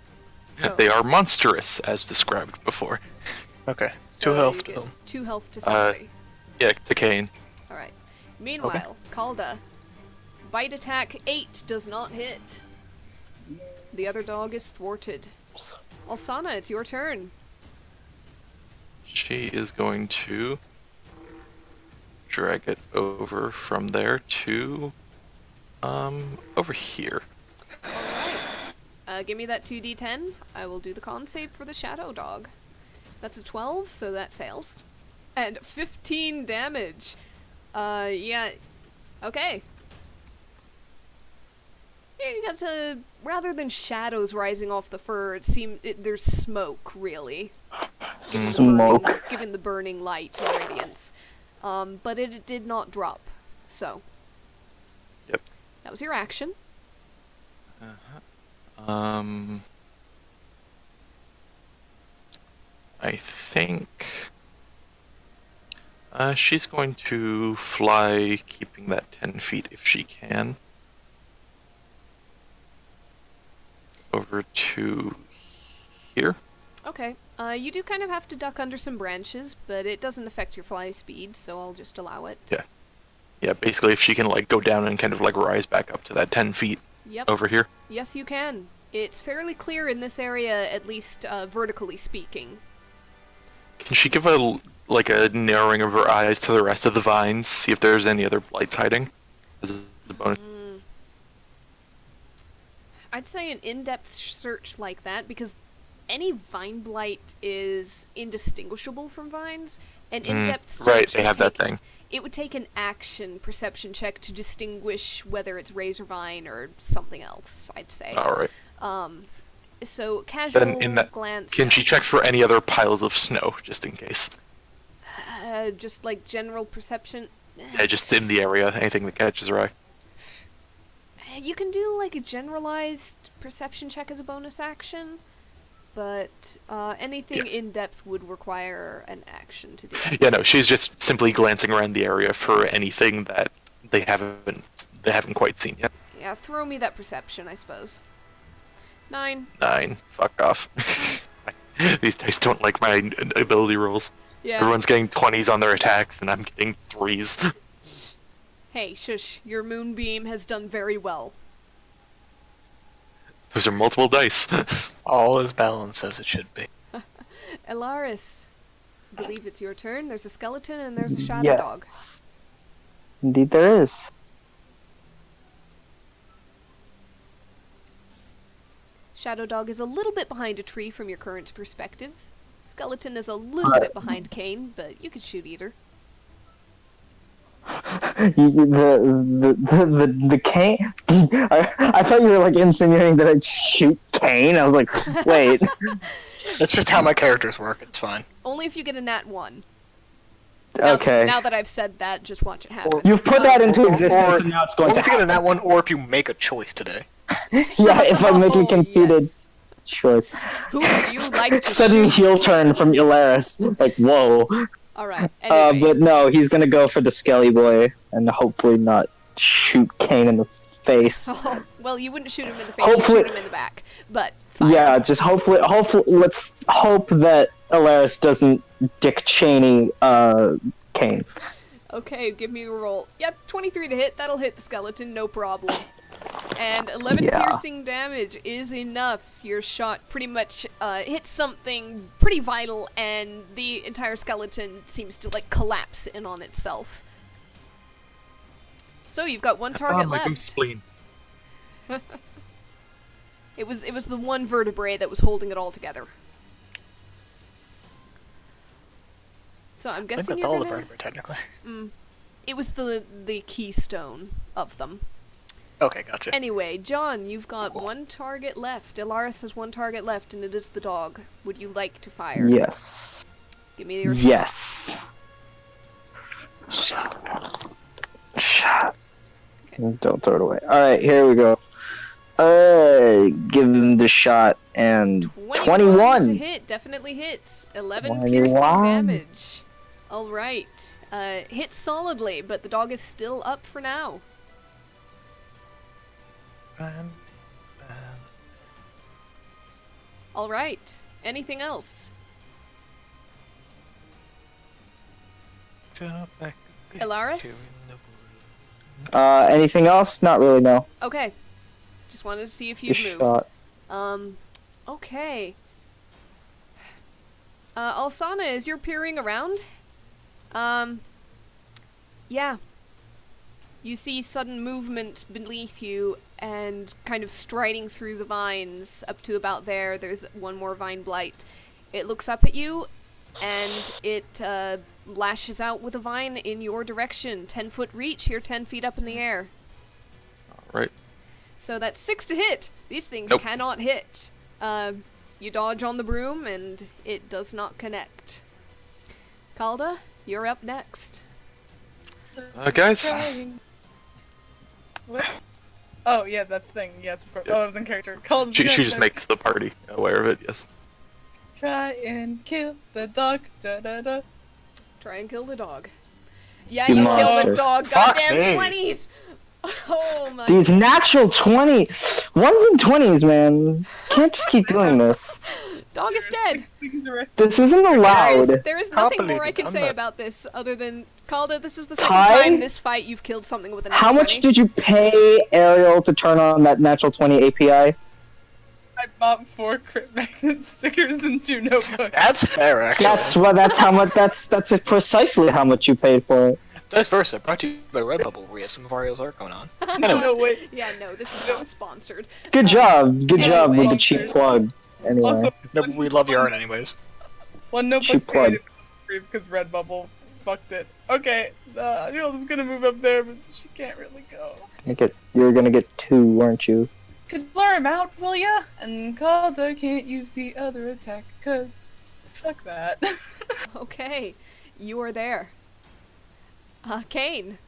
So, They are monstrous, as described before. Okay, so 2 you health. get Oh. 2 health to somebody. Yeah, to Kane. Alright. Meanwhile, Kalda. Bite attack 8 does not hit. The other dog is thwarted. Alsana, it's your turn. She is going to drag it over from there to over here. Alright. Give me that 2d10. I will do the con save for the shadow dog. That's a 12, so that fails. And 15 damage. Yeah. Okay. Yeah, you got to... Rather than shadows rising off the fur, there's smoke, really. Smoke. Given the burning light and radiance. But it did not drop. So. Yep. That was your action. I think she's going to fly, keeping that 10 feet if she can, over to here. Okay. You do kind of have to duck under some branches, but it doesn't affect your fly speed, so I'll just allow it. Yeah. Yeah, basically if she can like go down and kind of like rise back up to that 10 feet Yep. over here. Yes, you can. It's fairly clear in this area, at least vertically speaking. Can she give a narrowing of her eyes to the rest of the vines, see if there's any other blights hiding? As a bonus. I'd say an in-depth search like that, because any vine blight is indistinguishable from vines. An in-depth search Right, they would have that take- thing. It would take an action perception check to distinguish whether it's razor vine or something else, I'd say. Alright. So casual Then in that, glance. can she check for any other piles of snow, just in case? Just like general perception. Yeah, just in the area, anything that catches her eye. You can do like a generalized perception check as a bonus action, but anything Yeah. in depth would require an action to do. Yeah, no, she's just simply glancing around the area for anything that they haven't quite seen yet. Yeah, throw me that perception, I suppose. 9. 9. Fuck off. These dice don't like my ability rolls. Yeah. Everyone's getting 20s on their attacks, and I'm getting 3s. Hey, shush. Your moonbeam has done very well. Those are multiple dice. All is balanced as it should be. Elaris, I believe it's your turn. There's a skeleton and there's a shadow dog. Yes. Indeed there is. Shadow Dog is a little bit behind a tree from your current perspective. Skeleton is a little bit behind Kane, but you could shoot either. The cane. I thought you were like insinuating that I'd shoot Kane. I was like, wait. That's just how my characters work. It's fine. Only if you get a nat 1. Now, Okay. Now that I've said that, just watch it happen. Or- You've put that into Or- existence, or- and now it's going Only to if you get in happen. that one, or if you make a choice today. Yeah, if I make a Oh, conceded yes. choice. Who would you like to Sudden shoot? heel turn from Ilaris. Like, whoa. Alright, anyway. But no, he's gonna go for the Skelly Boy and hopefully not shoot Kane in the face. Oh, well, you wouldn't shoot him in the face, Hopefully- you shoot him in the back. But, fine. Yeah, just hopefully, let's hope that Ilaris doesn't Dick Cheney, Kane. Okay, give me a roll. Yep, 23 to hit. That'll hit the skeleton, no problem. And 11 Yeah. piercing damage is enough. Your shot pretty much hits something pretty vital, and the entire skeleton seems to, like, collapse in on itself. So you've got one target my goose left. spleen. It was the one vertebrae that was holding it all together. So I'm I think guessing that's you're all the gonna... vertebrae, technically. It was the keystone of them. Okay, gotcha. Anyway, John, you've got one target left. Ilaris has one target left, and it is the dog. Would you like to fire? Yes. Give me your Yes. Shot. Don't throw it away. Alright, here we go. Give him the shot, and 21 to hit. Definitely hits. 11 piercing 21. damage. Alright. Hits solidly, but the dog is still up for now. And Alright. Anything else? go back. Ilaris? Anything else? Not really, no. Okay. Just wanted to see if you'd Just move. shot. Okay. Alsana, as you're peering around, yeah. You see sudden movement beneath you and kind of striding through the vines up to about there. There's one more vine blight. It looks up at you and it lashes out with a vine in your direction. 10-foot reach. You're 10 feet up in the air. Right. So that's 6 to hit. These things Nope. cannot hit. You dodge on the broom, and it does not connect. Kalda, you're up next. Guys. Trying. What? Oh, yeah, that thing. Yes, of course. Oh, I was in character. Called She just makes the party aware of it, yes. Try and kill the dog. Da da da. Try and kill the dog. Yeah, You you kill the monster. dog. Fuck Goddamn me. 20s! Oh my. These natural 20. 1s and 20s, man. Can't just keep doing this. Dog is There are dead. 6 things around. This isn't allowed. There is Can't nothing believe more I you've can done say that. about this other than, Kalda, this is the second Ty? time this fight you've killed something with a How much 20. did you pay Ariel to turn on that natural 20 API? I bought 4 crit magnet stickers and 2 notebooks. That's fair, actually. That's how much. That's precisely how much you paid for it. Vice versa. Brought to you by Redbubble, where we have some of Ariel's art going on. Anyway, No, wait. Yeah, no, this is not sponsored. Good job. Good Yeah, job with the sponsored. cheap plug. Anyway. Also, no, we love your art anyways. one Cheap notebook plug. paid because Redbubble fucked it. Okay, Yola's gonna move up there, but she can't really go. You were gonna get 2, weren't you? Could blur him out, will ya? And Calder can't use the other attack, cause fuck that. Okay, you are there. Kane.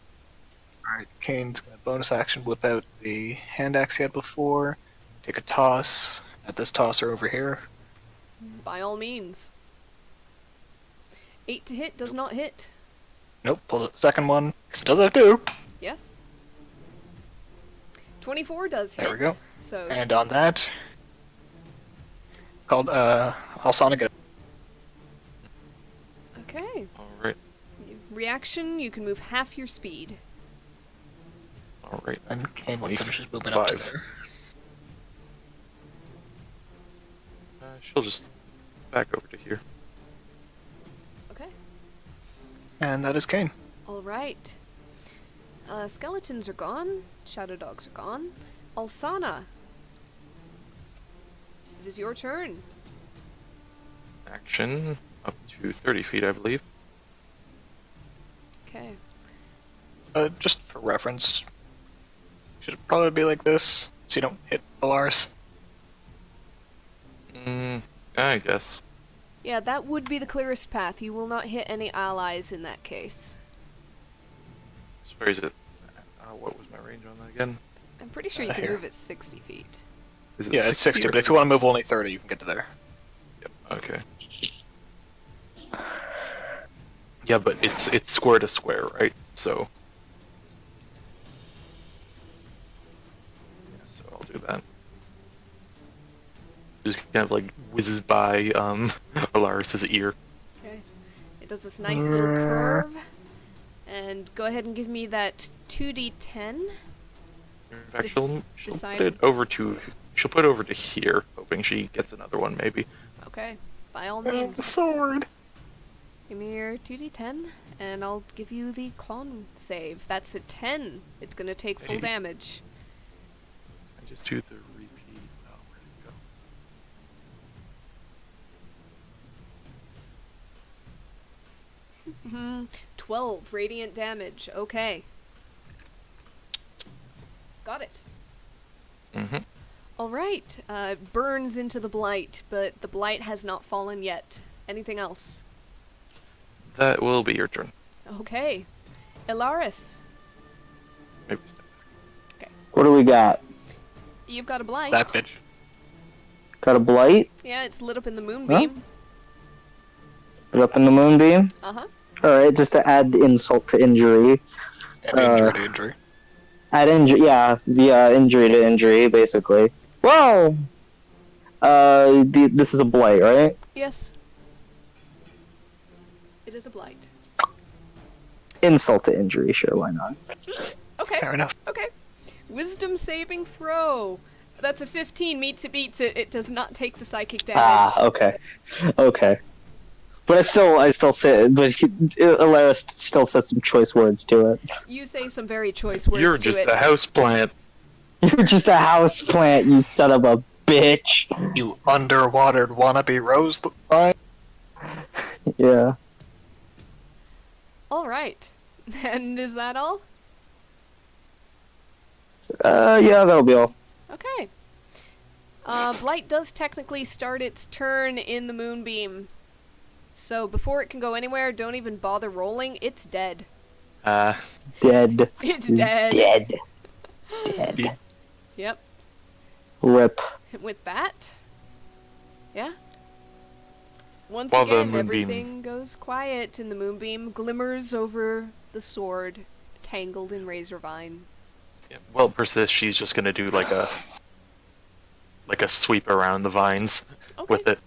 Alright, Kane's gonna bonus action whip out the hand axe he had before, take a toss at this tosser over here. By all means. 8 to hit does not hit. Nope, pull the second one. It does have 2. Yes. 24 does hit. There we go. So And on that, called Alsana get Okay. Alright. Reaction, you can move half your speed. Alright. and Kane will finish his movement up to 25. there. She'll just back over to here. Okay. And that is Kane. Alright. Skeletons are gone. Shadow dogs are gone. Alsana. It is your turn. Action up to 30 feet, I believe. Okay. Just for reference, should it probably be like this so you don't hit Alaris? I guess. Yeah, that would be the clearest path. You will not hit any allies in that case. So where is it? What was my range on that again? I'm pretty sure you can Here. move it 60 feet. Is it Yeah, it's 60, or- but if you want to move only 30, you can get to there. Yep, okay. Yeah, but it's square to square, right? So. Yeah, so I'll do that. Just kind of like whizzes by Alaris's ear. Okay. It does this nice little curve. And go ahead and give me that 2d10. In fact, Dis- she'll decide- put it over to here, hoping she gets another one maybe. Okay. By all The means. sword! Give me your 2d10, and I'll give you the con save. That's a 10. It's gonna take full Hey. damage. I just do the repeat. Oh, where'd it go? 12 radiant damage. Okay. Got it. Mm-hmm. Alright. It burns into the blight, but the blight has not fallen yet. Anything else? That will be your turn. Okay. Ilaris, Maybe step back. What do we got? you've got a blight. That bitch. Got a blight? Yeah, it's lit up in the moonbeam. Put up in the moonbeam? Uh-huh. Alright, just to add insult to injury. And injury to injury. Add injury, yeah, injury to injury, basically. Whoa! This is a blight, right? Yes. It is a blight. Insult to injury, sure, why not? Okay. Fair enough. Okay. Wisdom saving throw. That's a 15. Meets it, beats it. It does not take the psychic damage. Okay. Okay. But I still say, Alaris still says some choice words to it. You say some very choice words You're to just it. a house plant. You're just a house plant, you son of a bitch. You underwatered wannabe rose vine? Yeah. All right. And is that all? Yeah, that'll be all. Okay. Blight does technically start its turn in the moonbeam. So before it can go anywhere, don't even bother rolling. It's dead. Dead. It's He's dead. Dead. Dead. Yep. Rip. With that, yeah. Once While the again, moonbeam- everything goes quiet, and the moonbeam glimmers over the sword, tangled in razor vine. Yeah, well, persists. She's just gonna do like a sweep around the vines Okay. with it.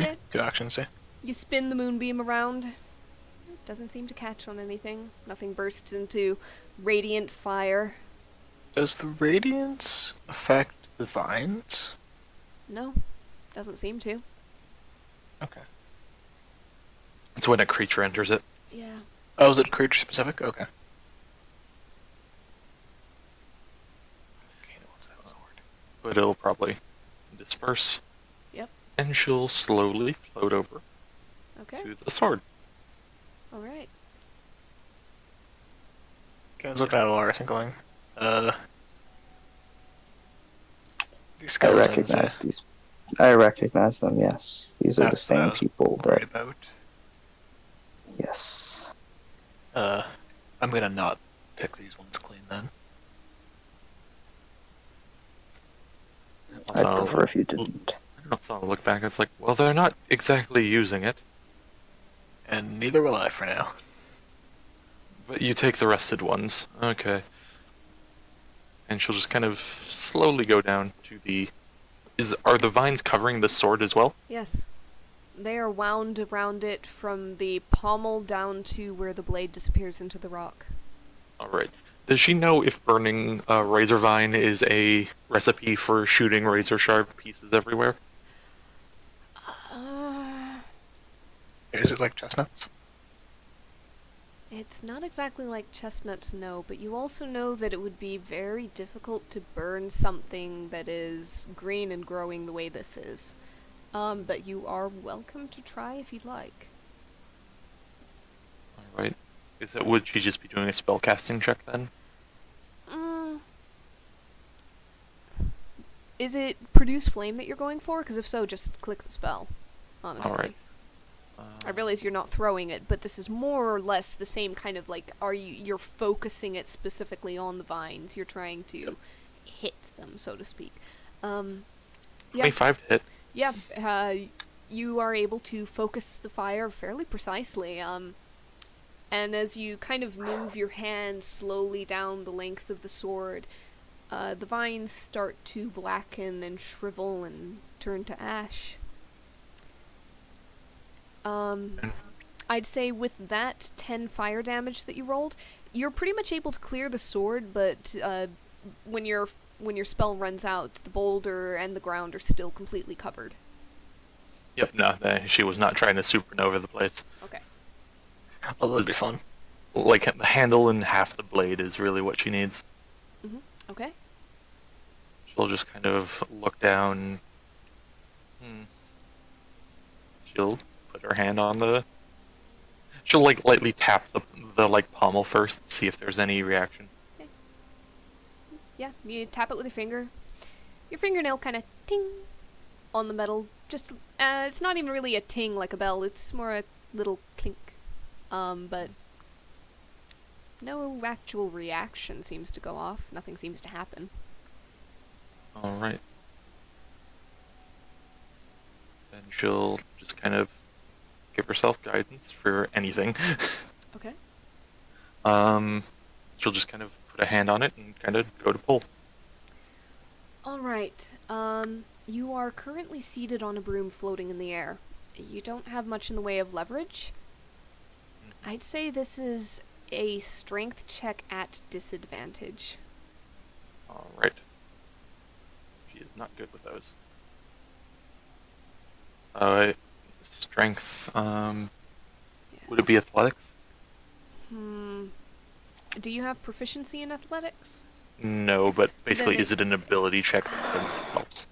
Yeah. 2 actions, yeah. You spin the moonbeam around. It doesn't seem to catch on anything. Nothing bursts into radiant fire. Does the radiance affect the vines? No, doesn't seem to. Okay. It's when a creature enters it. Yeah. Oh, is it creature specific? Okay. Okay, what's that sword? But it'll probably disperse. Yep. And she'll slowly float over Okay. to the sword. All right. Okay, I was looking at Alaris and going, these I skeletons, recognize these. I recognize them, yes. These are the That's what I same was people worried that. about. Yes. I'm gonna not pick these ones clean then. I'd prefer if you didn't. So I'll look back. It's like, well, they're not exactly using it, And neither will I for now. but you take the rested ones. Okay. And she'll just kind of slowly go down to the. Are the vines covering the sword as well? Yes. They are wound around it from the pommel down to where the blade disappears into the rock. All right. Does she know if burning razor vine is a recipe for shooting razor sharp pieces everywhere? Is it like chestnuts? It's not exactly like chestnuts, no, but you also know that it would be very difficult to burn something that is green and growing the way this is. But you are welcome to try if you'd like. Alright. Would she just be doing a spell casting check then? Mm. Is it produce flame that you're going for? Because if so, just click the spell, honestly. Alright. I realize you're not throwing it, but this is more or less the same kind of like, you're focusing it specifically on the vines. You're trying to hit them, so to speak. Yeah. 25 to hit. Yeah, you are able to focus the fire fairly precisely. And as you kind of move your hand slowly down the length of the sword, the vines start to blacken and shrivel and turn to ash. I'd say with that 10 fire damage that you rolled, you're pretty much able to clear the sword, but when your spell runs out, the boulder and the ground are still completely covered. Yep, no, she was not trying to supernova the place. Okay. Oh, that'd be fun. Like, the handle and half the blade is really what she needs. Okay. She'll just kind of look down. She'll put her hand on the... She'll, like, lightly tap the like, pommel first, see if there's any reaction. Okay. Yeah, you tap it with your finger. Your fingernail kind of ting on the metal. Just, it's not even really a ting like a bell, it's more a little clink. But no actual reaction seems to go off. Nothing seems to happen. Alright. Then she'll just kind of give herself guidance for anything. Okay. She'll just kind of put a hand on it and kind of go to pull. Alright, you are currently seated on a broom floating in the air. You don't have much in the way of leverage. I'd say this is a strength check at disadvantage. Alright. She is not good with those. Strength, would it be athletics? Do you have proficiency in athletics? No, but basically, Then is it an ability check that helps?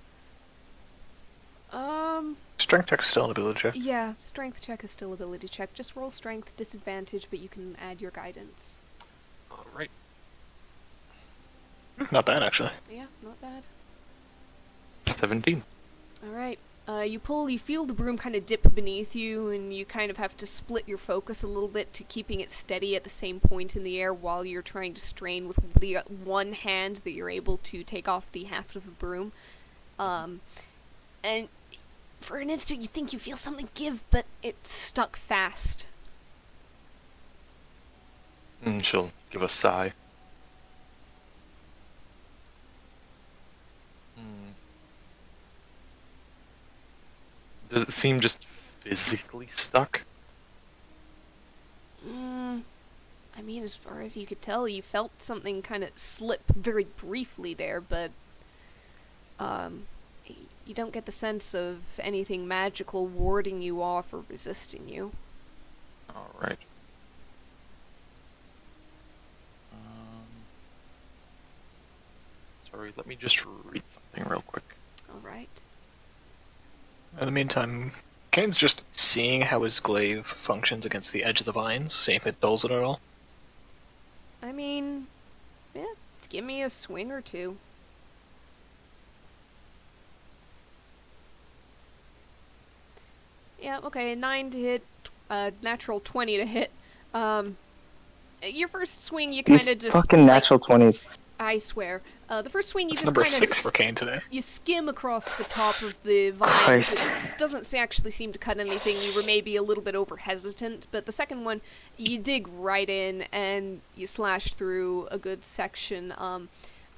Strength check's still an ability check. Yeah, strength check is still ability check. Just roll strength, disadvantage, but you can add your guidance. Alright. Not bad, actually. Yeah, not bad. 17. Alright. You feel the broom kind of dip beneath you, and you kind of have to split your focus a little bit to keeping it steady at the same point in the air while you're trying to strain with the one hand that you're able to take off the haft of the broom. And for an instant you think you feel something give, but it's stuck fast. And she'll give a sigh. Does it seem just physically stuck? I mean, as far as you could tell, you felt something kind of slip very briefly there, but you don't get the sense of anything magical warding you off or resisting you. Alright. Sorry, let me just read something real quick. Alright. In the meantime, Kane's just seeing how his glaive functions against the edge of the vines, seeing if it dulls it at all. I mean, yeah, give me a swing or two. Yeah, okay, 9 to hit, natural 20 to hit. Your first swing, you kind These of just... fucking natural 20s. I swear. The first swing, you That's just number kind 6 of... for Kane today. You skim across the top of the vines. Christ. It doesn't actually seem to cut anything. You were maybe a little bit over-hesitant, but the second one, you dig right in, and you slash through a good section.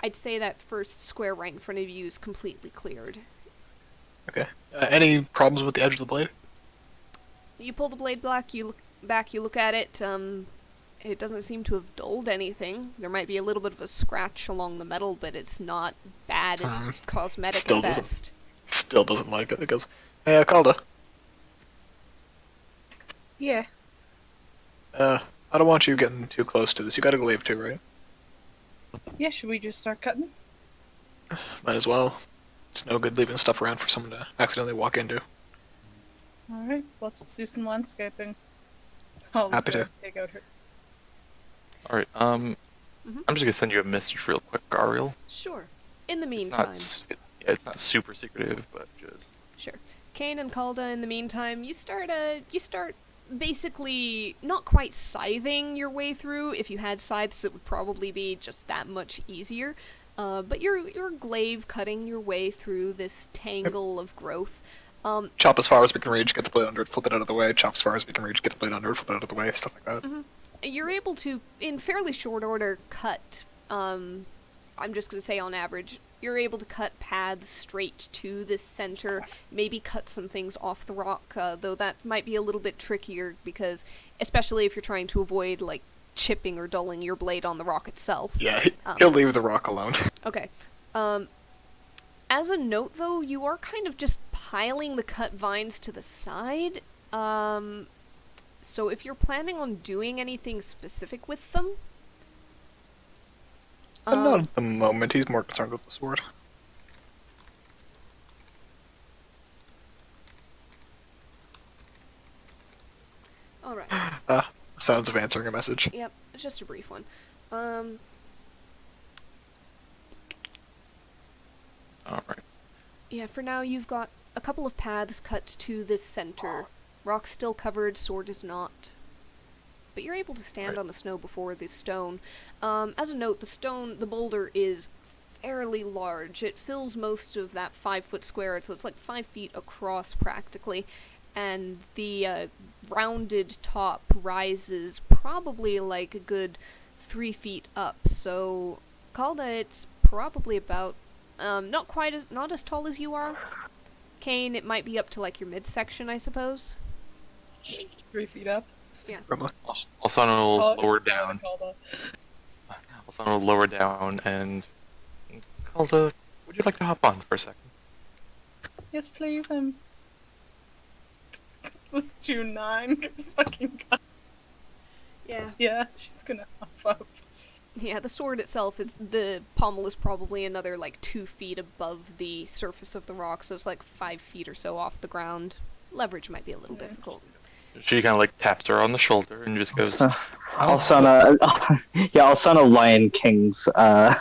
I'd say that first square right in front of you is completely cleared. Okay. Any problems with the edge of the blade? You pull the blade back, you look at it, it doesn't seem to have dulled anything. There might be a little bit of a scratch along the metal, but it's not bad. It's cosmetic Still at doesn't- best. Still doesn't like it. It goes, hey, Calder. Yeah. I don't want you getting too close to this. You got a glaive too, right? Yeah, should we just start cutting? Might as well. It's no good leaving stuff around for someone to accidentally walk into. Alright, let's do some landscaping. I'll Happy just to. take out her. All right. I'm just gonna send you a message real quick, Ariel. Sure. In the It's meantime. not, yeah, it's not super secretive, but just. Sure. Kane and Calda, in the meantime, you start basically not quite scything your way through. If you had scythes, it would probably be just that much easier. But you're glaive cutting your way through this tangle of growth. Chop as far as we can reach, get the blade under it, flip it out of the way. Chop as far as we can reach, get the blade under it, flip it out of the way, stuff like that. You're able to, in fairly short order, cut, I'm just going to say on average, you're able to cut paths straight to this center, maybe cut some things off the rock, though that might be a little bit trickier because, especially if you're trying to avoid, like, chipping or dulling your blade on the rock itself. Yeah, he'll leave the rock alone. Okay. As a note, though, you are kind of just piling the cut vines to the side. So if you're planning on doing anything specific with them... Not at the moment. He's more concerned with the sword. Alright. Sounds of answering a message. Yep, just a brief one. All right. Yeah, for now you've got a couple of paths cut to this center. Rock's still covered, sword is not. But you're able to stand Right. on the snow before the stone. As a note, the boulder is fairly large. It fills most of that 5-foot square, so it's like 5 feet across practically. And the rounded top rises probably like a good 3 feet up. So, Calda, it's probably about not as tall as you are. Kane, it might be up to like your midsection, I suppose. 3 feet up. Probably. Alsana will Call- lower it's down. Calda. Alsana will lower down and. Calda, would you like to hop on for a second? Yes, please. I'm. This June 9. Fucking God. Yeah. Yeah, she's gonna hop up. Yeah, the sword itself the pommel is probably another like 2 feet above the surface of the rock, so it's like 5 feet or so off the ground. Leverage might be a little difficult. She kind of like taps her on the shoulder and just goes, Alsana, yeah, Alsana Lion King's, does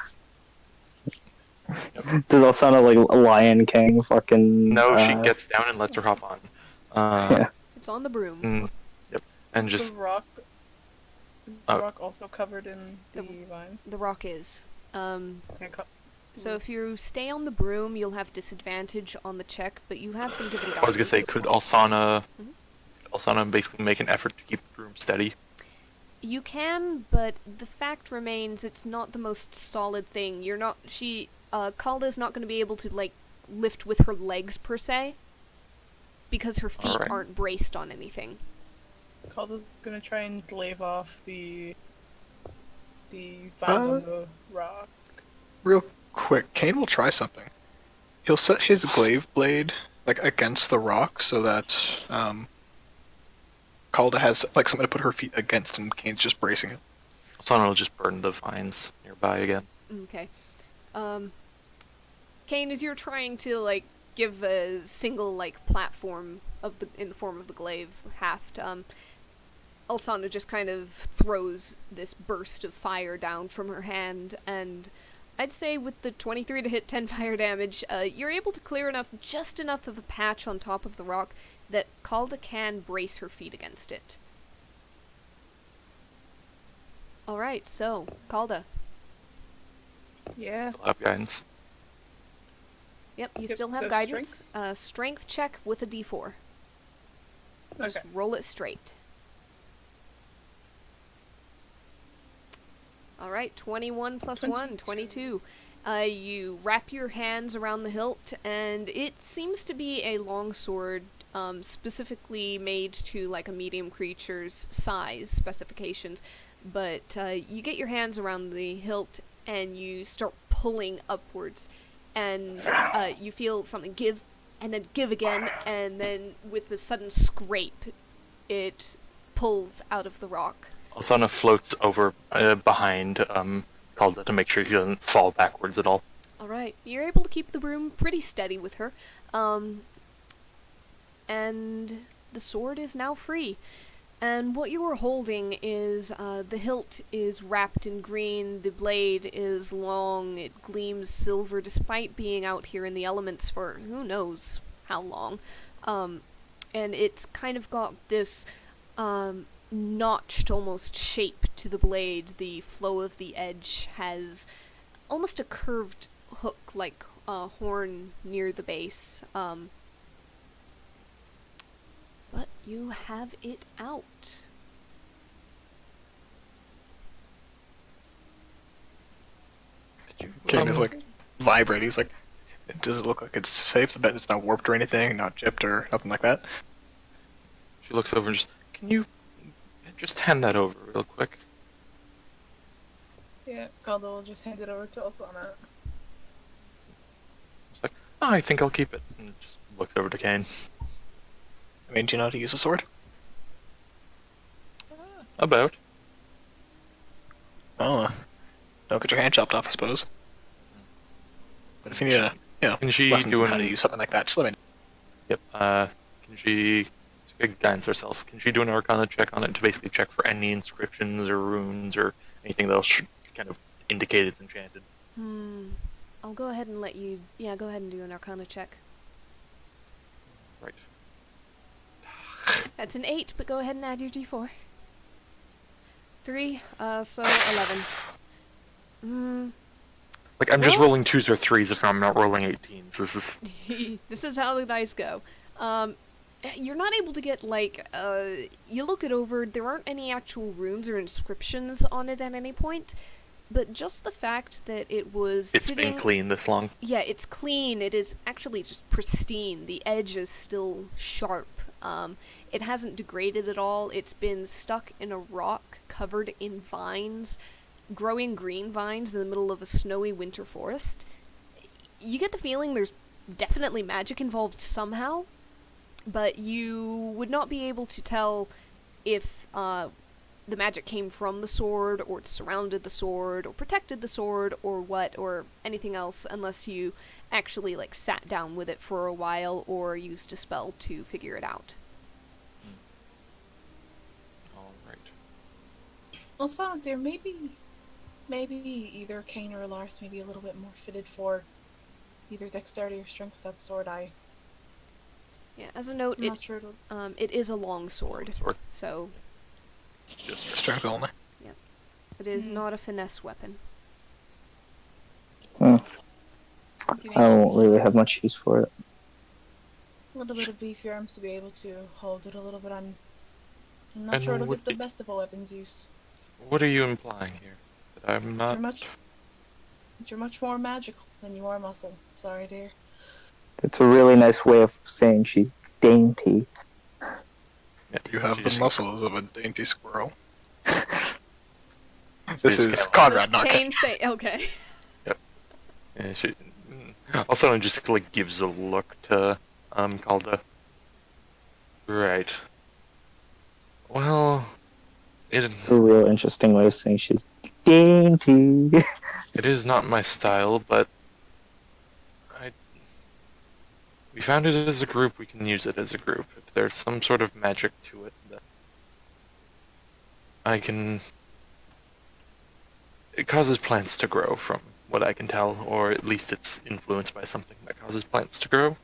Alsana like Lion King fucking, No, she gets down and lets her hop on. Yeah. It's on the broom. Yep. And Is just the rock. Is the rock also covered in the vines? The rock is. Okay, So if you stay on the broom, you'll have disadvantage on the check, but you have been given guidance. I was gonna say, could Alsana Mhm. basically make an effort to keep the broom steady? You can, but the fact remains it's not the most solid thing. Calda's not going to be able to, like, lift with her legs, per se, because her feet Alright. aren't braced on anything. Calda's gonna try and glaive off the vines on the rock. Real quick, Kane will try something. He'll set his glaive blade like against the rock so that Calda has like something to put her feet against, and Kane's just bracing it. Alsana will just burn the vines nearby again. Okay. Kane, as you're trying to, like, give a single, like, platform in the form of the glaive haft, Alsana just kind of throws this burst of fire down from her hand, and I'd say with the 23 to hit 10 fire damage, you're able to clear just enough of a patch on top of the rock that Calda can brace her feet against it. Alright, so, Calda. Yeah. Still have guidance. Yep, you Yep, still have so guidance. Strength check with a d4. Just Okay. roll it straight. Alright, 21 plus 1, 22. You wrap your hands around the hilt, and it seems to be a longsword specifically made to, like, a medium creature's size specifications. But you get your hands around the hilt, and you start pulling upwards, and you feel something give, and then give again, and then with a sudden scrape, it pulls out of the rock. Alsana floats over behind Calda to make sure he doesn't fall backwards at all. Alright, you're able to keep the broom pretty steady with her. And the sword is now free. And what you were holding is, the hilt is wrapped in green, the blade is long, it gleams silver despite being out here in the elements for who knows how long. And it's kind of got this, notched almost shape to the blade. The flow of the edge has almost a curved hook like a horn near the base. But you have it out. Kane is like vibrating. He's like, does it look like it's safe? The bed it's not warped or anything, not chipped or nothing like that. She looks over and just, can you just hand that over real quick? Yeah, Caldo will just hand it over to Osana. It's like, oh, I think I'll keep it. And just looks over to Kane. I mean, do you know how to use a sword? About. Oh, don't get your hand chopped off, I suppose. But if you need Can she lessons do on how to use something like that, just let me know. Yep. Can she guidance herself? Can she do an Arcana check on it to basically check for any inscriptions or runes or anything that'll kind of indicate it's enchanted? I'll go ahead and let you... Yeah, go ahead and do an Arcana check. Right. That's an 8, but go ahead and add your d4. 3, so 11. Like, I'm just Well- rolling 2s or 3s if I'm not rolling 18s. This is... This is how the dice go. You're not able to get, like, you look it over, there aren't any actual runes or inscriptions on it at any point, but just the fact that it was It's sitting... been clean this long. Yeah, it's clean, it is actually just pristine, the edge is still sharp. It hasn't degraded at all, it's been stuck in a rock covered in vines, growing green vines in the middle of a snowy winter forest. You get the feeling there's definitely magic involved somehow, but you would not be able to tell if the magic came from the sword, or it surrounded the sword, or protected the sword, or what, or anything else, unless you actually, like, sat down with it for a while, or used a spell to figure it out. Alright. Osana, dear, maybe either Kane or Lars may be a little bit more fitted for either dexterity or strength with that sword. Yeah, as a note, I'm not sure it'll... it is a long sword, so Just Strength only. it is not a finesse weapon. I won't really have much use for it. A little bit of beefy arms to be able to hold it a little bit. I'm not And sure it'll would get the be- best of a weapon's use. What are you implying here? That I'm But not... you're much more magical than you are muscle. Sorry, dear. It's a really nice way of saying she's dainty. Yeah, You have she the just- muscles of a dainty squirrel. She's This is kinda like- Conrad, not Does Kane. Kane say... Okay. Yeah, she... Also, just, like, gives a look to, Calda. Right. Well... It's a real interesting way of saying she's dainty. It is not my style, but we found it as a group, we can use it as a group. If there's some sort of magic to it that I can... It causes plants to grow, from what I can tell, or at least it's influenced by something that causes plants to grow.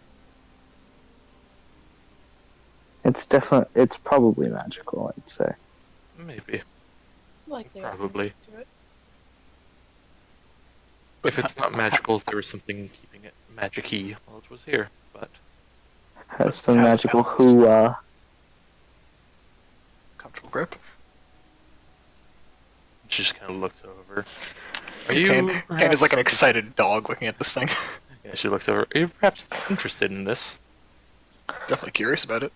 It's probably magical, I'd say. Maybe. Likely Probably. To it. If it's not magical, if there was something keeping it magic-y, well, it was here, but... Has some Has magical balanced. hoo-ah. Comfortable grip. She just kind of looks over. Are Kane is perhaps- like an excited dog looking at this thing. Yeah, she looks over. Are you perhaps interested in this? Definitely curious about it.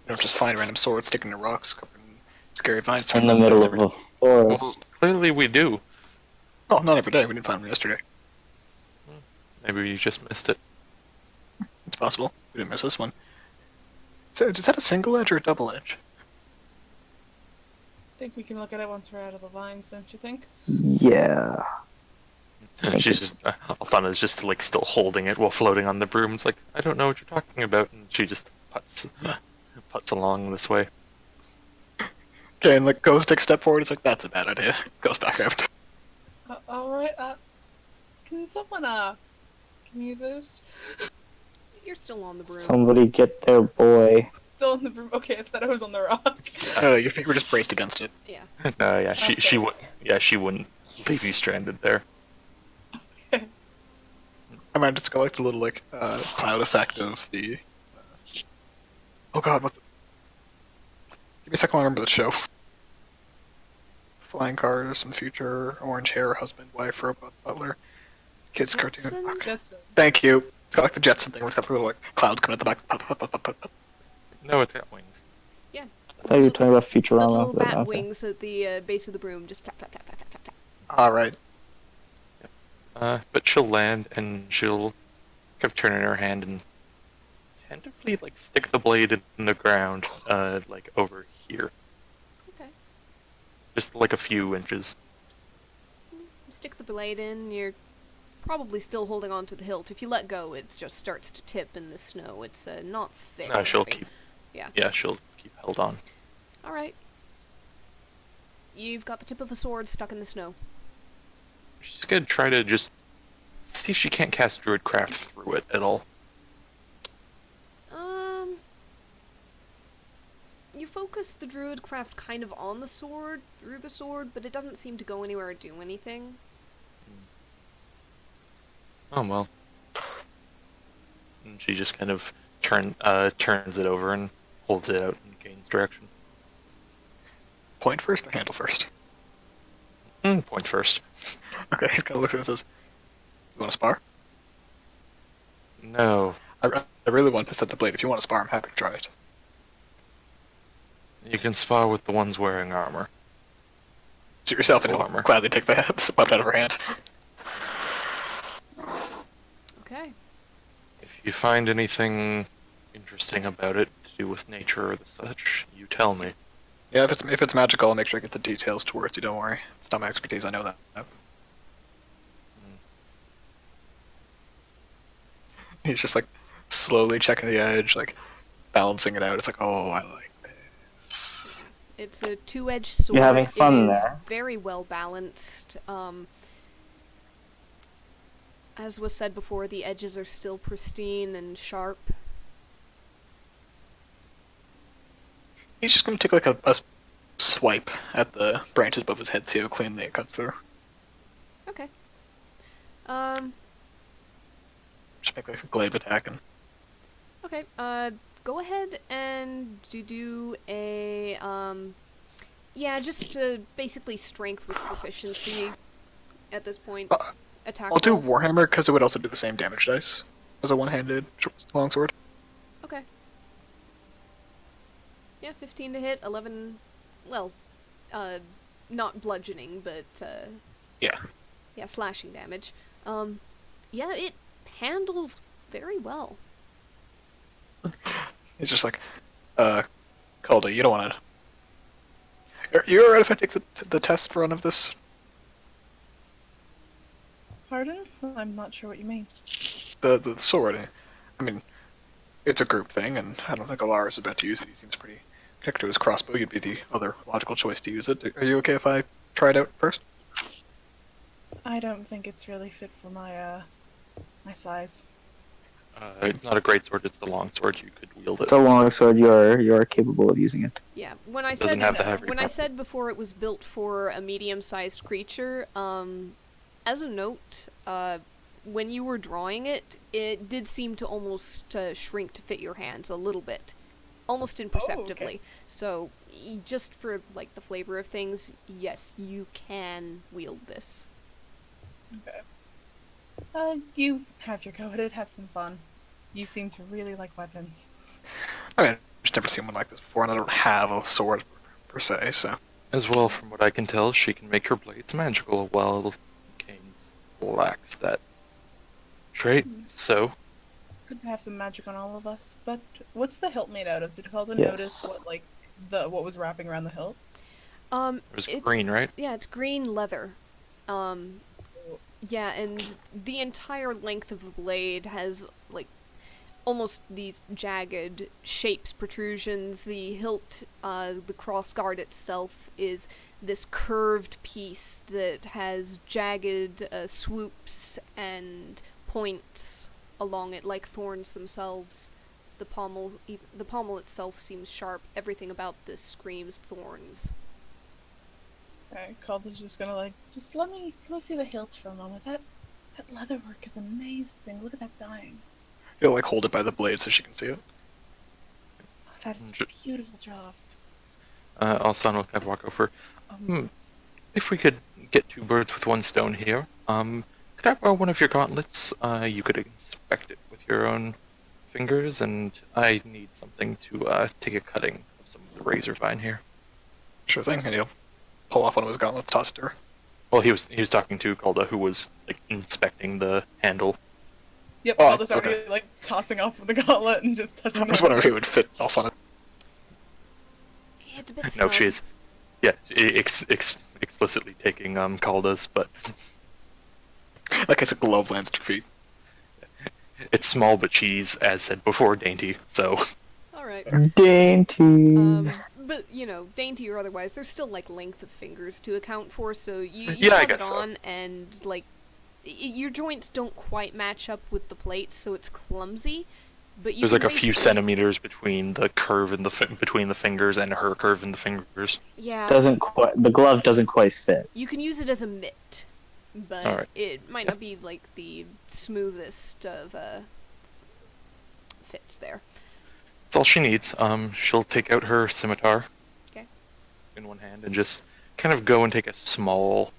You don't just find random swords sticking to rocks, covered in scary vines. In the middle of a forest. Well, clearly we do. Oh, not every day. We didn't find them yesterday. Maybe you just missed it. It's possible. We didn't miss this one. So, is that a single edge or a double edge? think we can look at it once we're out of the vines, don't you think? Yeah. think She's it's- just Althana's just like still holding it while floating on the broom. It's like, I don't know what you're talking about, and she just puts along this way. Okay, and like goes to take a step forward. It's like that's a bad idea. Goes back out. All right. Can someone give me a boost? You're still on the broom. Somebody get their boy. Still in the room. Okay, I thought I was on the rock. Your feet were just braced against it. Yeah. No, yeah, Okay. she wouldn't leave you stranded there. Okay. I might just go like the little like cloud effect of the. Oh God, what's? Give me a second. I remember the show. Flying cars in the future. Orange hair. Husband, wife, robot, butler. Kids cartoon. Jetsons? Fuck. Jetson. Thank you. It's got like the Jetson thing where it's got the little like clouds coming at the back. Pop, pop, pop, pop, pop. No, it's got wings. I thought you were talking about The Futurama. little but bat okay. wings at the base of the broom, just flap, flap, flap, flap, flap, flap, flap. All right. But she'll land and she'll kind of turn in her hand and tentatively like stick the blade in the ground, like over here, Okay. just like a few inches. You stick the blade in, you're probably still holding on to the hilt. If you let go, it just starts to tip in the snow. It's not thick. No, or she'll anything. keep. Yeah. Yeah, she'll keep held on. Alright. You've got the tip of a sword stuck in the snow. She's gonna try to just see if she can't cast Druidcraft through it at all. You focus the Druidcraft kind of on the sword, through the sword, but it doesn't seem to go anywhere or do anything. Oh well. And she just kind of turns it over and holds it out in Kane's direction. Point first or handle first? Point first. Okay, he kind of looks at it and says, "You want to spar?" No, I really want to set the blade. If you want to spar, I'm happy to try it. you can spar with the ones wearing armor. Suit yourself, and he'll Armor. gladly take the weapon out of her hand. Okay. If you find anything interesting about it to do with nature or the such, you tell me. Yeah, if it's magical, I'll make sure I get the details towards you. Don't worry, it's not my expertise. I know that. He's just like slowly checking the edge, like balancing it out. It's like, oh, I like this. It's a two-edged sword. You're having fun it is there. very well balanced. As was said before, the edges are still pristine and sharp. He's just gonna take like a swipe at the branches above his head, see how cleanly it cuts through. Okay. Just make like a glaive attack and Okay, go ahead and do a, yeah, just basically strength with proficiency at this point. Attack I'll do roll. Warhammer because it would also do the same damage dice as a one-handed longsword. Okay. Yeah, 15 to hit, 11, well, not bludgeoning, but, Yeah. yeah, slashing damage. Yeah, it handles very well. He's just like, Calder, you don't want to. You alright if I take the test run of this? Pardon? I'm not sure what you mean. The sword. I mean, it's a group thing, and I don't think Alaris is about to use it. He seems pretty connected to his crossbow. You'd be the other logical choice to use it. Are you okay if I try it out first? I don't think it's really fit for my my size. It's not a great sword, it's the long sword. You could wield it. It's a long sword. You're capable of using it. Yeah, when I Doesn't said have the heavy when I part. said before it was built for a medium-sized creature, as a note, when you were drawing it, it did seem to almost shrink to fit your hands a little bit, almost imperceptibly. So, just for like the flavor of things, yes, you can wield this. Okay. You have your go at it. Have some fun. You seem to really like weapons. I mean, I've just never seen one like this before, and I don't have a sword per se, so. As well, from what I can tell, she can make her blades magical while Kane's lacks that trait. So, It's good to have some magic on all of us. But what's the hilt made out of? Did Felden Yes. notice what what was wrapping around the hilt? It was It's green, right? Yeah, it's green leather. Yeah, and the entire length of the blade has, like, almost these jagged shapes, protrusions. The hilt, the crossguard itself is this curved piece that has jagged swoops and points along it, like thorns themselves. The pommel itself seems sharp. Everything about this screams thorns. Alright, Calder's just gonna just let me see the hilt for a moment. That leatherwork is amazing. Look at that dyeing. He'll like hold it by the blade so she can see it. Oh, that is a beautiful job. Also, I'll kind of walk over. If we could get 2 birds with 1 stone here, could I borrow one of your gauntlets? You could inspect it with your own fingers, and I need something to take a cutting of some of the razor vine here. Sure thing, and he'll pull off one of his gauntlets, toss it to her. Well, he was talking to Calda, who was like inspecting the handle. Yep, Oh, Calder's already okay. like tossing off with the gauntlet and just touching I was it. wondering if he would fit also on it. It's a bit No, snug. she is. Yeah, explicitly taking Calda's, but Like it's a glove lands at your feet. it's small, but she's, as said before, dainty. So Alright. Dainty. But, you know, dainty or otherwise, there's still, like, length of fingers to account for, so you Yeah, I have it guess so. on, and, like, your joints don't quite match up with the plates, so it's clumsy, but you there's can like a few basically- centimeters between the curve in between the fingers and her curve in the fingers. Yeah, The glove doesn't quite fit. you can use it as a mitt, but Alright. it might not be, like, the smoothest of, fits there. That's all she needs. She'll take out her scimitar. 'Kay. In one hand and just kind of go and take a small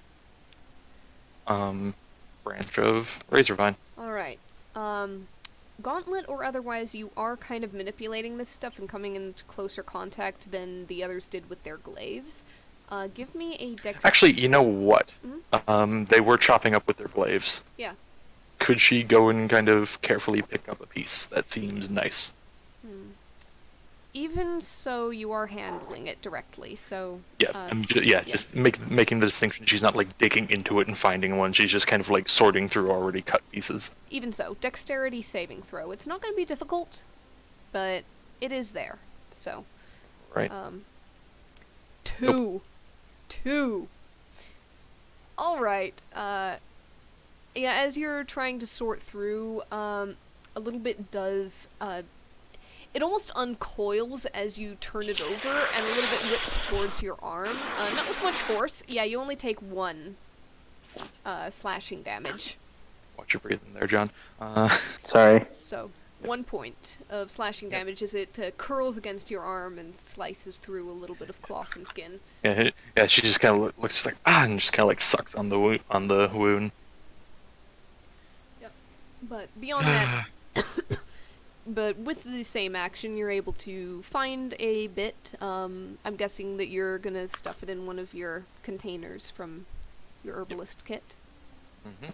branch of razor vine. Alright. Gauntlet or otherwise, you are kind of manipulating this stuff and coming into closer contact than the others did with their glaives. Give me a dex... Actually, you know what? They were chopping up with their glaives. Yeah. Could she go and kind of carefully pick up a piece? That seems nice. Even so, you are handling it directly, so... Yeah, just making the distinction. She's not like digging into it and finding one. She's just kind of like sorting through already cut pieces. Even so, dexterity saving throw. It's not going to be difficult, but it is there, so... Right. 2. 2. Alright, yeah, as you're trying to sort through, a little bit does, it almost uncoils as you turn it over, and a little bit whips towards your arm. Not with much force. Yeah, you only take 1 slashing damage. Watch your breathing there, John. Sorry. So, 1 point of slashing damage as it curls against your arm and slices through a little bit of cloth and skin. Yeah, she just kind of looks like and just kind of like sucks on the wound. Yep. But beyond that, but with the same action, you're able to find a bit. I'm guessing that you're gonna stuff it in one of your containers from your herbalist kit. Mm-hmm.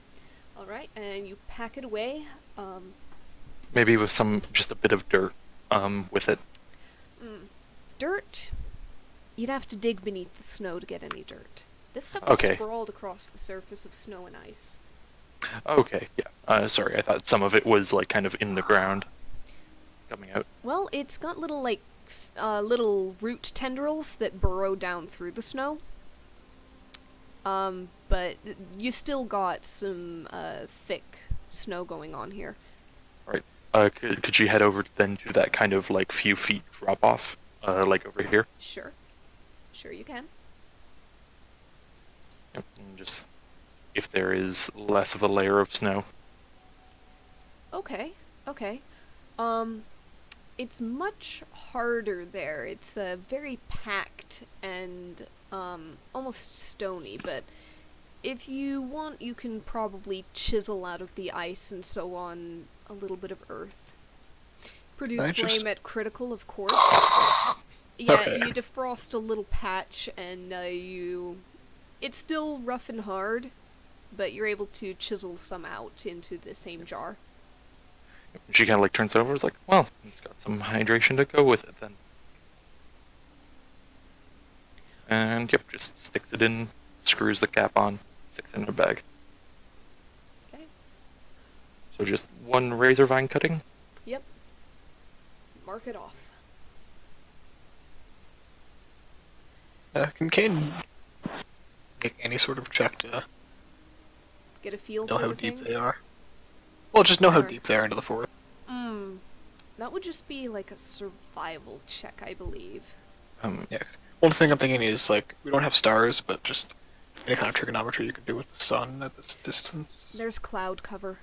Alright, and you pack it away. Maybe with just a bit of dirt with it. Dirt? You'd have to dig beneath the snow to get any dirt. This stuff is Okay. sprawled across the surface of snow and ice. Okay, yeah. Sorry, I thought some of it was like kind of in the ground, coming out. Well, it's got little, like, little root tendrils that burrow down through the snow. But you still got some, thick snow going on here. Right. Could she head over then to that kind of like few feet drop off, like over here? Sure. Sure you can. Yep. And just if there is less of a layer of snow. Okay, okay. It's much harder there. It's, very packed and, almost stony, but if you want, you can probably chisel out of the ice and so on a little bit of earth. Produce I just- flame at critical, of course. Yeah, Okay. you defrost a little patch and, it's still rough and hard, but you're able to chisel some out into the same jar. She kind of like turns over. It's like, well, it's got some hydration to go with it then. And yep, just sticks it in, screws the cap on, sticks it in a bag. Okay. So just one razor vine cutting. Yep. Mark it off. Can Kane make any sort of check to Get a feel know for how the deep thing. they are? Well, just know how Sure. deep they are into the forest. That would just be like a survival check, I believe. Yeah. One thing I'm thinking is, like, we don't have stars, but just any kind of trigonometry you can do with the sun at this distance. There's cloud cover.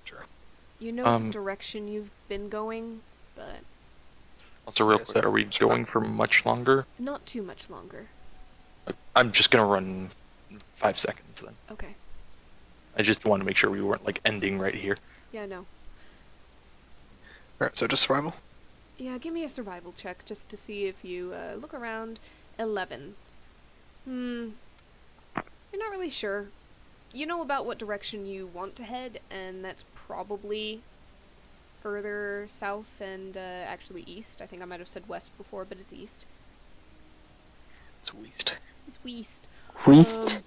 Sure. You know the direction you've been going, but Also, real Okay, quick, so- are we going for much longer? not too much longer. I'm just gonna run 5 seconds then. Okay. I just want to make sure we weren't like ending right here. Yeah, no. Alright, so just survival? Yeah, give me a survival check just to see if you look around. 11. You're not really sure. You know about what direction you want to head, and that's probably further south and actually east. I think I might have said west before, but it's east. It's west. It's west. West?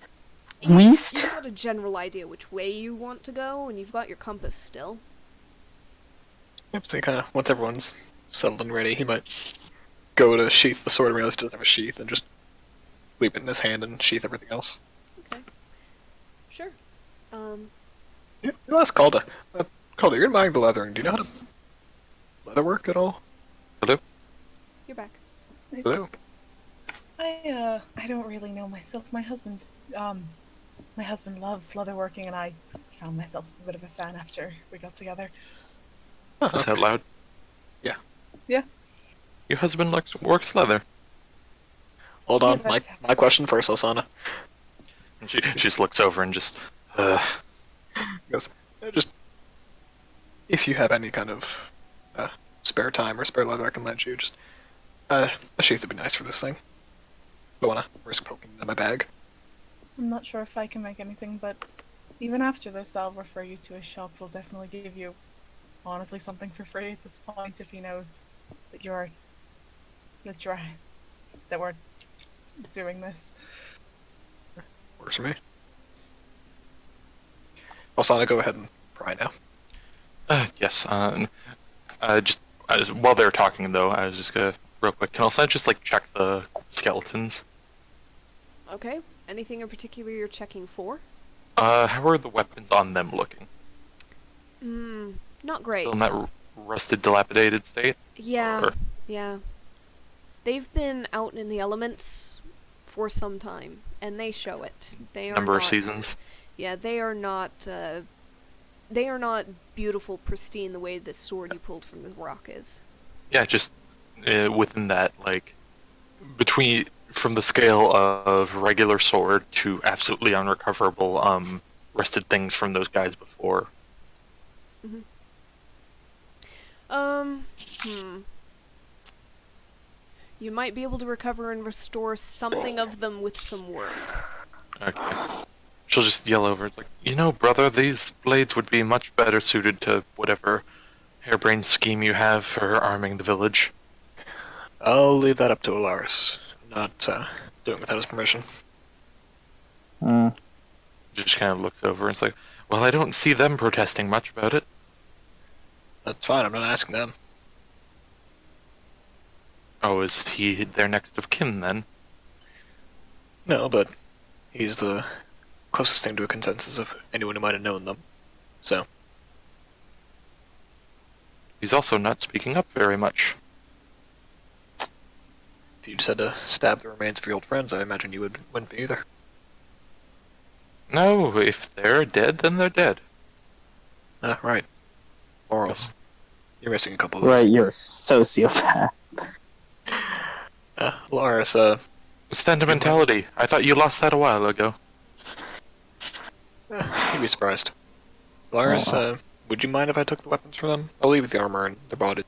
You- West? You've got a general idea which way you want to go, and you've got your compass still. Yep, so he kind of, once everyone's settled and ready, he might go to sheath the sword and realize he doesn't have a sheath and just leave it in his hand and sheath everything else. Okay. Sure. Yeah, you ask Calda. Calda, you're buying the leathering. Do you know how to leather work at all? Hello? You're back. Hello? I don't really know myself. My husband loves leatherworking, and I found myself a bit of a fan after we got together. Is this out loud? Yeah. Yeah. Your husband works leather. Hold on, Yeah, my, that's- my question first, Alsana. And she just looks over and just, Goes, just, if you have any kind of spare time or spare leather I can lend you, just, a sheath would be nice for this thing. Don't wanna risk poking it in my bag. I'm not sure if I can make anything, but even after this, I'll refer you to a shop. We'll definitely give you, honestly, something for free at this point if he knows that that we're doing this. Works for me. Alsana, go ahead and pry now. yes, while they were talking though, I was just gonna, real quick, can also just like check the skeletons? Okay. Anything in particular you're checking for? How are the weapons on them looking? Not great. Still in that rusted, dilapidated state? Yeah, Or- yeah. They've been out in the elements for some time, and they show it. They are Number of not- seasons? Yeah, they are not. They are not beautiful, pristine the way this sword you pulled from the rock is. Yeah, just within that, like, from the scale of regular sword to absolutely unrecoverable, rusted things from those guys before. You might be able to recover and restore something of them with some work. Okay. She'll just yell over, it's like, you know, brother, these blades would be much better suited to whatever harebrained scheme you have for arming the village. I'll leave that up to Alaris. I'm not doing it without his permission. Just kind of looks over and it's like, well, I don't see them protesting much about it. That's fine, I'm not asking them. Oh, is he their next of kin then? No, but he's the closest thing to a consensus of anyone who might have known them. So, He's also not speaking up very much. if you just had to stab the remains of your old friends, I imagine you wouldn't be either. No, if they're dead, then they're dead. Right. Morals. You're missing a couple of those. Right, you're a sociopath. Alaris, Sentimentality. I thought you lost that a while ago. you'd be surprised. Alaris, Oh, wow. would you mind if I took the weapons from them? I'll leave the armor and the body.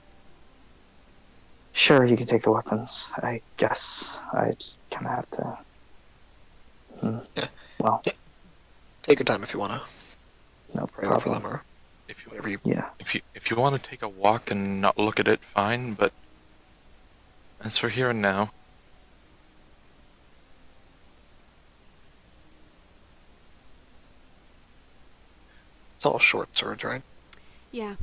Sure, you can take the weapons. I guess I just kind of have to. Yeah. Well, Take your time if you wanna no pray over problem. them or If you whatever you. Yeah. if you want to take a walk and not look at it, fine. But as for here and now, It's all short swords, right? Yeah.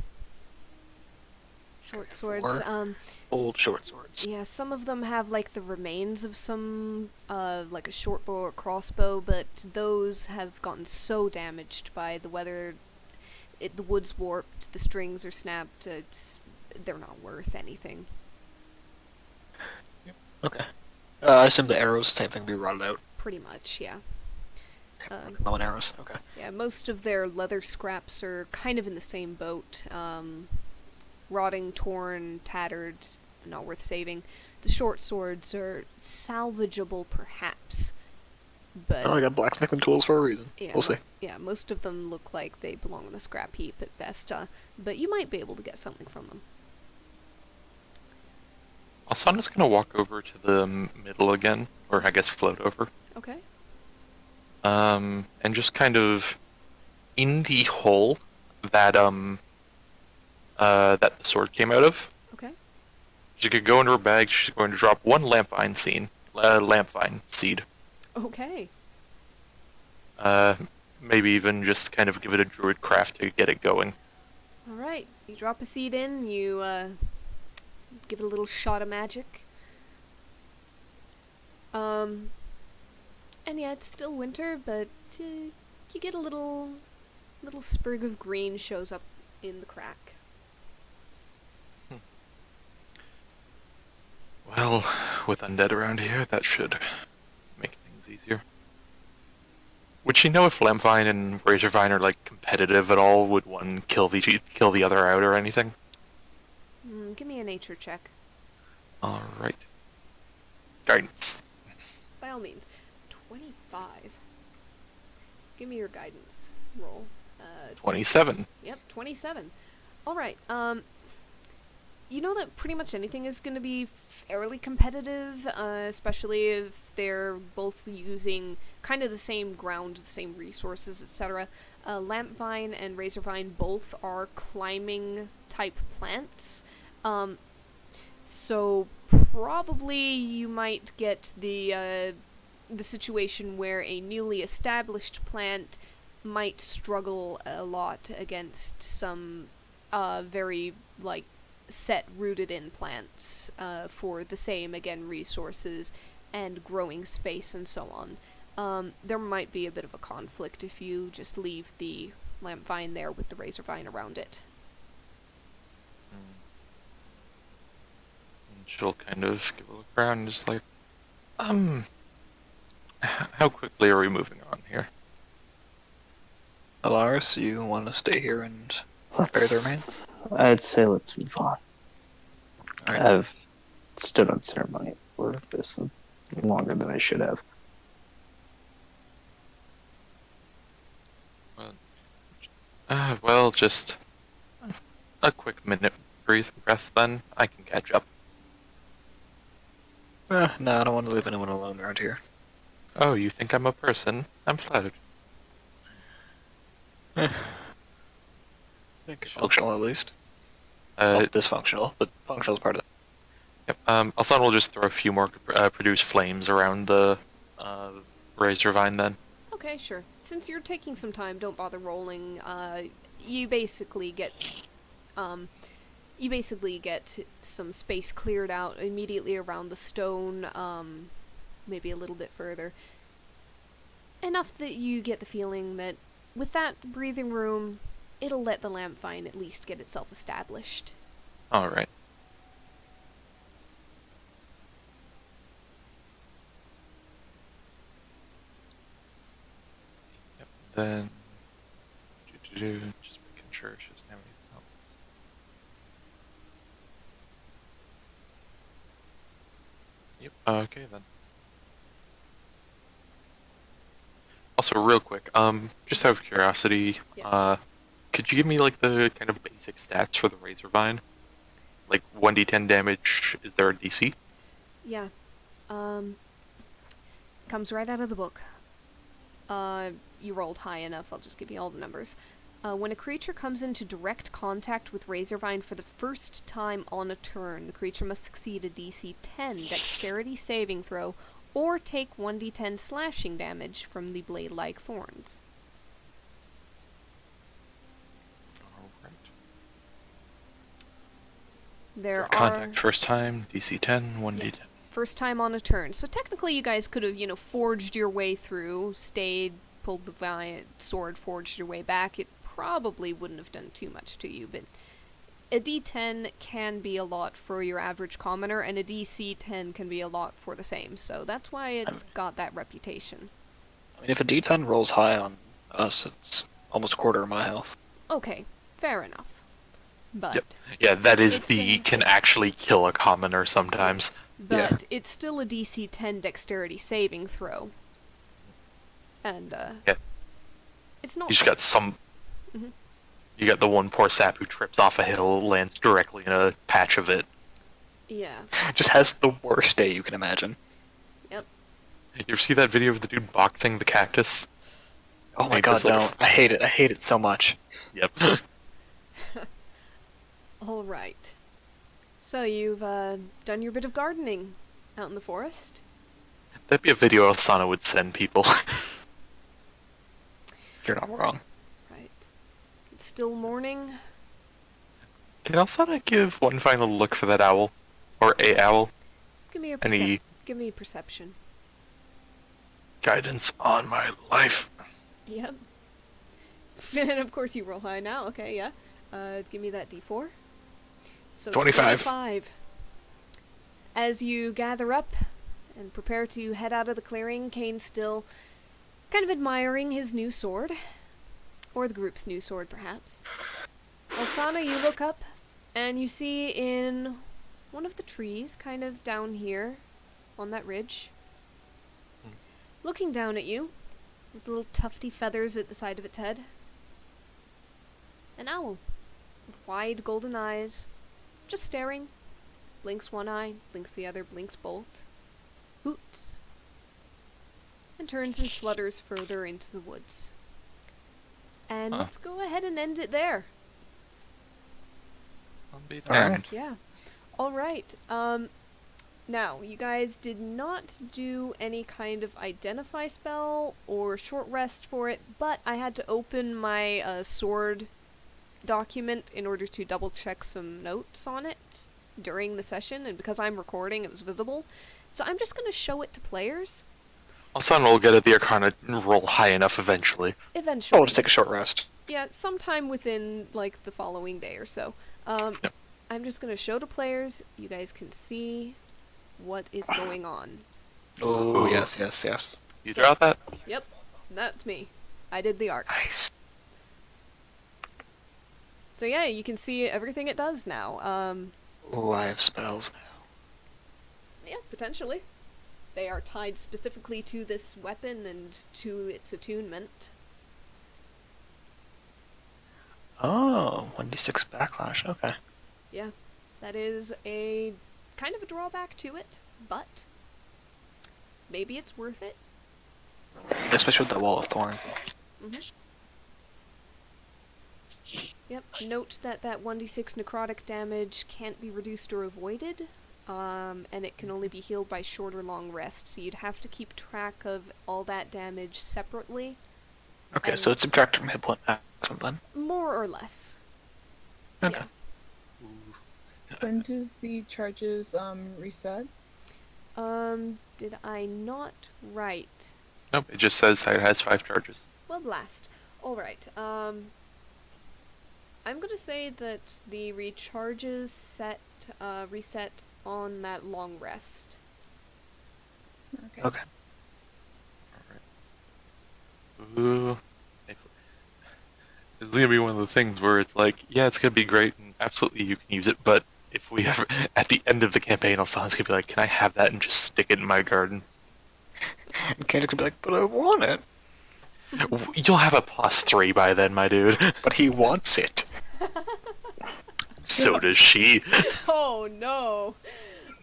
Short swords. Four. Old short swords. Yeah, some of them have like the remains of some, like a short bow or crossbow, but those have gotten so damaged by the weather. The wood's warped, the strings are snapped. They're not worth anything. Okay. I assume the arrows, same thing, be rotted out. Pretty much, yeah. Low on arrows. Okay. Yeah, most of their leather scraps are kind of in the same boat. Rotting, torn, tattered, not worth saving. The short swords are salvageable, perhaps, but Oh, I got blacksmithing tools for a reason. yeah, We'll see. yeah, most of them look like they belong on a scrap heap at best. But you might be able to get something from them. Asana's gonna walk over to the middle again, or I guess float over. Okay. And just kind of in the hole that that the sword came out of. Okay. She could go into her bag. She's going to drop one lampvine seed. Okay. Maybe even just kind of give it a druid craft to get it going. All right. You drop a seed in. You give it a little shot of magic. And yeah, it's still winter, but you get a little sprig of green shows up in the crack. Well, with undead around here, that should make things easier. Would she know if Lampvine and Razorvine are like competitive at all? Would one kill the other out or anything? Give me a nature check. All right. Guidance. By all means. 25. Give me your guidance roll. 27. Yep, 27. Alright, you know that pretty much anything is going to be fairly competitive, especially if they're both using kind of the same ground, the same resources, etc. Lampvine and Razorvine both are climbing type plants. So probably you might get the situation where a newly established plant might struggle a lot against some very like set rooted in plants for the same again resources and growing space and so on. There might be a bit of a conflict if you just leave the Lampvine there with the Razorvine around it. And she'll kind of give a look around and just like, how quickly are we moving on here? Alaris, you want to stay here and bury the remains? I'd say let's move on. Alright. I've stood on ceremony for this longer than I should have. Well, just a quick minute breath then. I can catch up. No, I don't want to leave anyone alone around here. Oh, you think I'm a person? I'm flattered. I think functional at least. Uh, Dysfunctional, but functional is part of Yep. Alsan will just throw a few more produce flames around the Razorvine then. Okay, sure. Since you're taking some time, don't bother rolling. You basically get some space cleared out immediately around the stone, maybe a little bit further. Enough that you get the feeling that with that breathing room, it'll let the Lampvine at least get itself established. Alright. Yep, then... Just making sure she doesn't have anything else. Yep, okay then. Also, real quick, just out of curiosity, Yes. could you give me like the kind of basic stats for the Razorvine? Like 1d10 damage, is there a DC? Yeah. Comes right out of the book. You rolled high enough, I'll just give you all the numbers. When a creature comes into direct contact with Razorvine for the first time on a turn, the creature must succeed a DC 10 dexterity saving throw or take 1d10 slashing damage from the blade-like thorns. There Contact are first time, DC 10, 1d10. first time on a turn. So technically you guys could have, forged your way through, stayed, pulled the sword, forged your way back. It probably wouldn't have done too much to you, but a D10 can be a lot for your average commoner, and a DC 10 can be a lot for the same, so that's why it's got that reputation. I mean, if a D10 rolls high on us, it's almost a quarter of my health. Okay, fair enough. But Yep. Yeah, that is It's the a- can actually kill a commoner sometimes. but it's still a DC 10 dexterity saving throw. And Yeah. it's not You just got some. Mhm. You got the one poor sap who trips off a hill, lands directly in a patch of it. yeah. Just has the worst day you can imagine. Yep. You ever see that video of the dude boxing the cactus? Oh my Like god, this, like, no. I hate it. I hate it so much. Yep. All right. So you've done your bit of gardening out in the forest. That'd be a video Asana would send people. You're not wrong. Right. It's still morning. Can Asana give one final look for that owl? Or a owl? Give me a Any give me a perception. guidance on my life? Yep. And of course you roll high now. Okay, yeah. Give me that D4. So 25. 25. As you gather up and prepare to head out of the clearing, Kane's still kind of admiring his new sword. Or the group's new sword, perhaps. Alsana, you look up, and you see in one of the trees, kind of down here, on that ridge, looking down at you, with little tufty feathers at the side of its head, an owl, with wide golden eyes, just staring, blinks one eye, blinks the other, blinks both, hoots, and turns and flutters further into the woods. And let's go ahead and end it there. I'll be Alright. darned. Yeah. Alright. Now, you guys did not do any kind of identify spell or short rest for it, but I had to open my sword document in order to double check some notes on it during the session, and because I'm recording, it was visible. So I'm just going to show it to players Asana will get the Arcana roll high enough eventually. eventually. Oh, we'll just take a short rest. Yeah, sometime within, like, the following day or so. Yep. I'm just going to show to players. You guys can see what is going on. Oh, yes, yes, yes. You So- draw that? Yep, that's me. I did the art. Nice. So yeah, you can see everything it does now. Oh, I have spells now. Yeah, potentially. They are tied specifically to this weapon and to its attunement. Oh, 1d6 backlash, okay. Yeah, that is a kind of a drawback to it, but maybe it's worth it. Especially with the Wall of Thorns. Yep, note that that 1d6 necrotic damage can't be reduced or avoided, and it can only be healed by short or long rest, so you'd have to keep track of all that damage separately, Okay, so it's subtracted from hit point maximum then. more or less. Okay. Yeah. When does the charges reset? Did I not write? Nope, it just says it has 5 charges. Well, blast. Alright, I'm gonna say that the recharges reset on that long rest. Okay. Okay. Ooh. It's gonna be one of the things where it's like, yeah, it's gonna be great, and absolutely you can use it, but if we ever, at the end of the campaign, Alsana's gonna be like, can I have that and just stick it in my garden? And Candace could be like, but I want it. You'll have a +3 by then, my dude. But he wants it. So does she. Oh no!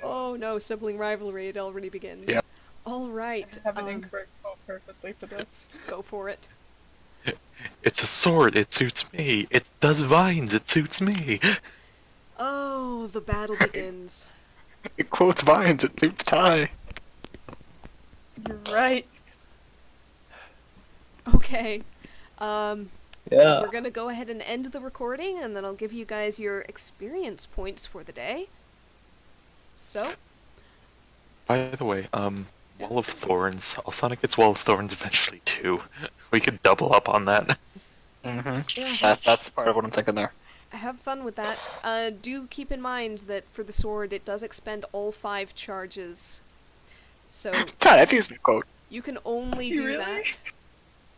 Oh no, sibling rivalry, it already begins. Yep. Alright, I have an incorrect vote perfectly for this. go for it. It's a sword, it suits me. It does vines, it suits me. Oh, the battle begins. It quotes vines, it suits Ty. You're right. Okay. Yeah. We're gonna go ahead and end the recording, and then I'll give you guys your experience points for the day. So, By the way, Wall of Thorns. Alsonic gets Wall of Thorns eventually too. We could double up on that. Mm-hmm. yeah, That's part of what I'm thinking there. have fun with that. Do keep in mind that for the sword, it does expend all 5 charges. So Todd, I've used that quote. you can only You do really?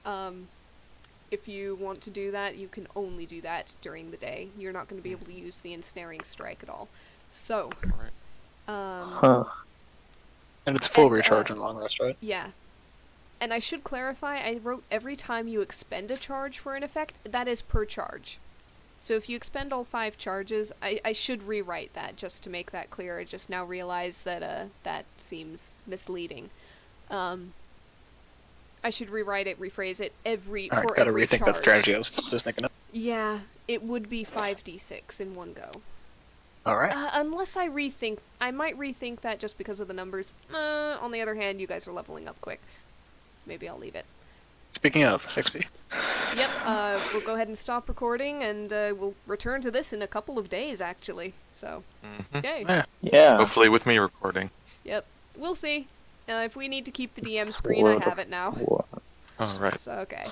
that. If you want to do that, you can only do that during the day. You're not going to be able to use the ensnaring strike at all. So, Huh. And it's full And, recharge in long rest, right? yeah. And I should clarify, I wrote every time you expend a charge for an effect, that is per charge. So if you expend all 5 charges, I should rewrite that just to make that clear. I just now realize that that seems misleading. I should rewrite it, rephrase it Alright, for gotta every rethink charge. that strategy. I was just thinking of. Yeah, it would be 5d6 in one go. Alright. Unless I might rethink that just because of the numbers. On the other hand, you guys are leveling up quick. Maybe I'll leave it. Speaking of, XP. Yep, we'll go ahead and stop recording, and we'll return to this in a couple of days, actually. So, Mhm. yay. Yeah. Yeah. Hopefully with me recording. Yep, we'll see. If we need to keep the DM screen, I have it now. What? Alright. So, okay.